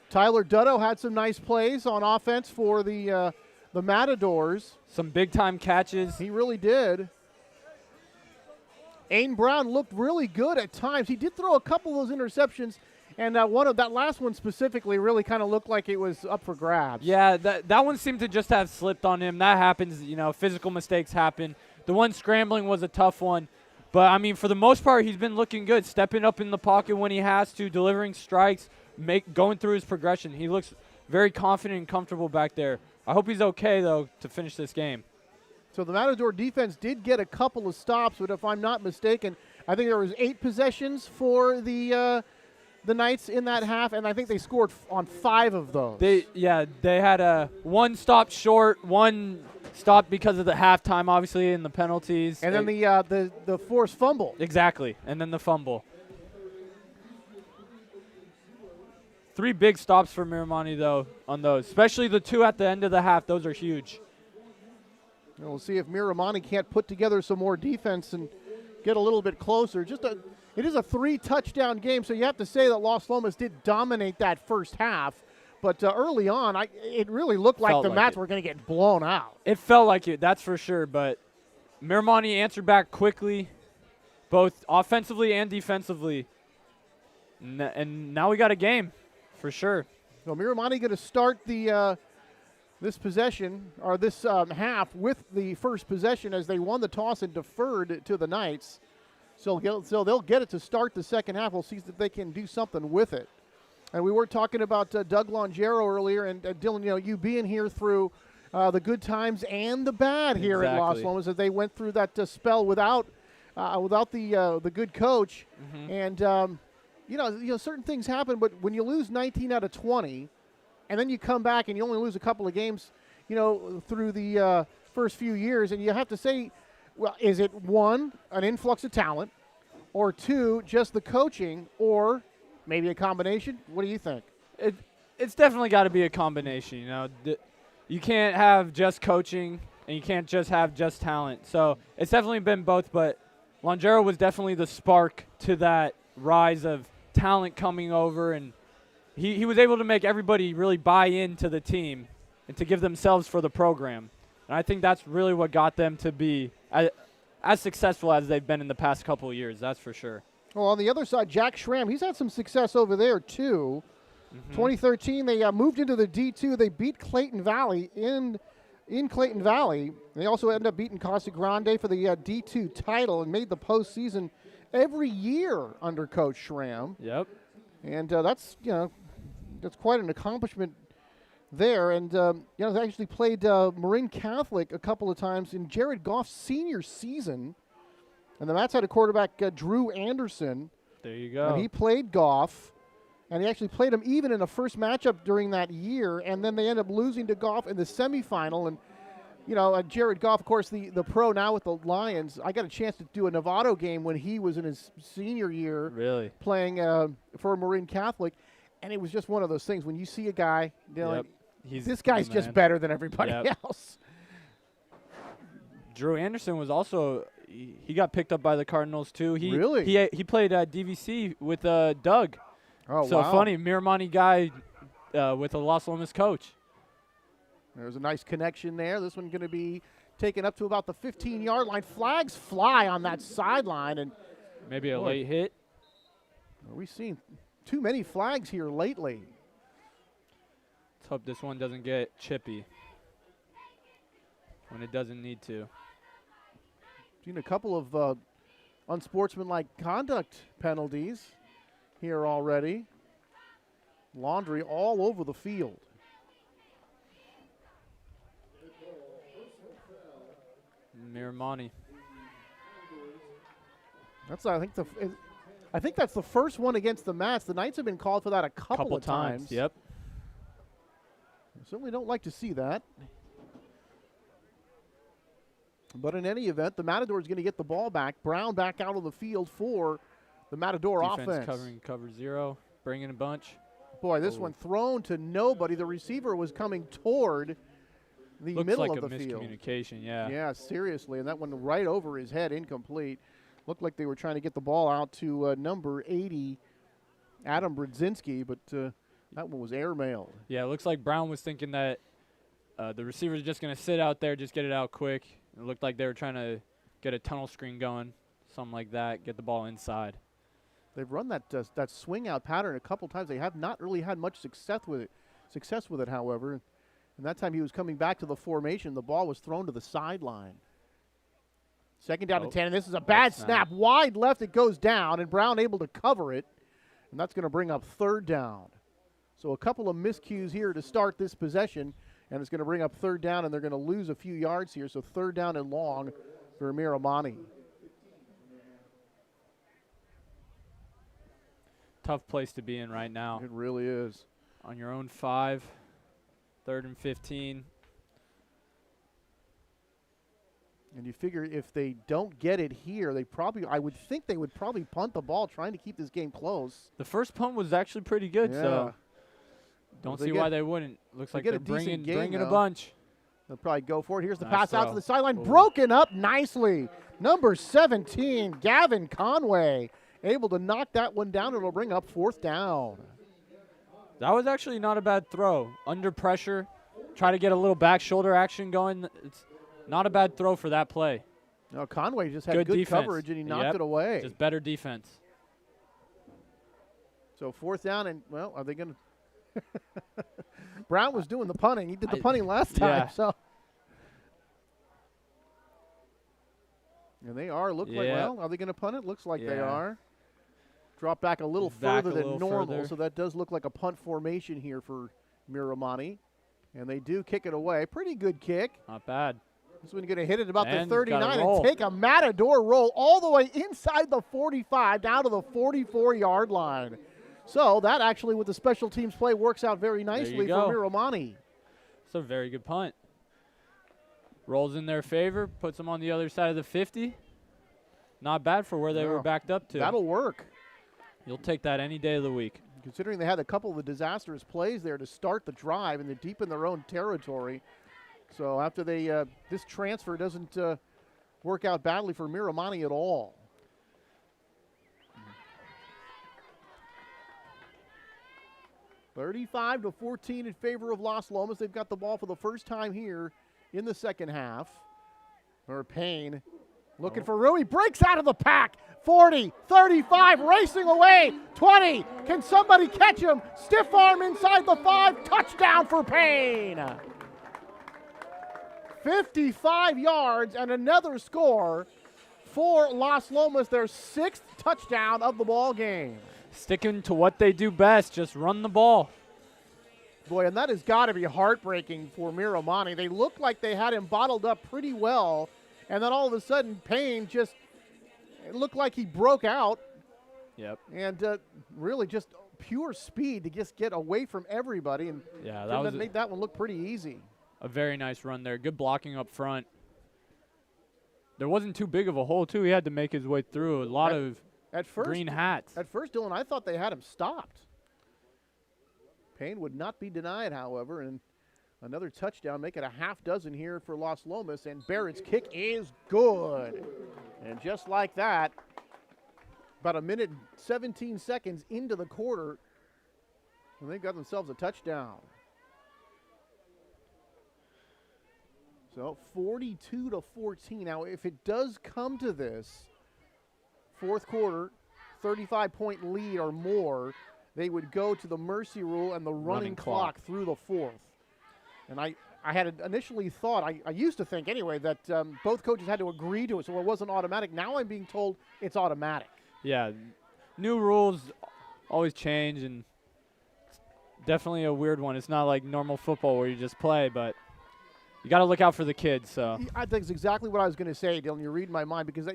Tyler Dutto had some nice plays on offense for the Matadors. Some big-time catches. He really did. Aiden Brown looked really good at times. He did throw a couple of those interceptions, and one of that last one specifically really kind of looked like it was up for grabs. Yeah, that one seemed to just have slipped on him. That happens, physical mistakes happen. The one scrambling was a tough one. But, I mean, for the most part, he's been looking good, stepping up in the pocket when he has to, delivering strikes, going through his progression. He looks very confident and comfortable back there. I hope he's okay, though, to finish this game. So the Matador defense did get a couple of stops, but if I'm not mistaken, I think there was 8 possessions for the Knights in that half, and I think they scored on 5 of those. They had a one stop short, one stop because of the halftime, obviously, and the penalties. And then the forced fumble. Exactly, and then the fumble. 3 big stops for Miramonte, though, on those, especially the 2 at the end of the half. Those are huge. We'll see if Miramonte can't put together some more defense and get a little bit closer. It is a 3-touchdown game, so you have to say that Las Lomas did dominate that first half. But early on, it really looked like the Mats were going to get blown out. It felt like it, that's for sure. But Miramonte answered back quickly, both offensively and defensively. And now we got a game, for sure. So Miramonte going to start this possession, or this half, with the first possession as they won the toss and deferred to the Knights. So they'll get it to start the second half. We'll see if they can do something with it. And we were talking about Doug Longero earlier, and Dylan, you being here through the good times and the bad here at Las Lomas as they went through that spell without the good coach. Mm-hmm. And certain things happen, but when you lose 19 out of 20, and then you come back and you only lose a couple of games, through the first few years, and you have to say, well, is it one, an influx of talent, or 2, just the coaching, or maybe a combination? What do you think? It's definitely got to be a combination. You know, you can't have just coaching and you can't just have just talent. So it's definitely been both. But Longero was definitely the spark to that rise of talent coming over, and he was able to make everybody really buy into the team and to give themselves for the program. And I think that's really what got them to be as successful as they've been in the past couple of years. That's for sure. Well, on the other side, Jack Schramm, he's had some success over there too. 2013, they moved into the D2. They beat Clayton Valley in Clayton Valley. They also ended up beating Casa Grande for the D2 title and made the postseason every year under Coach Schramm. Yep. And that's quite an accomplishment there. And they actually played Marin Catholic a couple of times in Jared Goff's senior season. And the Mats had a quarterback, Drew Anderson. There you go. And he played Goff. And he actually played him even in a first matchup during that year. And then they ended up losing to Goff in the semifinal. And, Jared Goff, of course, the pro now with the Lions. I got a chance to do a Novato game when he was in his senior year. Really? Playing for Marin Catholic. And it was just one of those things. When you see a guy, like, this guy's just better than everybody else. Drew Anderson was also he got picked up by the Cardinals too. Really? He played DVC with Doug. Oh, so wow. funny, Miramonte guy with a Los Lomas coach. There's a nice connection there. This one's going to be taken up to about the 15-yard line. Flags fly on that sideline, and maybe a late hit. We've seen too many flags here lately. Let's hope this one doesn't get chippy when it doesn't need to. Seen a couple of unsportsmanlike conduct penalties here already. Laundry all over the field. Miramonte. I think that's the first one against the Mats. The Knights have been called for that a couple of times. Yep. Certainly don't like to see that. But in any event, the Matador is going to get the ball back. Brown back out of the field for the Matador offense. Covering cover 0, bringing a bunch. Boy, this one thrown to nobody. The receiver was coming toward the middle of the field. Looks like a miscommunication, yeah. Yeah, seriously. And that one right over his head, incomplete. Looked like they were trying to get the ball out to number 80, Adam Brodzinski, but that one was airmailed. Yeah, it looks like Brown was thinking that the receiver's just going to sit out there, just get it out quick. It looked like they were trying to get a tunnel screen going, something like that, get the ball inside. They've run that swing out pattern a couple times. They have not really had much success with it, however. And that time he was coming back to the formation. The ball was thrown to the sideline. Second down to 10, and this is a bad snap. Wide left, it goes down, and Brown able to cover it. And that's going to bring up third down. So a couple of miscues here to start this possession, and it's going to bring up third down, and they're going to lose a few yards here. So third down and long for Miramonte. Tough place to be in right now. It really is. On your own 5, 3rd and 15. And you figure if they don't get it here, I would think they would probably punt the ball trying to keep this game close. The first punt was actually pretty good, so don't see why they wouldn't. Looks like they're bringing a bunch. They'll probably go for it. Here's the pass out to the sideline. Broken up nicely. Number 17, Gavin Conway, able to knock that one down. It'll bring up fourth down. That was actually not a bad throw. Under pressure, try to get a little back shoulder action going. It's not a bad throw for that play. No, Conway just had good coverage, and he knocked it away. Just better defense. So fourth down, and, well, are they going to – Brown was doing the punting. He did the punting last time. So. And they are. Are they going to punt it? Looks like they are. Drop back a little further than normal, so that does look like a punt formation here for Miramonte. And they do kick it away. Pretty good kick. Not bad. This one's going to hit it about the 39 and take a Matador roll all the way inside the 45 down to the 44-yard line. So that actually, with the special teams play, works out very nicely for Miramonte. It's a very good punt. Rolls in their favor, puts them on the other side of the 50. Not bad for where they were No. backed up to. That'll work. You'll take that any day of the week. Considering they had a couple of the disastrous plays there to start the drive, and they're deep in their own territory. So after they this transfer doesn't work out badly for Miramonte at all. Mm-hmm. 35-14 in favor of Las Lomas. They've got the ball for the first time here in the second half. Or Payne looking for Rui, breaks out of the pack. 40, 35, racing away. 20, can somebody catch him? Stiff arm inside the 5, touchdown for Payne. 55 yards and another score for Las Lomas, their 6th touchdown of the ball game. Sticking to what they do best, just run the ball. Boy, and that has got to be heartbreaking for Miramonte. They looked like they had him bottled up pretty well, and then all of a sudden Payne just it looked like he broke out. Yep. And really just pure speed to just get away from everybody, and Yeah, that was made that one look pretty easy. a very nice run there. Good blocking up front. There wasn't too big of a hole, too. He had to make his way through. A lot of At first, green hats. At first, Dylan, I thought they had him stopped. Payne would not be denied, however, and another touchdown, make it a half dozen here for Las Lomas, and Barrett's kick is good. And just like that, about a minute and 17 seconds into the quarter, and they've got themselves a touchdown. So 42-14. Now, if it does come to this, fourth quarter, 35-point lead or more, they would go to the mercy rule and the running clock through the fourth. And I had initially thought, I used to think anyway, that both coaches had to agree to it, so it wasn't automatic. Now I'm being told it's automatic. Yeah, new rules always change, and it's definitely a weird one. It's not like normal football where you just play, but you got to look out for the kids. So I think it's exactly what I was going to say, Dylan. You're reading my mind, because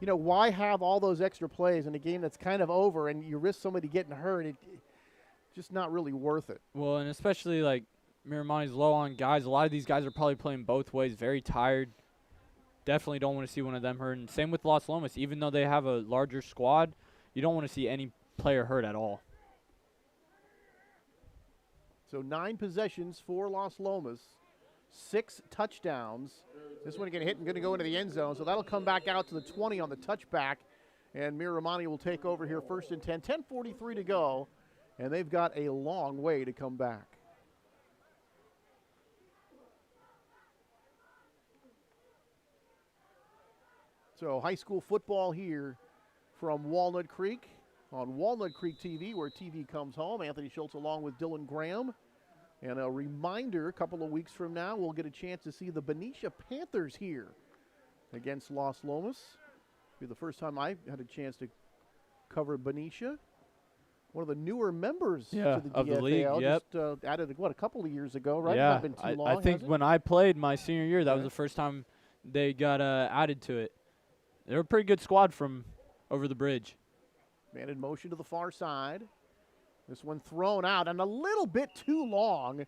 why have all those extra plays in a game that's kind of over and you risk somebody getting hurt? It's just not really worth it. Well, and especially like Miramonte's low on guys. A lot of these guys are probably playing both ways, very tired. Definitely don't want to see one of them hurt. And same with Las Lomas. Even though they have a larger squad, you don't want to see any player hurt at all. So 9 possessions for Las Lomas, 6 touchdowns. This one going to go into the end zone, so that'll come back out to the 20 on the touchback, and Miramonte will take over here first and 10. 10:43 to go, and they've got a long way to come back. So high school football here from Walnut Creek on Walnut Creek TV, where TV comes home. Anthony Schultz along with Dylan Graham. And a reminder, a couple of weeks from now, we'll get a chance to see the Benicia Panthers here against Las Lomas. It'll be the first time I had a chance to cover Benicia. One of the newer members to the of DFAL. the league, yep. Just added, a couple of years ago, right? Yeah, Not been too long, I think has it? when I played my senior year, that was the first time they got added to it. They're a pretty good squad from over the bridge. Man in motion to the far side. This one thrown out and a little bit too long.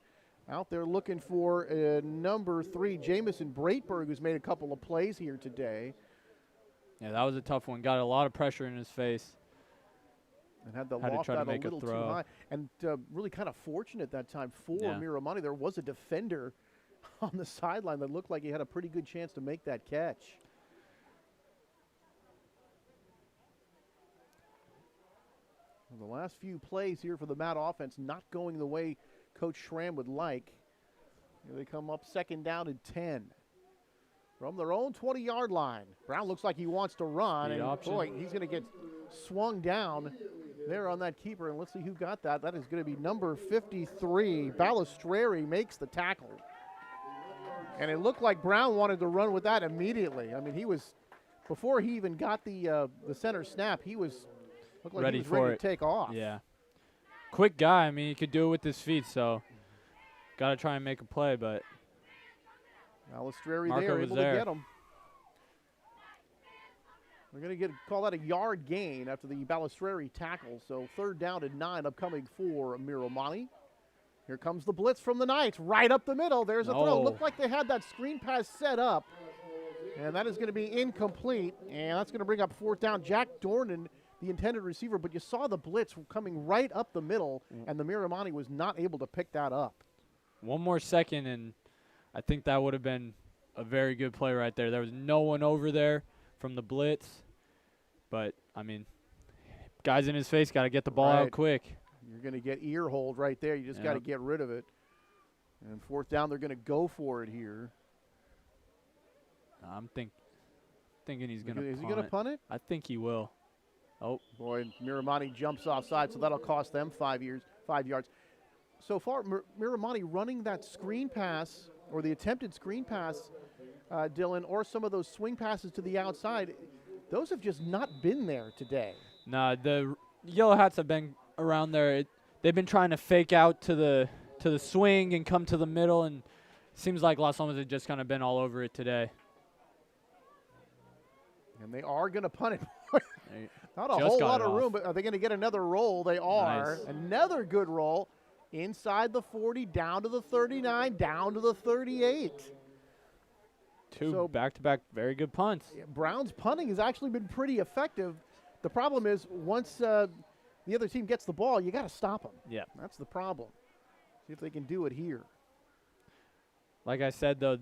Out there looking for number 3, Jamison Breitberg, who's made a couple of plays here today. Yeah, that was a tough one. Got a lot of pressure in his face. And had the Had to loft try to out make a a little too throw. high. And really kind of fortunate that time for Yeah. Miramonte. There was a defender on the sideline that looked like he had a pretty good chance to make that catch. The last few plays here for the Matt offense not going the way Coach Schramm would like. Here they come up second down and 10. From their own 20-yard line. Brown looks like he wants to run. Speed And option. boy, he's going to get swung down there on that keeper. And let's see who got that. That is going to be number 53. Balistreri makes the tackle. And it looked like Brown wanted to run with that immediately. I mean, he was, before he even got the center snap, he was looked like Ready he was for ready it. to take off. Yeah. Quick guy. I mean, he could do it with his feet, so got to try and make a play, but Balistreri Marco there, was able there. to get him. We're going to call that a yard gain after the Balistreri tackle. So third down and 9 upcoming for Miramonte. Here comes the blitz from the Knights, right up the middle. There's a throw. No. Looked like they had that screen pass set up. And that is going to be incomplete, and that's going to bring up fourth down. Jack Dornan, the intended receiver, but you saw the blitz coming right up the middle, and the Miramonte was not able to pick that up. One more second, and I think that would have been a very good play right there. There was no one over there from the blitz, but, I mean, guys in his face got to get the ball out quick. You're going to get ear hold right there. You just got to get rid of it. And fourth down, they're going to go for it here. I'm thinking he's going to punt. Is he going to punt it? I think he will. Oh. Boy, Miramonte jumps offside, so that'll cost them 5 yards. So far, Miramonte running that screen pass or the attempted screen pass, Dylan, or some of those swing passes to the outside, those have just not been there today. Nah, the Yellow Hats have been around there. They've been trying to fake out to the swing and come to the middle, and it seems like Las Lomas have just kind of been all over it today. And they are going to punt it. Not a Just whole got lot it of off. room, but are they going to get another roll? They are. Nice. Another good roll inside the 40, down to the 39, down to the 38. Two back-to-back very good punts. Yeah, Brown's punting has actually been pretty effective. The problem is once the other team gets the ball, you got to stop them. Yeah. That's the problem. See if they can do it here. Like I said, the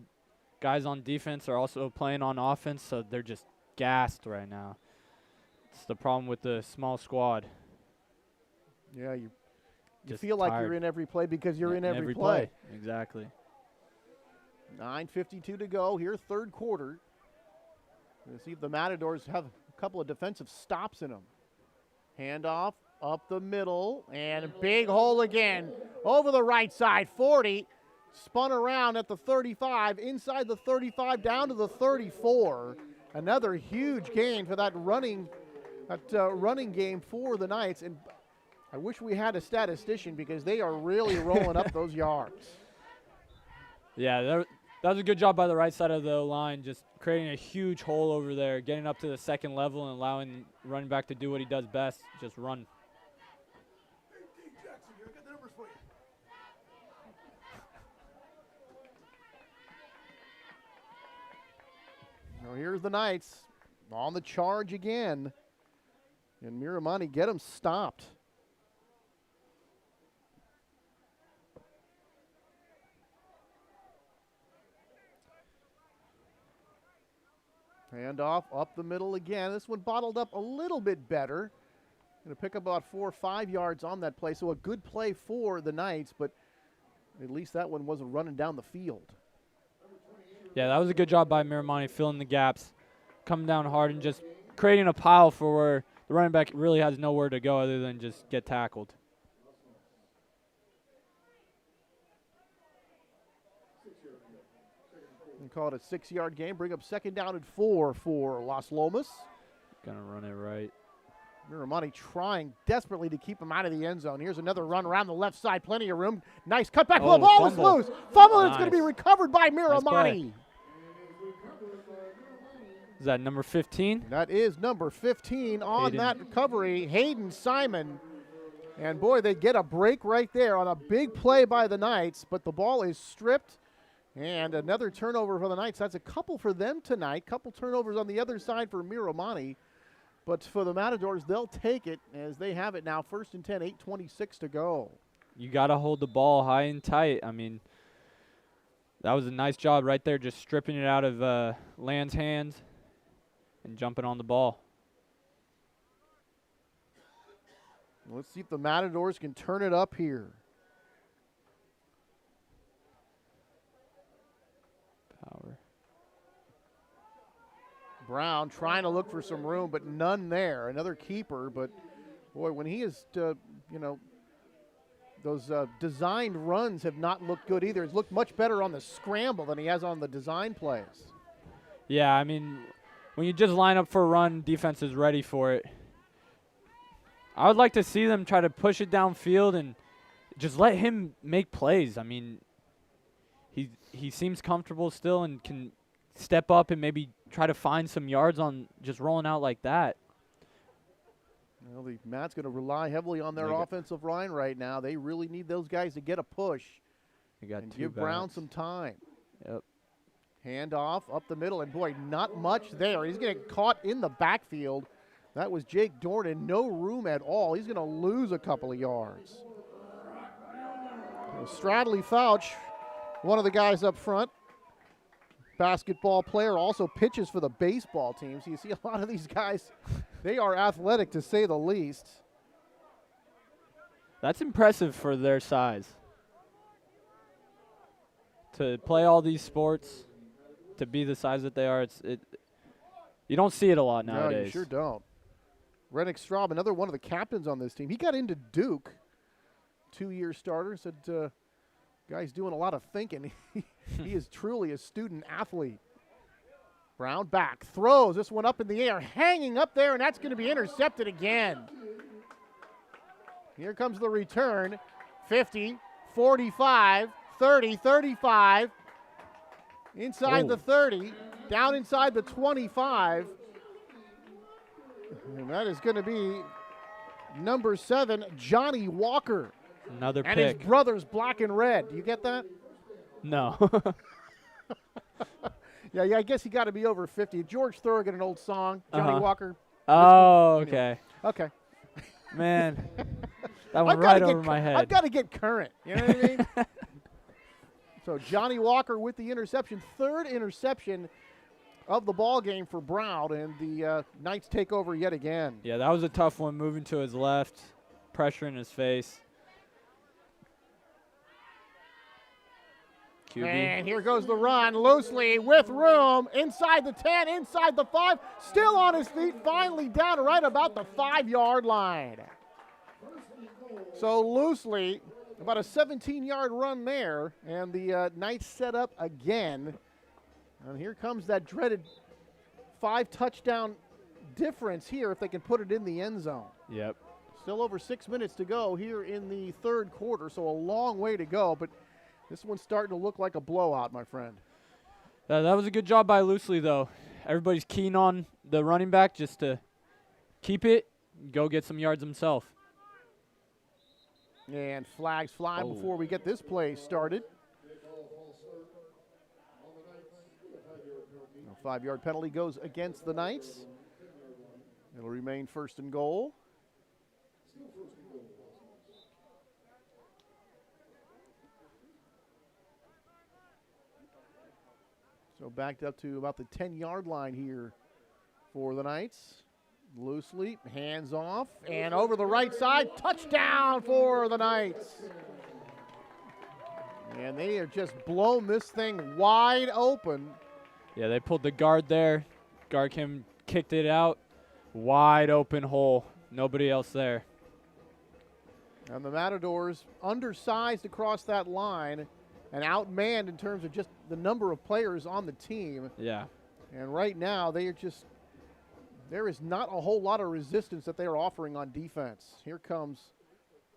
guys on defense are also playing on offense, so they're just gassed right now. It's the problem with the small squad. Yeah, you Just feel like tired. you're in every play because you're in every play. Exactly. 9:52 to go here, third quarter. Let's see if the Matadors have a couple of defensive stops in them. Handoff up the middle, and a big hole again over the right side, 40. Spun around at the 35, inside the 35, down to the 34. Another huge gain for that running game for the Knights. And I wish we had a statistician because they are really rolling up those yards. Yeah, that was a good job by the right side of the line, just creating a huge hole over there, getting up to the second level and allowing running back to do what he does best, just run. Now here's the Knights on the charge again. And Miramonte get them stopped. Handoff up the middle again. This one bottled up a little bit better. Going to pick up about 4 or 5 yards on that play. So a good play for the Knights, but at least that one wasn't running down the field. Yeah, that was a good job by Miramonte, filling the gaps, coming down hard and just creating a pile for where the running back really has nowhere to go other than just get tackled. And call it a 6-yard game. Bring up second down and 4 for Las Lomas. Gonna run it right. Miramonte trying desperately to keep him out of the end zone. Here's another run around the left side. Plenty of room. Nice cutback. Oh, The ball fumble. is loose. Fumble. Nice. It's going to be recovered by Miramonte. Is that number 15? That is number 15 on Hayden. that recovery. Hayden Simon. And boy, they get a break right there on a big play by the Knights, but the ball is stripped. And another turnover for the Knights. That's a couple for them tonight. Couple turnovers on the other side for Miramonte. But for the Matadors, they'll take it as they have it now. 1st and 10, 8:26 to go. You got to hold the ball high and tight. I mean, that was a nice job right there, just stripping it out of Land's hands and jumping on the ball. Let's see if the Matadors can turn it up here. Power. Brown trying to look for some room, but none there. Another keeper, but boy, when he is, those designed runs have not looked good either. He's looked much better on the scramble than he has on the design plays. Yeah, I mean, when you just line up for a run, defense is ready for it. I would like to see them try to push it downfield and just let him make plays. I mean, he seems comfortable still and can step up and maybe try to find some yards on just rolling out like that. Well, the Matt's going to rely heavily on their offensive line right now. They really need those guys to get a push They got and two give Brown backs. some time. Yep. Hand off up the middle, and boy, not much there. He's getting caught in the backfield. That was Jake Dornan. No room at all. He's going to lose a couple of yards. Stradley Fouch, one of the guys up front, basketball player, also pitches for the baseball team. So you see a lot of these guys, they are athletic to say the least. That's impressive for their size. To play all these sports, to be the size that they are, you don't see it a lot nowadays. No, you sure don't. Rennick Straub, another one of the captains on this team. He got into Duke, 2-year starter, said, guy's doing a lot of thinking. He is truly a student athlete. Brown back, throws this one up in the air, hanging up there, and that's going to be intercepted again. Here comes the return. 50, 45, 30, 35. Inside the 30, down inside the 25. And that is going to be number 7, Johnny Walker. Another and pick. His brother's black and red. Do you get that? No. Yeah, I guess he got to be over 50. George Thorogood, an old song. Johnny Walker. Oh, okay. Okay. Man, that went right over my head. I've got to get current. You know what I mean? So Johnny Walker with the interception, 3rd interception of the ball game for Brown, and the Knights take over yet again. Yeah, that was a tough one, moving to his left, pressure in his face. QB. And here goes the run, loosely with room, inside the 10, inside the 5, still on his feet, finally down right about the 5-yard line. So loosely, about a 17-yard run there, and the Knights set up again. And here comes that dreaded 5-touchdown difference here if they can put it in the end zone. Yep. Still over 6 minutes to go here in the 3rd quarter, so a long way to go, but this one's starting to look like a blowout, my friend. That was a good job by Loosely, though. Everybody's keen on the running back just to keep it, go get some yards himself. And flags fly before we get this play started. A 5-yard penalty goes against the Knights. It'll remain 1st and goal. So backed up to about the 10-yard line here for the Knights. Loosely, hands off, and over the right side, touchdown for the Knights. And they have just blown this thing wide open. Yeah, they pulled the guard there. Guard kicked it out. Wide open hole. Nobody else there. And the Matadors undersized across that line and outmanned in terms of just the number of players on the team. Yeah. And right now, they are just, there is not a whole lot of resistance that they are offering on defense. Here comes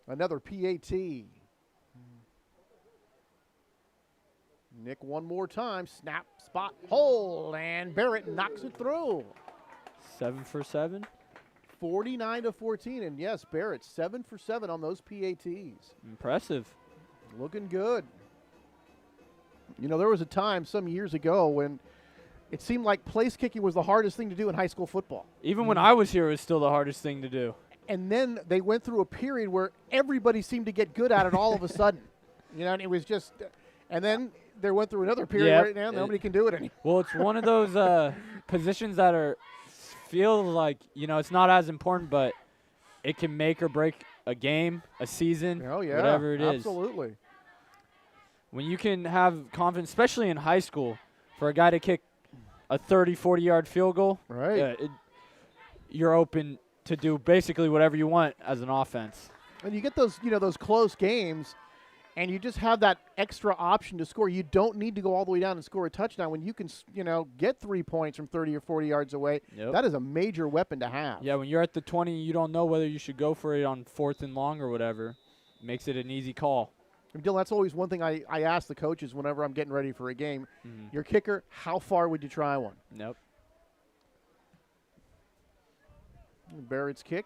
another PAT. Nick one more time, snap, spot, hold, and Barrett knocks it through. 7 for 7. 49-14, and yes, Barrett 7 for 7 on those PATs. Impressive. Looking good. You know, there was a time some years ago when it seemed like place kicking was the hardest thing to do in high school football. Even when I was here, it was still the hardest thing to do. And then they went through a period where everybody seemed to get good at it all of a sudden. You know, and it was just, and then they went through another period right now, nobody can do it anymore. Well, it's one of those positions that feel like, you know, it's not as important, but it can make or break a game, a season, whatever it is. Absolutely. When you can have confidence, especially in high school, for a guy to kick a 30, 40-yard field goal, right? You're open to do basically whatever you want as an offense. And you get those, you know, those close games, and you just have that extra option to score. You don't need to go all the way down and score a touchdown. When you can, you know, get 3 points from 30 or 40 yards away, that is a major weapon to have. Yeah, when you're at the 20, you don't know whether you should go for it on 4th and long or whatever. Makes it an easy call. Dylan, that's always one thing I ask the coaches whenever I'm getting ready for a game. Your kicker, how far would you try one? Nope. Barrett's kick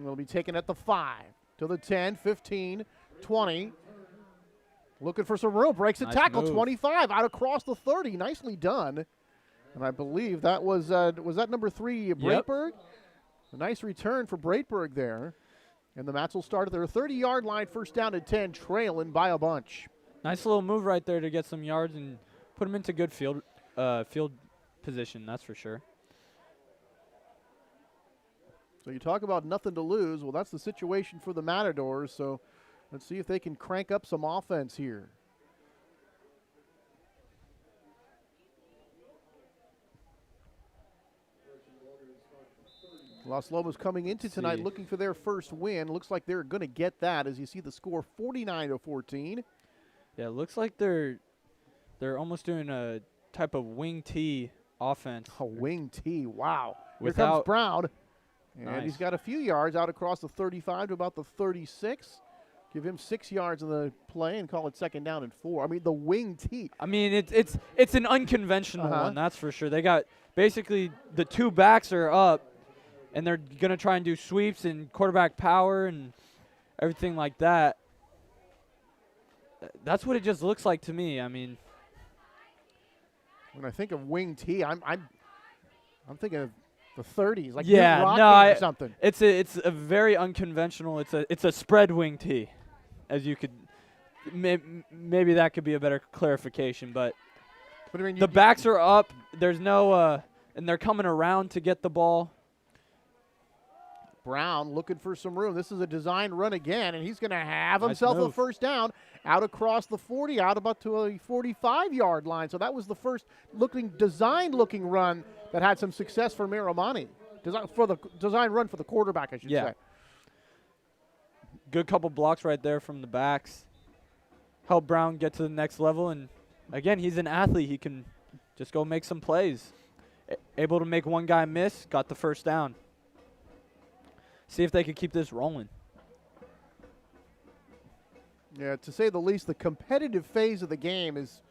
will be taken at the 5, to the 10, 15, 20. Looking for some room. Breaks a Nice tackle. move. 25 out across the 30. Nicely done. And I believe that was that number 3, Breitberg? A nice return for Breitberg there. And the Mats will start at their 30-yard line, first down and 10, trailing by a bunch. Nice little move right there to get some yards and put him into good field position, that's for sure. So you talk about nothing to lose. Well, that's the situation for the Matadors. So let's see if they can crank up some offense here. Las Lomas coming into tonight looking for their first win. Looks like they're going to get that as you see the score 49-14. Yeah, it looks like they're almost doing a type of wing T offense. A wing T, wow. Here comes Without- Brown. And Nice. he's got a few yards out across the 35 to about the 36. Give him 6 yards in the play and call it second down and 4. I mean, the wing T. I mean, it's an unconventional Uh-huh. one, that's for sure. They got basically the 2 backs are up, and they're going to try and do sweeps and quarterback power and everything like that. That's what it just looks like to me. I mean, When I think of wing T, I'm thinking of the 30s, like yeah, Newt no, Rockman or something. it's a very unconventional. It's a spread wing T, as you could maybe that could be a better clarification. But But I mean, the backs are up. There's no and they're coming around to get the ball. Brown looking for some room. This is a design run again, and he's going to have Nice himself a move. first down out across the 40, out about to a 45-yard line. So that was the first design-looking run that had some success for Miramonte. Design run for the quarterback, I should Yeah. say. Good couple blocks right there from the backs. Help Brown get to the next level, and again, he's an athlete. He can just go make some plays. Able to make one guy miss, got the first down. See if they can keep this rolling. Yeah, to say the least, the competitive phase of the game is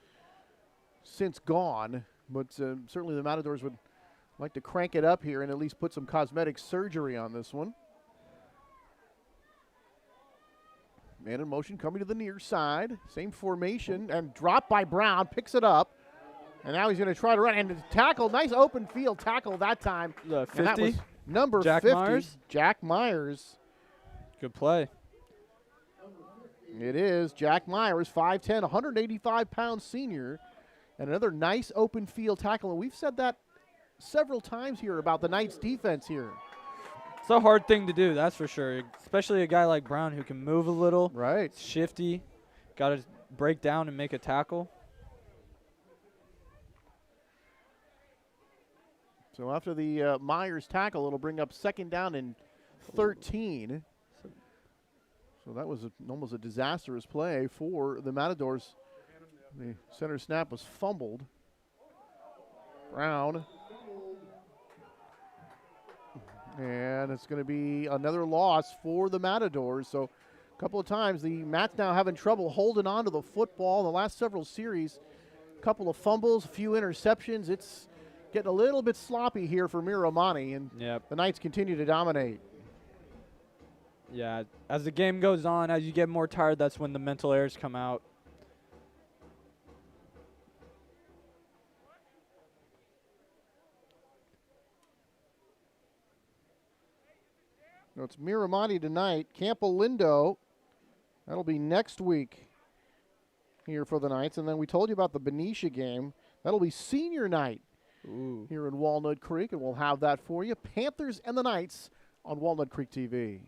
since gone, but certainly the Matadors would like to crank it up here and at least put some cosmetic surgery on this one. Man in motion coming to the near side. Same formation and dropped by Brown. Picks it up. And now he's going to try to run. And the tackle, nice open field tackle that time. The And that 50. was number Jack 50. Myers? Jack Myers. Good play. It is Jack Myers, 5'10", 185-pound senior. And another nice open field tackle. And we've said that several times here about the Knights' defense here. It's a hard thing to do, that's for sure. Especially a guy like Brown who can move a little. Right. Shifty. Got to break down and make a tackle. So after the Myers tackle, it'll bring up second down and 13. So that was almost a disastrous play for the Matadors. The center snap was fumbled. Brown. And it's going to be another loss for the Matadors. So a couple of times the Mats now having trouble holding on to the football in the last several series. A couple of fumbles, a few interceptions. It's getting a little bit sloppy here for Miramonte, and Yep. the Knights continue to dominate. Yeah, as the game goes on, as you get more tired, that's when the mental errors come out. So it's Miramonte tonight. Campo Lindo, that'll be next week here for the Knights. And then we told you about the Benicia game. That'll be senior night Ooh. here in Walnut Creek, and we'll have that for you. Panthers and the Knights on Walnut Creek TV.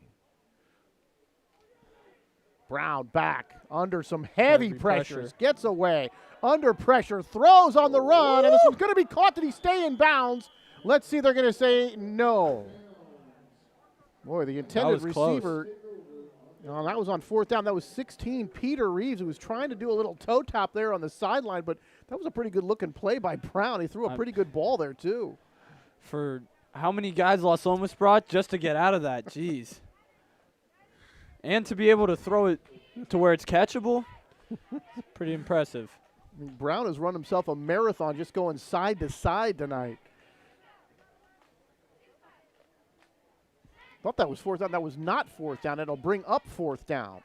Brown back under some heavy Heavy pressures. pressure. Gets away. Under pressure. Throws on the run. And this one's going to be caught. Did he stay in bounds? Let's see. They're going to say no. Boy, the intended was close. receiver. Oh, that was on fourth down. That was 16. Peter Reeves, who was trying to do a little toe tap there on the sideline, but that was a pretty good looking play by Brown. He threw a pretty good ball there, too. For how many guys Las Lomas brought just to get out of that? Jeez. And to be able to throw it to where it's catchable, pretty impressive. I mean, Brown has run himself a marathon just going side to side tonight. Thought that was fourth down. That was not fourth down. It'll bring up fourth down.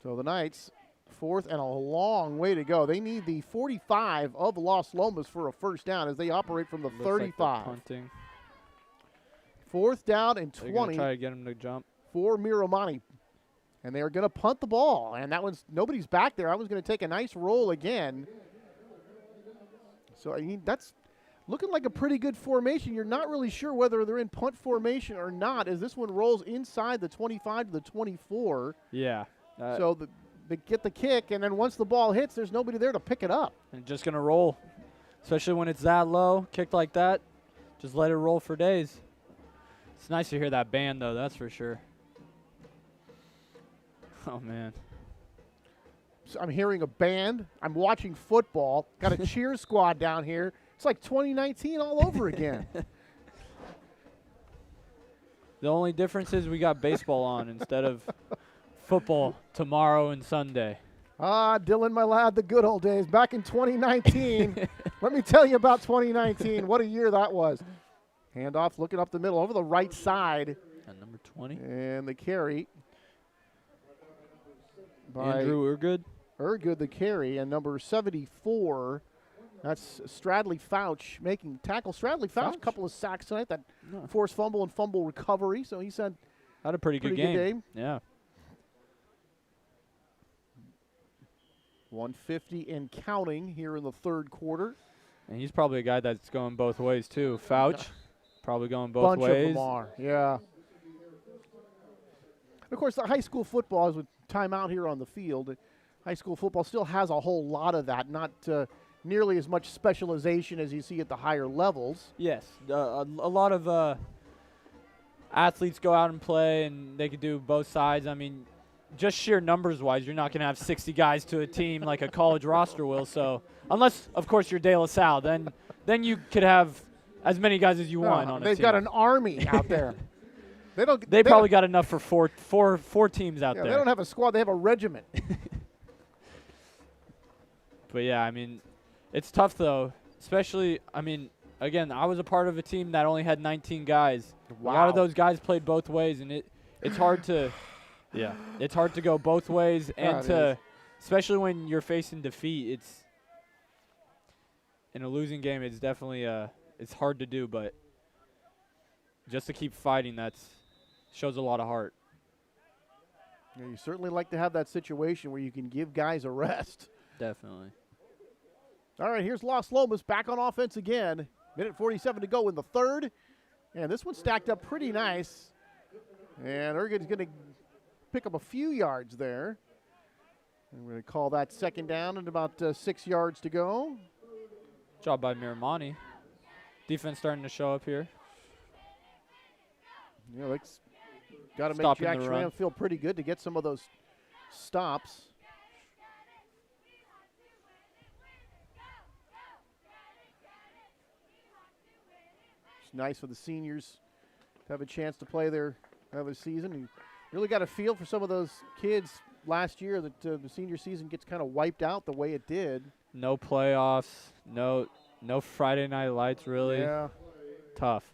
So the Knights, 4th and a long way to go. They need the 45 of Los Lomas for a first down as they operate from the Looks like they're 35. punting. 4th down and They're gonna 20 try to get him to jump. for Miramonte. And they are going to punt the ball. And that one's, nobody's back there. I was going to take a nice roll again. So, I mean, that's looking like a pretty good formation. You're not really sure whether they're in punt formation or not as this one rolls inside the 25 to the 24. Yeah. So they get the kick, and then once the ball hits, there's nobody there to pick it up. And just going to roll, especially when it's that low, kicked like that. Just let it roll for days. It's nice to hear that band, though, that's for sure. Oh, man. So I'm hearing a band. I'm watching football. Got a cheer squad down here. It's like 2019 all over again. The only difference is we got baseball on instead of football tomorrow and Sunday. Ah, Dylan, my lad, the good old days. Back in 2019. Let me tell you about 2019. What a year that was. Handoff looking up the middle over the right side. And number 20. And the carry by Andrew Urgood. Urgood, the carry, and number 74. That's Stradley Fouch making the tackle. Stradley Fouch, a couple of sacks tonight. That forced fumble and fumble recovery. So he said had a pretty good game. Yeah. 150 and counting here in the third quarter. And he's probably a guy that's going both ways, too. Fouch, probably going both Bunch ways. of them are, yeah. And of course, the high school football is with timeout here on the field. High school football still has a whole lot of that, not nearly as much specialization as you see at the higher levels. Yes. A lot of athletes go out and play, and they could do both sides. I mean, just sheer numbers-wise, you're not going to have 60 guys to a team like a college roster will. So unless, of course, you're De La Salle, then you could have as many guys as you want on a team. They've got an army out there. They probably got enough for four teams out there. They don't have a squad. They have a regiment. But, yeah, I mean, it's tough, though, especially, I mean, again, I was a part of a team that only had 19 guys. Wow. A lot of those guys played both ways, and it's hard to it's hard to go both ways, and especially when you're facing defeat, it's in a losing game, it's definitely it's hard to do, but just to keep fighting, shows a lot of heart. Yeah, you certainly like to have that situation where you can give guys a rest. Definitely. All right, here's Los Lomas back on offense again. Minute 47 to go in the third. And this one stacked up pretty nice. And Urgood's going to pick up a few yards there. And we're going to call that second down and about 6 yards to go. Job by Miramonte. Defense starting to show up here. You know, it's got to make Stopping Jack the Schramm run. feel pretty good to get some of those stops. It's nice for the seniors to have a chance to play their season. You really got a feel for some of those kids last year that the senior season gets kind of wiped out the way it did. No playoffs, no Friday night lights, really. Yeah. Tough.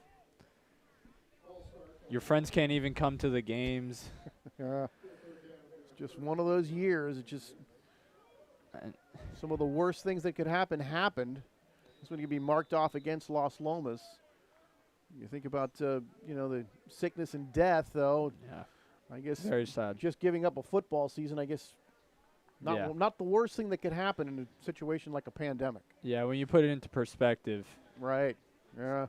Your friends can't even come to the games. Yeah. It's just one of those years. It just some of the worst things that could happen happened. This one could be marked off against Los Lomas. You think about the sickness and death, though. Yeah. I guess Very sad. just giving up a football season, I guess, not the worst thing that could happen in a situation like a pandemic. Yeah, when you put it into perspective. Right. Yeah.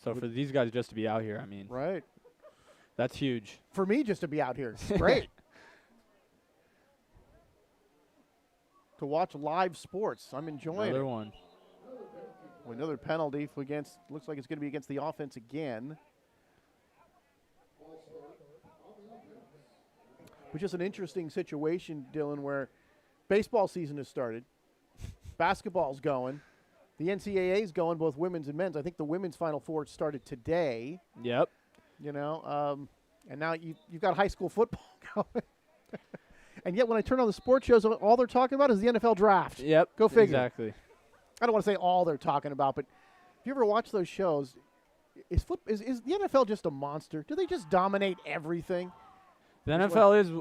So for these guys just to be out here, I mean, Right. that's huge. For me, just to be out here, it's great. To watch live sports, I'm enjoying Another it. one. Another penalty looks like it's going to be against the offense again. Which is an interesting situation, Dylan, where baseball season has started, basketball's going, the NCAA's going, both women's and men's. I think the women's Final Four started today. Yep. And now you've got high school football going. And yet when I turn on the sports shows, all they're talking about is the NFL draft. Yep. Go figure. Exactly. I don't want to say all they're talking about, but if you ever watch those shows, Is the NFL just a monster? Do they just dominate everything? The NFL is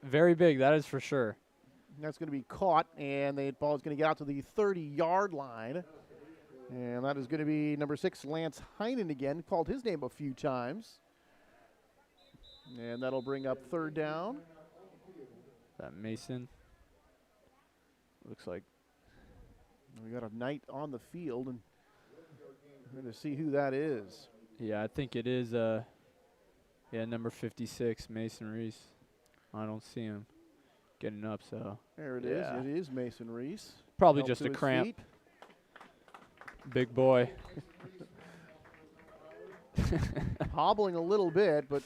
very big, that is for sure. That's going to be caught, and the ball is going to get out to the 30-yard line. And that is going to be number 6, Lance Heinen again. Called his name a few times. And that'll bring up 3rd down. That Mason. Looks like. We got a Knight on the field, and we're going to see who that is. Yeah, I think it is, number 56, Mason Reese. I don't see him getting up, so. There it is. It is Mason Reese. Probably Help just to a his cramp. feet. Big boy. Hobbling a little bit, but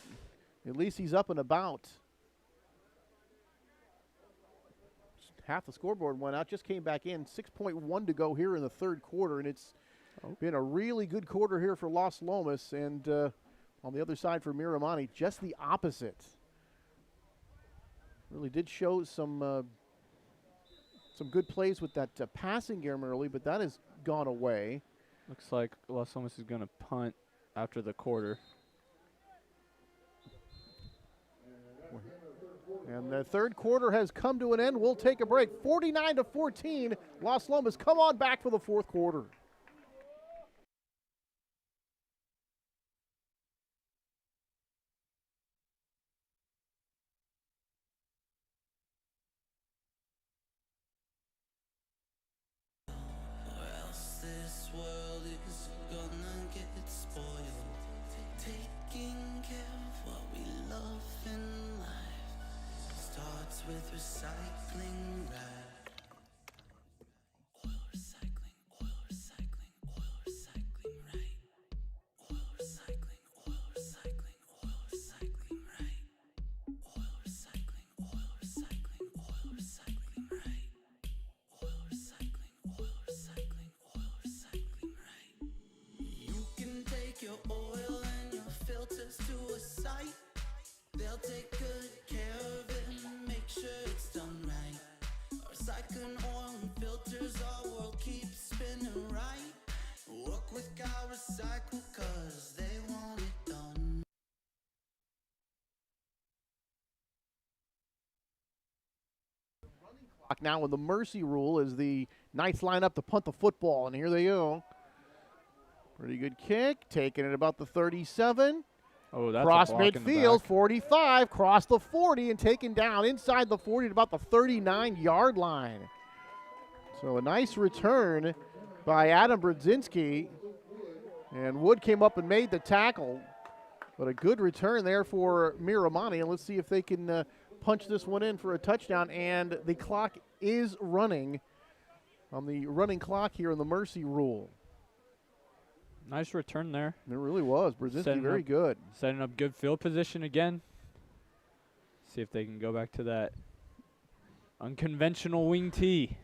at least he's up and about. Half the scoreboard went out, just came back in. 6.1 to go here in the 3rd quarter, and it's been a really good quarter here for Los Lomas. And on the other side for Miramonte, just the opposite. Really did show some good plays with that passing game early, but that has gone away. Looks like Los Lomas is going to punt after the quarter. And the 3rd quarter has come to an end. We'll take a break. 49-14. Los Lomas come on back for the 4th quarter. Or else this world is gonna get spoiled. Taking care of what we love in life starts with recycling right. Oil recycling, oil recycling, oil recycling right. Oil recycling, oil recycling, oil recycling right. Oil recycling, oil recycling, oil recycling right. Oil recycling, oil recycling, oil recycling right. You can take your oil and your filters to a site. They'll take good care of it and make sure it's done right. Recycling oil and filters, our world keeps spinning right. Work with God Recycle, cause they want it done. Now in the mercy rule as the Knights line up to punt the football, and here they go. Pretty good kick, taking it about the 37. Oh, that's Cross a block in the midfield, back. 45, cross the 40, and taken down inside the 40 at about the 39-yard line. So a nice return by Adam Brodzinski. And Wood came up and made the tackle. But a good return there for Miramonte. And let's see if they can punch this one in for a touchdown. And the clock is running on the running clock here in the mercy rule. Nice return there. It really was. Brodzinski Setting very up- good. Setting up good field position again. See if they can go back to that unconventional wing tee.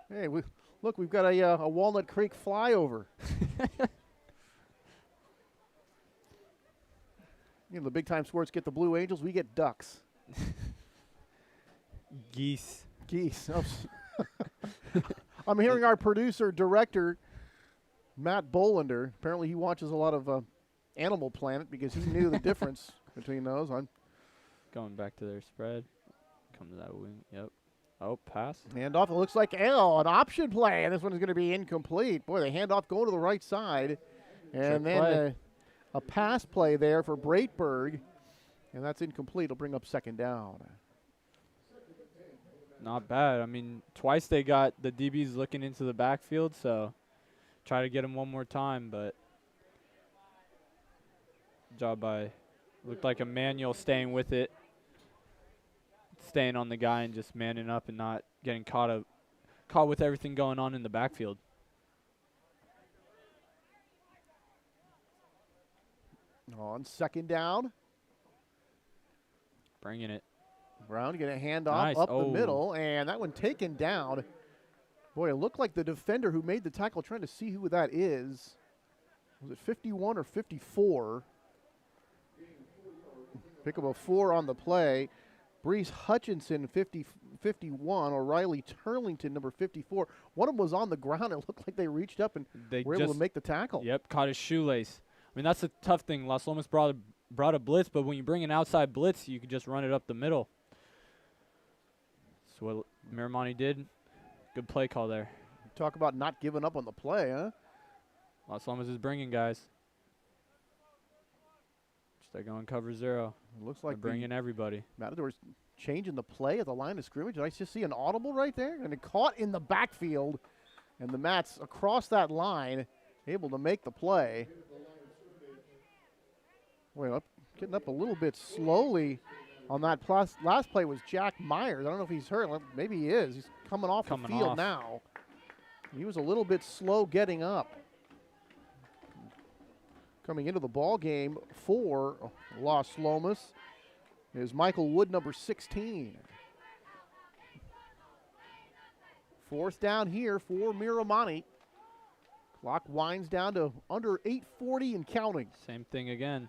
Hey, look, we've got a Walnut Creek flyover. You know, the big time sports get the Blue Angels, we get ducks. Geese. Geese. I'm hearing our producer, director, Matt Bolander. Apparently he watches a lot of Animal Planet because he knew the difference between those. Going back to their spread. Come to that wing. Yep. Oh, pass. Handoff, it looks like an option play, and this one is going to be incomplete. Boy, the handoff going to the right side. And Trick then play. a pass play there for Breitberg, and that's incomplete. It'll bring up 2nd down. Not bad. I mean, twice they got the DBs looking into the backfield, so try to get him one more time, but job by, looked like Emmanuel staying with it, staying on the guy and just manning up and not getting caught with everything going on in the backfield. On 2nd down, Bringing it. Brown going to hand off Nice. up the Oh. middle, and that one taken down. Boy, it looked like the defender who made the tackle, trying to see who that is. Was it 51 or 54? Pick up a 4 on the play. Brees Hutchinson, 51, O'Reilly Turlington, number 54. One of them was on the ground. It looked like they reached up and They were able to make the tackle. Yep, caught his shoelace. I mean, that's the tough thing. Las Lomas brought a blitz, but when you bring an outside blitz, you can just run it up the middle. That's what Miramonte did. Good play call there. Talk about not giving up on the play, huh? Las Lomas is bringing guys. They're going cover 0. It looks like they're bringing everybody. Matadors changing the play at the line of scrimmage. Did I just see an audible right there? And it caught in the backfield. And the Mats across that line, able to make the play. Wait, getting up a little bit slowly on that last play was Jack Myers. I don't know if he's hurt. Maybe he is. He's coming off the field now. He was a little bit slow getting up. Coming into the ball game for Las Lomas is Michael Wood, number 16. 4th down here for Miramonte. Clock winds down to under 8:40 and counting. Same thing again.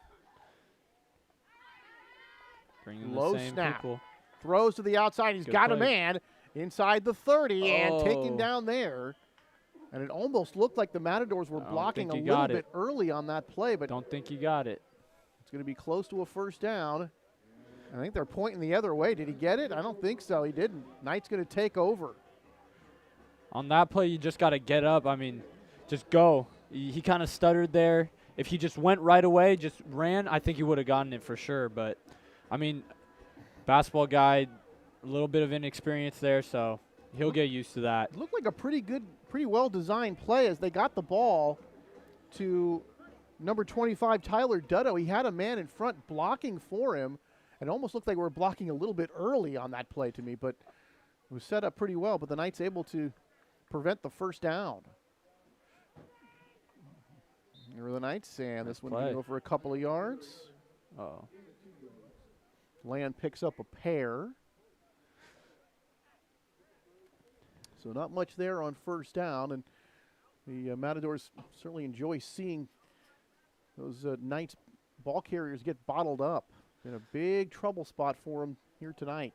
Bringing Low the same snap. people. Throws to the outside. He's got play. a man inside the 30 and taken down there. And it almost looked like the Matadors were blocking a little bit early on that play, but don't think he got it. It's going to be close to a 1st down. I think they're pointing the other way. Did he get it? I don't think so. He didn't. Knight's going to take over. On that play, you just got to get up. I mean, just go. He kind of stuttered there. If he just went right away, just ran, I think he would have gotten it for sure. But, I mean, basketball guy, a little bit of inexperience there, so he'll get used to that. It looked like a pretty well-designed play as they got the ball to number 25, Tyler Dutto. He had a man in front blocking for him, and it almost looked like we were blocking a little bit early on that play to me, but it was set up pretty well. But the Knights able to prevent the 1st down. Here are the Knights, and this one going to go for a couple of yards. Uh-oh. Land picks up a pair. So not much there on 1st down, and the Matadors certainly enjoy seeing those Knights ball carriers get bottled up. Been a big trouble spot for them here tonight.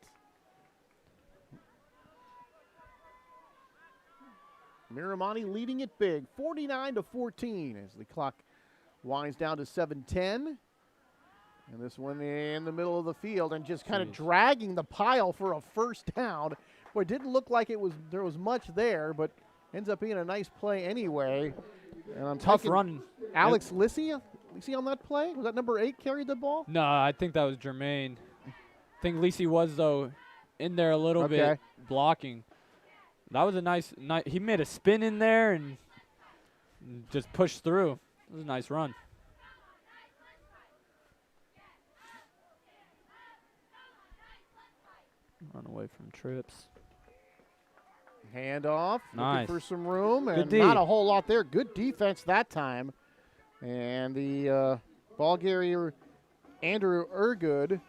Miramonte leading it big, 49-14 as the clock winds down to 7:10. And this one in the middle of the field and just kind of dragging the pile for a 1st down. Boy, it didn't look like there was much there, but ends up being a nice play anyway. And I'm Tough run. Alex Lissy on that play? Was that number 8 carried the ball? No, I think that was Jermaine. I think Lisi was, though, in there a little bit blocking. That was a nice – he made a spin in there and just pushed through. It was a nice run. Run away from trips. Handoff. Nice. Looking for some room. And Good not a whole lot there. Good defense that time. And the ball carrier, Andrew Ergood.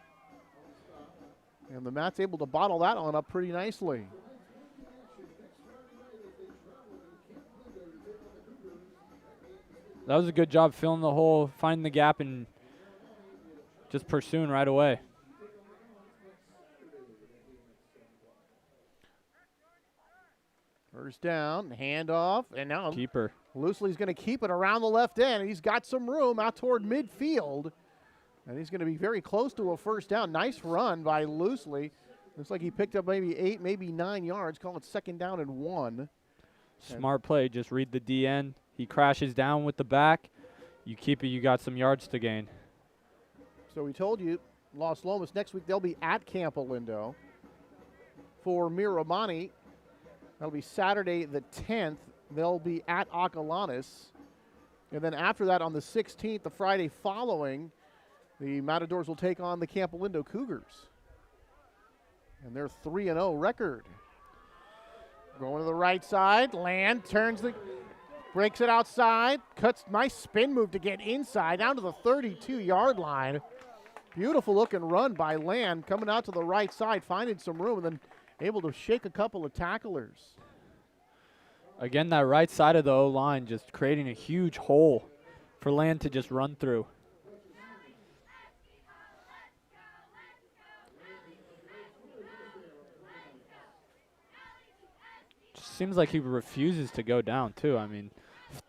And the Mats able to bottle that one up pretty nicely. That was a good job filling the hole, finding the gap, and just pursuing right away. First down, handoff, and now keeper. Loosely's going to keep it around the left end. He's got some room out toward midfield, and he's going to be very close to a 1st down. Nice run by Loosely. Looks like he picked up maybe 8, maybe 9 yards. Call it 2nd down and 1. Smart play. Just read the DN. He crashes down with the back. You keep it, you got some yards to gain. So we told you, Las Lomas, next week they'll be at Camp Olindo. For Miramonte, that'll be Saturday the 10th. They'll be at Acalanes. And then after that, on the 16th, the Friday following, the Matadors will take on the Camp Olindo Cougars. And their 3-0 record. Going to the right side, Land turns breaks it outside, cuts, nice spin move to get inside, down to the 32-yard line. Beautiful looking run by Land, coming out to the right side, finding some room, and then able to shake a couple of tacklers. Again, that right side of the O-line just creating a huge hole for Land to just run through. seems like he refuses to go down, too. I mean,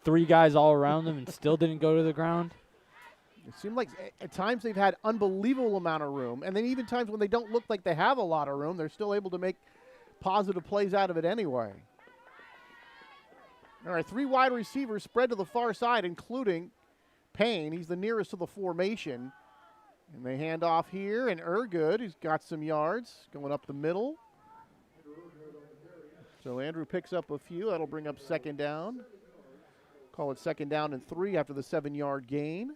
3 guys all around him and still didn't go to the ground. It seemed like at times they've had unbelievable amount of room, and then even times when they don't look like they have a lot of room, they're still able to make positive plays out of it anyway. All right, 3 wide receivers spread to the far side, including Payne. He's the nearest to the formation. And they hand off here, and Ergood, who's got some yards, going up the middle. So Andrew picks up a few. That'll bring up second down. Call it second down and 3 after the 7-yard gain.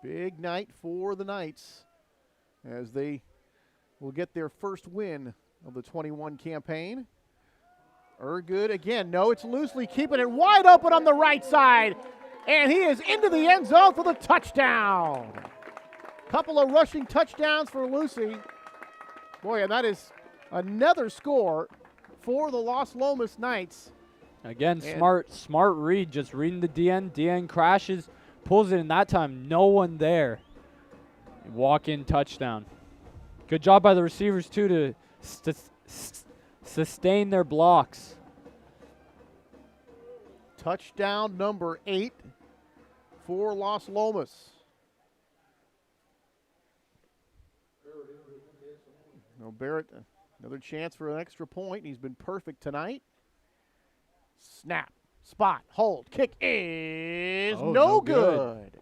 Big night for the Knights as they will get their first win of the 21 campaign. Ergood again. No, it's loosely keeping it wide open on the right side. And he is into the end zone for the touchdown. Couple of rushing touchdowns for Lucy. Boy, and that is another score for the Los Lomas Knights. Again, smart read, just reading the DN. DN crashes, pulls it in that time. No one there. Walk-in touchdown. Good job by the receivers, too, to sustain their blocks. Touchdown number 8 for Los Lomas. No, Barrett, another chance for an extra point. He's been perfect tonight. Snap, spot, hold, kick is no good.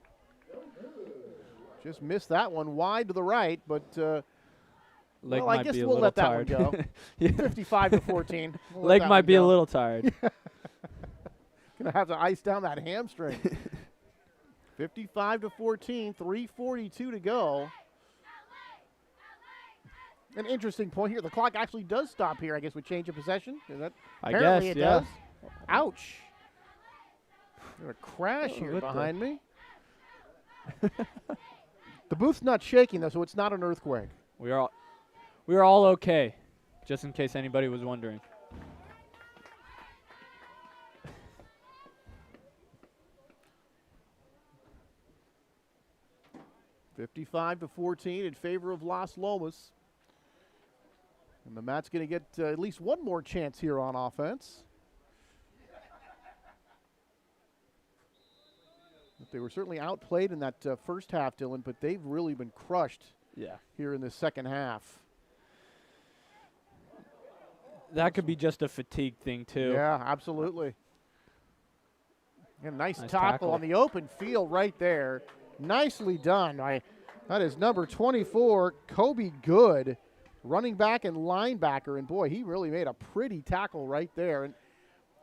Just missed that one wide to the right, but well, I guess we'll let that one go. 55-14. Leg might be a little tired. Gonna have to ice down that hamstring. 55-14, 3:42 to go. An interesting point here. The clock actually does stop here. I guess with change of possession. Apparently it does. Ouch! There's a crash here behind me. The booth's not shaking though, so it's not an earthquake. We are all okay, just in case anybody was wondering. (55-14) in favor of Los Lomas. And the Mat's going to get at least one more chance here on offense. But they were certainly outplayed in that first half, Dylan, but they've really been crushed here in the second half. That could be just a fatigue thing, too. Yeah, absolutely. And nice tackle on the open field right there. Nicely done. That is number 24, Kobe Good, running back and linebacker. And, boy, he really made a pretty tackle right there. And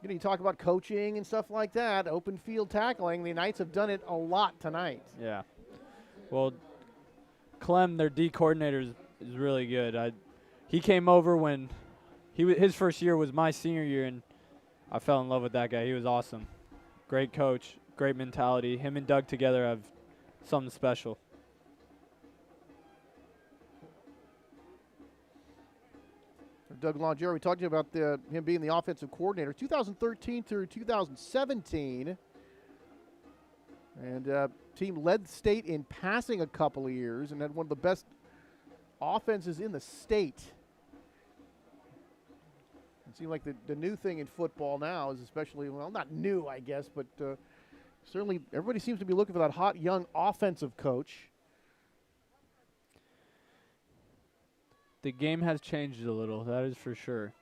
you talk about coaching and stuff like that, open field tackling. The Knights have done it a lot tonight. Yeah. Well, Clem, their D coordinator, is really good. He came over when his first year was my senior year, and I fell in love with that guy. He was awesome. Great coach, great mentality. Him and Doug together have something special. Doug Longier, we talked to you about him being the offensive coordinator 2013 through 2017. And team led the state in passing a couple of years and had one of the best offenses in the state. It seems like the new thing in football now is especially, well, not new, I guess, but certainly everybody seems to be looking for that hot, young offensive coach. The game has changed a little, that is for sure.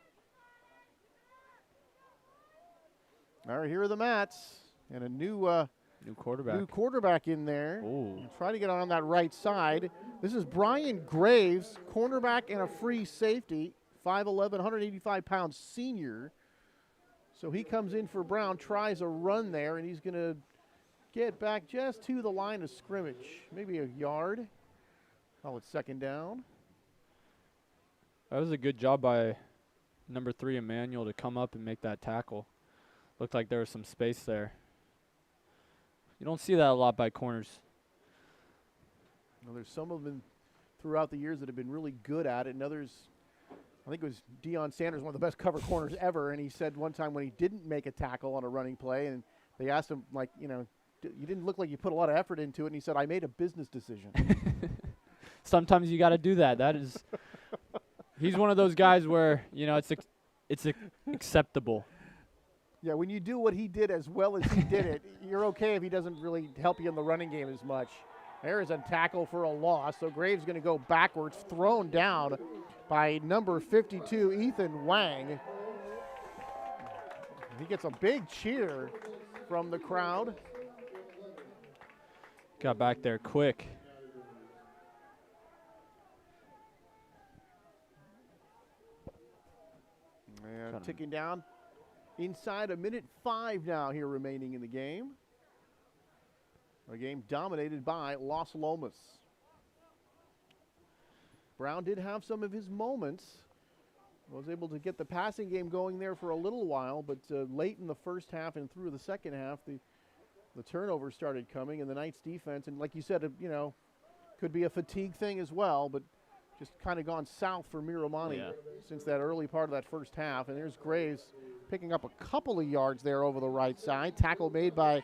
All right, here are the Mats. And a new quarterback in there. Try to get on that right side. This is Brian Graves, cornerback and a free safety, 5'11", 185-pound senior. So he comes in for Brown, tries a run there, and he's going to get back just to the line of scrimmage, maybe a yard. Call it second down. That was a good job by number 3, Emmanuel, to come up and make that tackle. Looked like there was some space there. You don't see that a lot by corners. Well, there's some of them throughout the years that have been really good at it, and others, I think it was Deion Sanders, one of the best cover corners ever, and he said one time when he didn't make a tackle on a running play, and they asked him, like, you didn't look like you put a lot of effort into it. And he said, I made a business decision. Sometimes you got to do that. That is, he's one of those guys where, you know, it's acceptable. Yeah, when you do what he did as well as he did it, you're okay if he doesn't really help you in the running game as much. There is a tackle for a loss. So Graves going to go backwards, thrown down by number 52, Ethan Wang. He gets a big cheer from the crowd. Got back there quick. And ticking down inside a minute 5 now here remaining in the game. A game dominated by Las Lomas. Brown did have some of his moments. Was able to get the passing game going there for a little while, but late in the first half and through the second half, the turnovers started coming, and the Knights defense, and like you said, you know, could be a fatigue thing as well, but just kind of gone south for Miramonte since that early part of that first half. And there's Graves picking up a couple of yards there over the right side. Tackle made by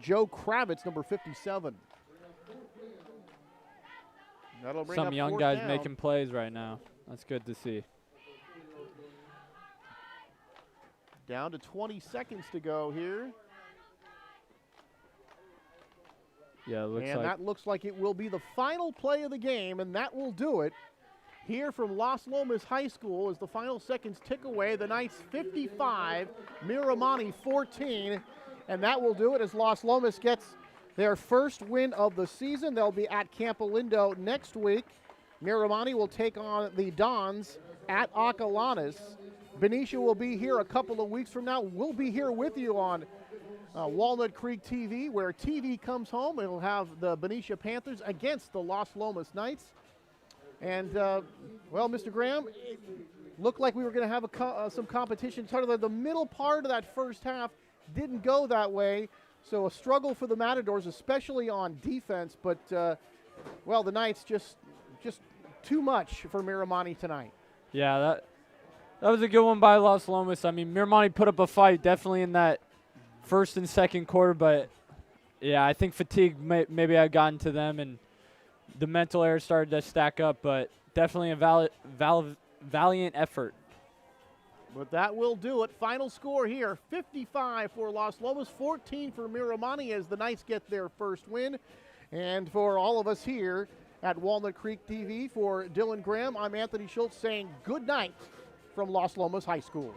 Joe Kravitz, number 57. That'll bring Some up young fourth guys down. making plays right now. That's good to see. Down to 20 seconds to go here. Yeah, it looks And like that looks like it will be the final play of the game, and that will do it. Here from Las Lomas High School as the final seconds tick away. The Knights 55, Miramonte 14, and that will do it as Las Lomas gets their first win of the season. They'll be at Campo Lindo next week. Miramonte will take on the Dons at Acalanes. Benicia will be here a couple of weeks from now. We'll be here with you on Walnut Creek TV, where TV comes home. It'll have the Benicia Panthers against the Las Lomas Knights. And, well, Mr. Graham, it looked like we were going to have some competition. Sort of the middle part of that first half didn't go that way. So a struggle for the Matadors, especially on defense. But, well, the Knights just too much for Miramonte tonight. yeah, that was a good one by Las Lomas. I mean, Miramonte put up a fight definitely in that first and second quarter, but yeah, I think fatigue maybe had gotten to them and the mental error started to stack up, but definitely a valiant effort. But that will do it. Final score here, 55 for Las Lomas, 14 for Miramonte as the Knights get their first win. And for all of us here at Walnut Creek TV, for Dylan Graham, I'm Anthony Schultz saying good night from Las Lomas High School.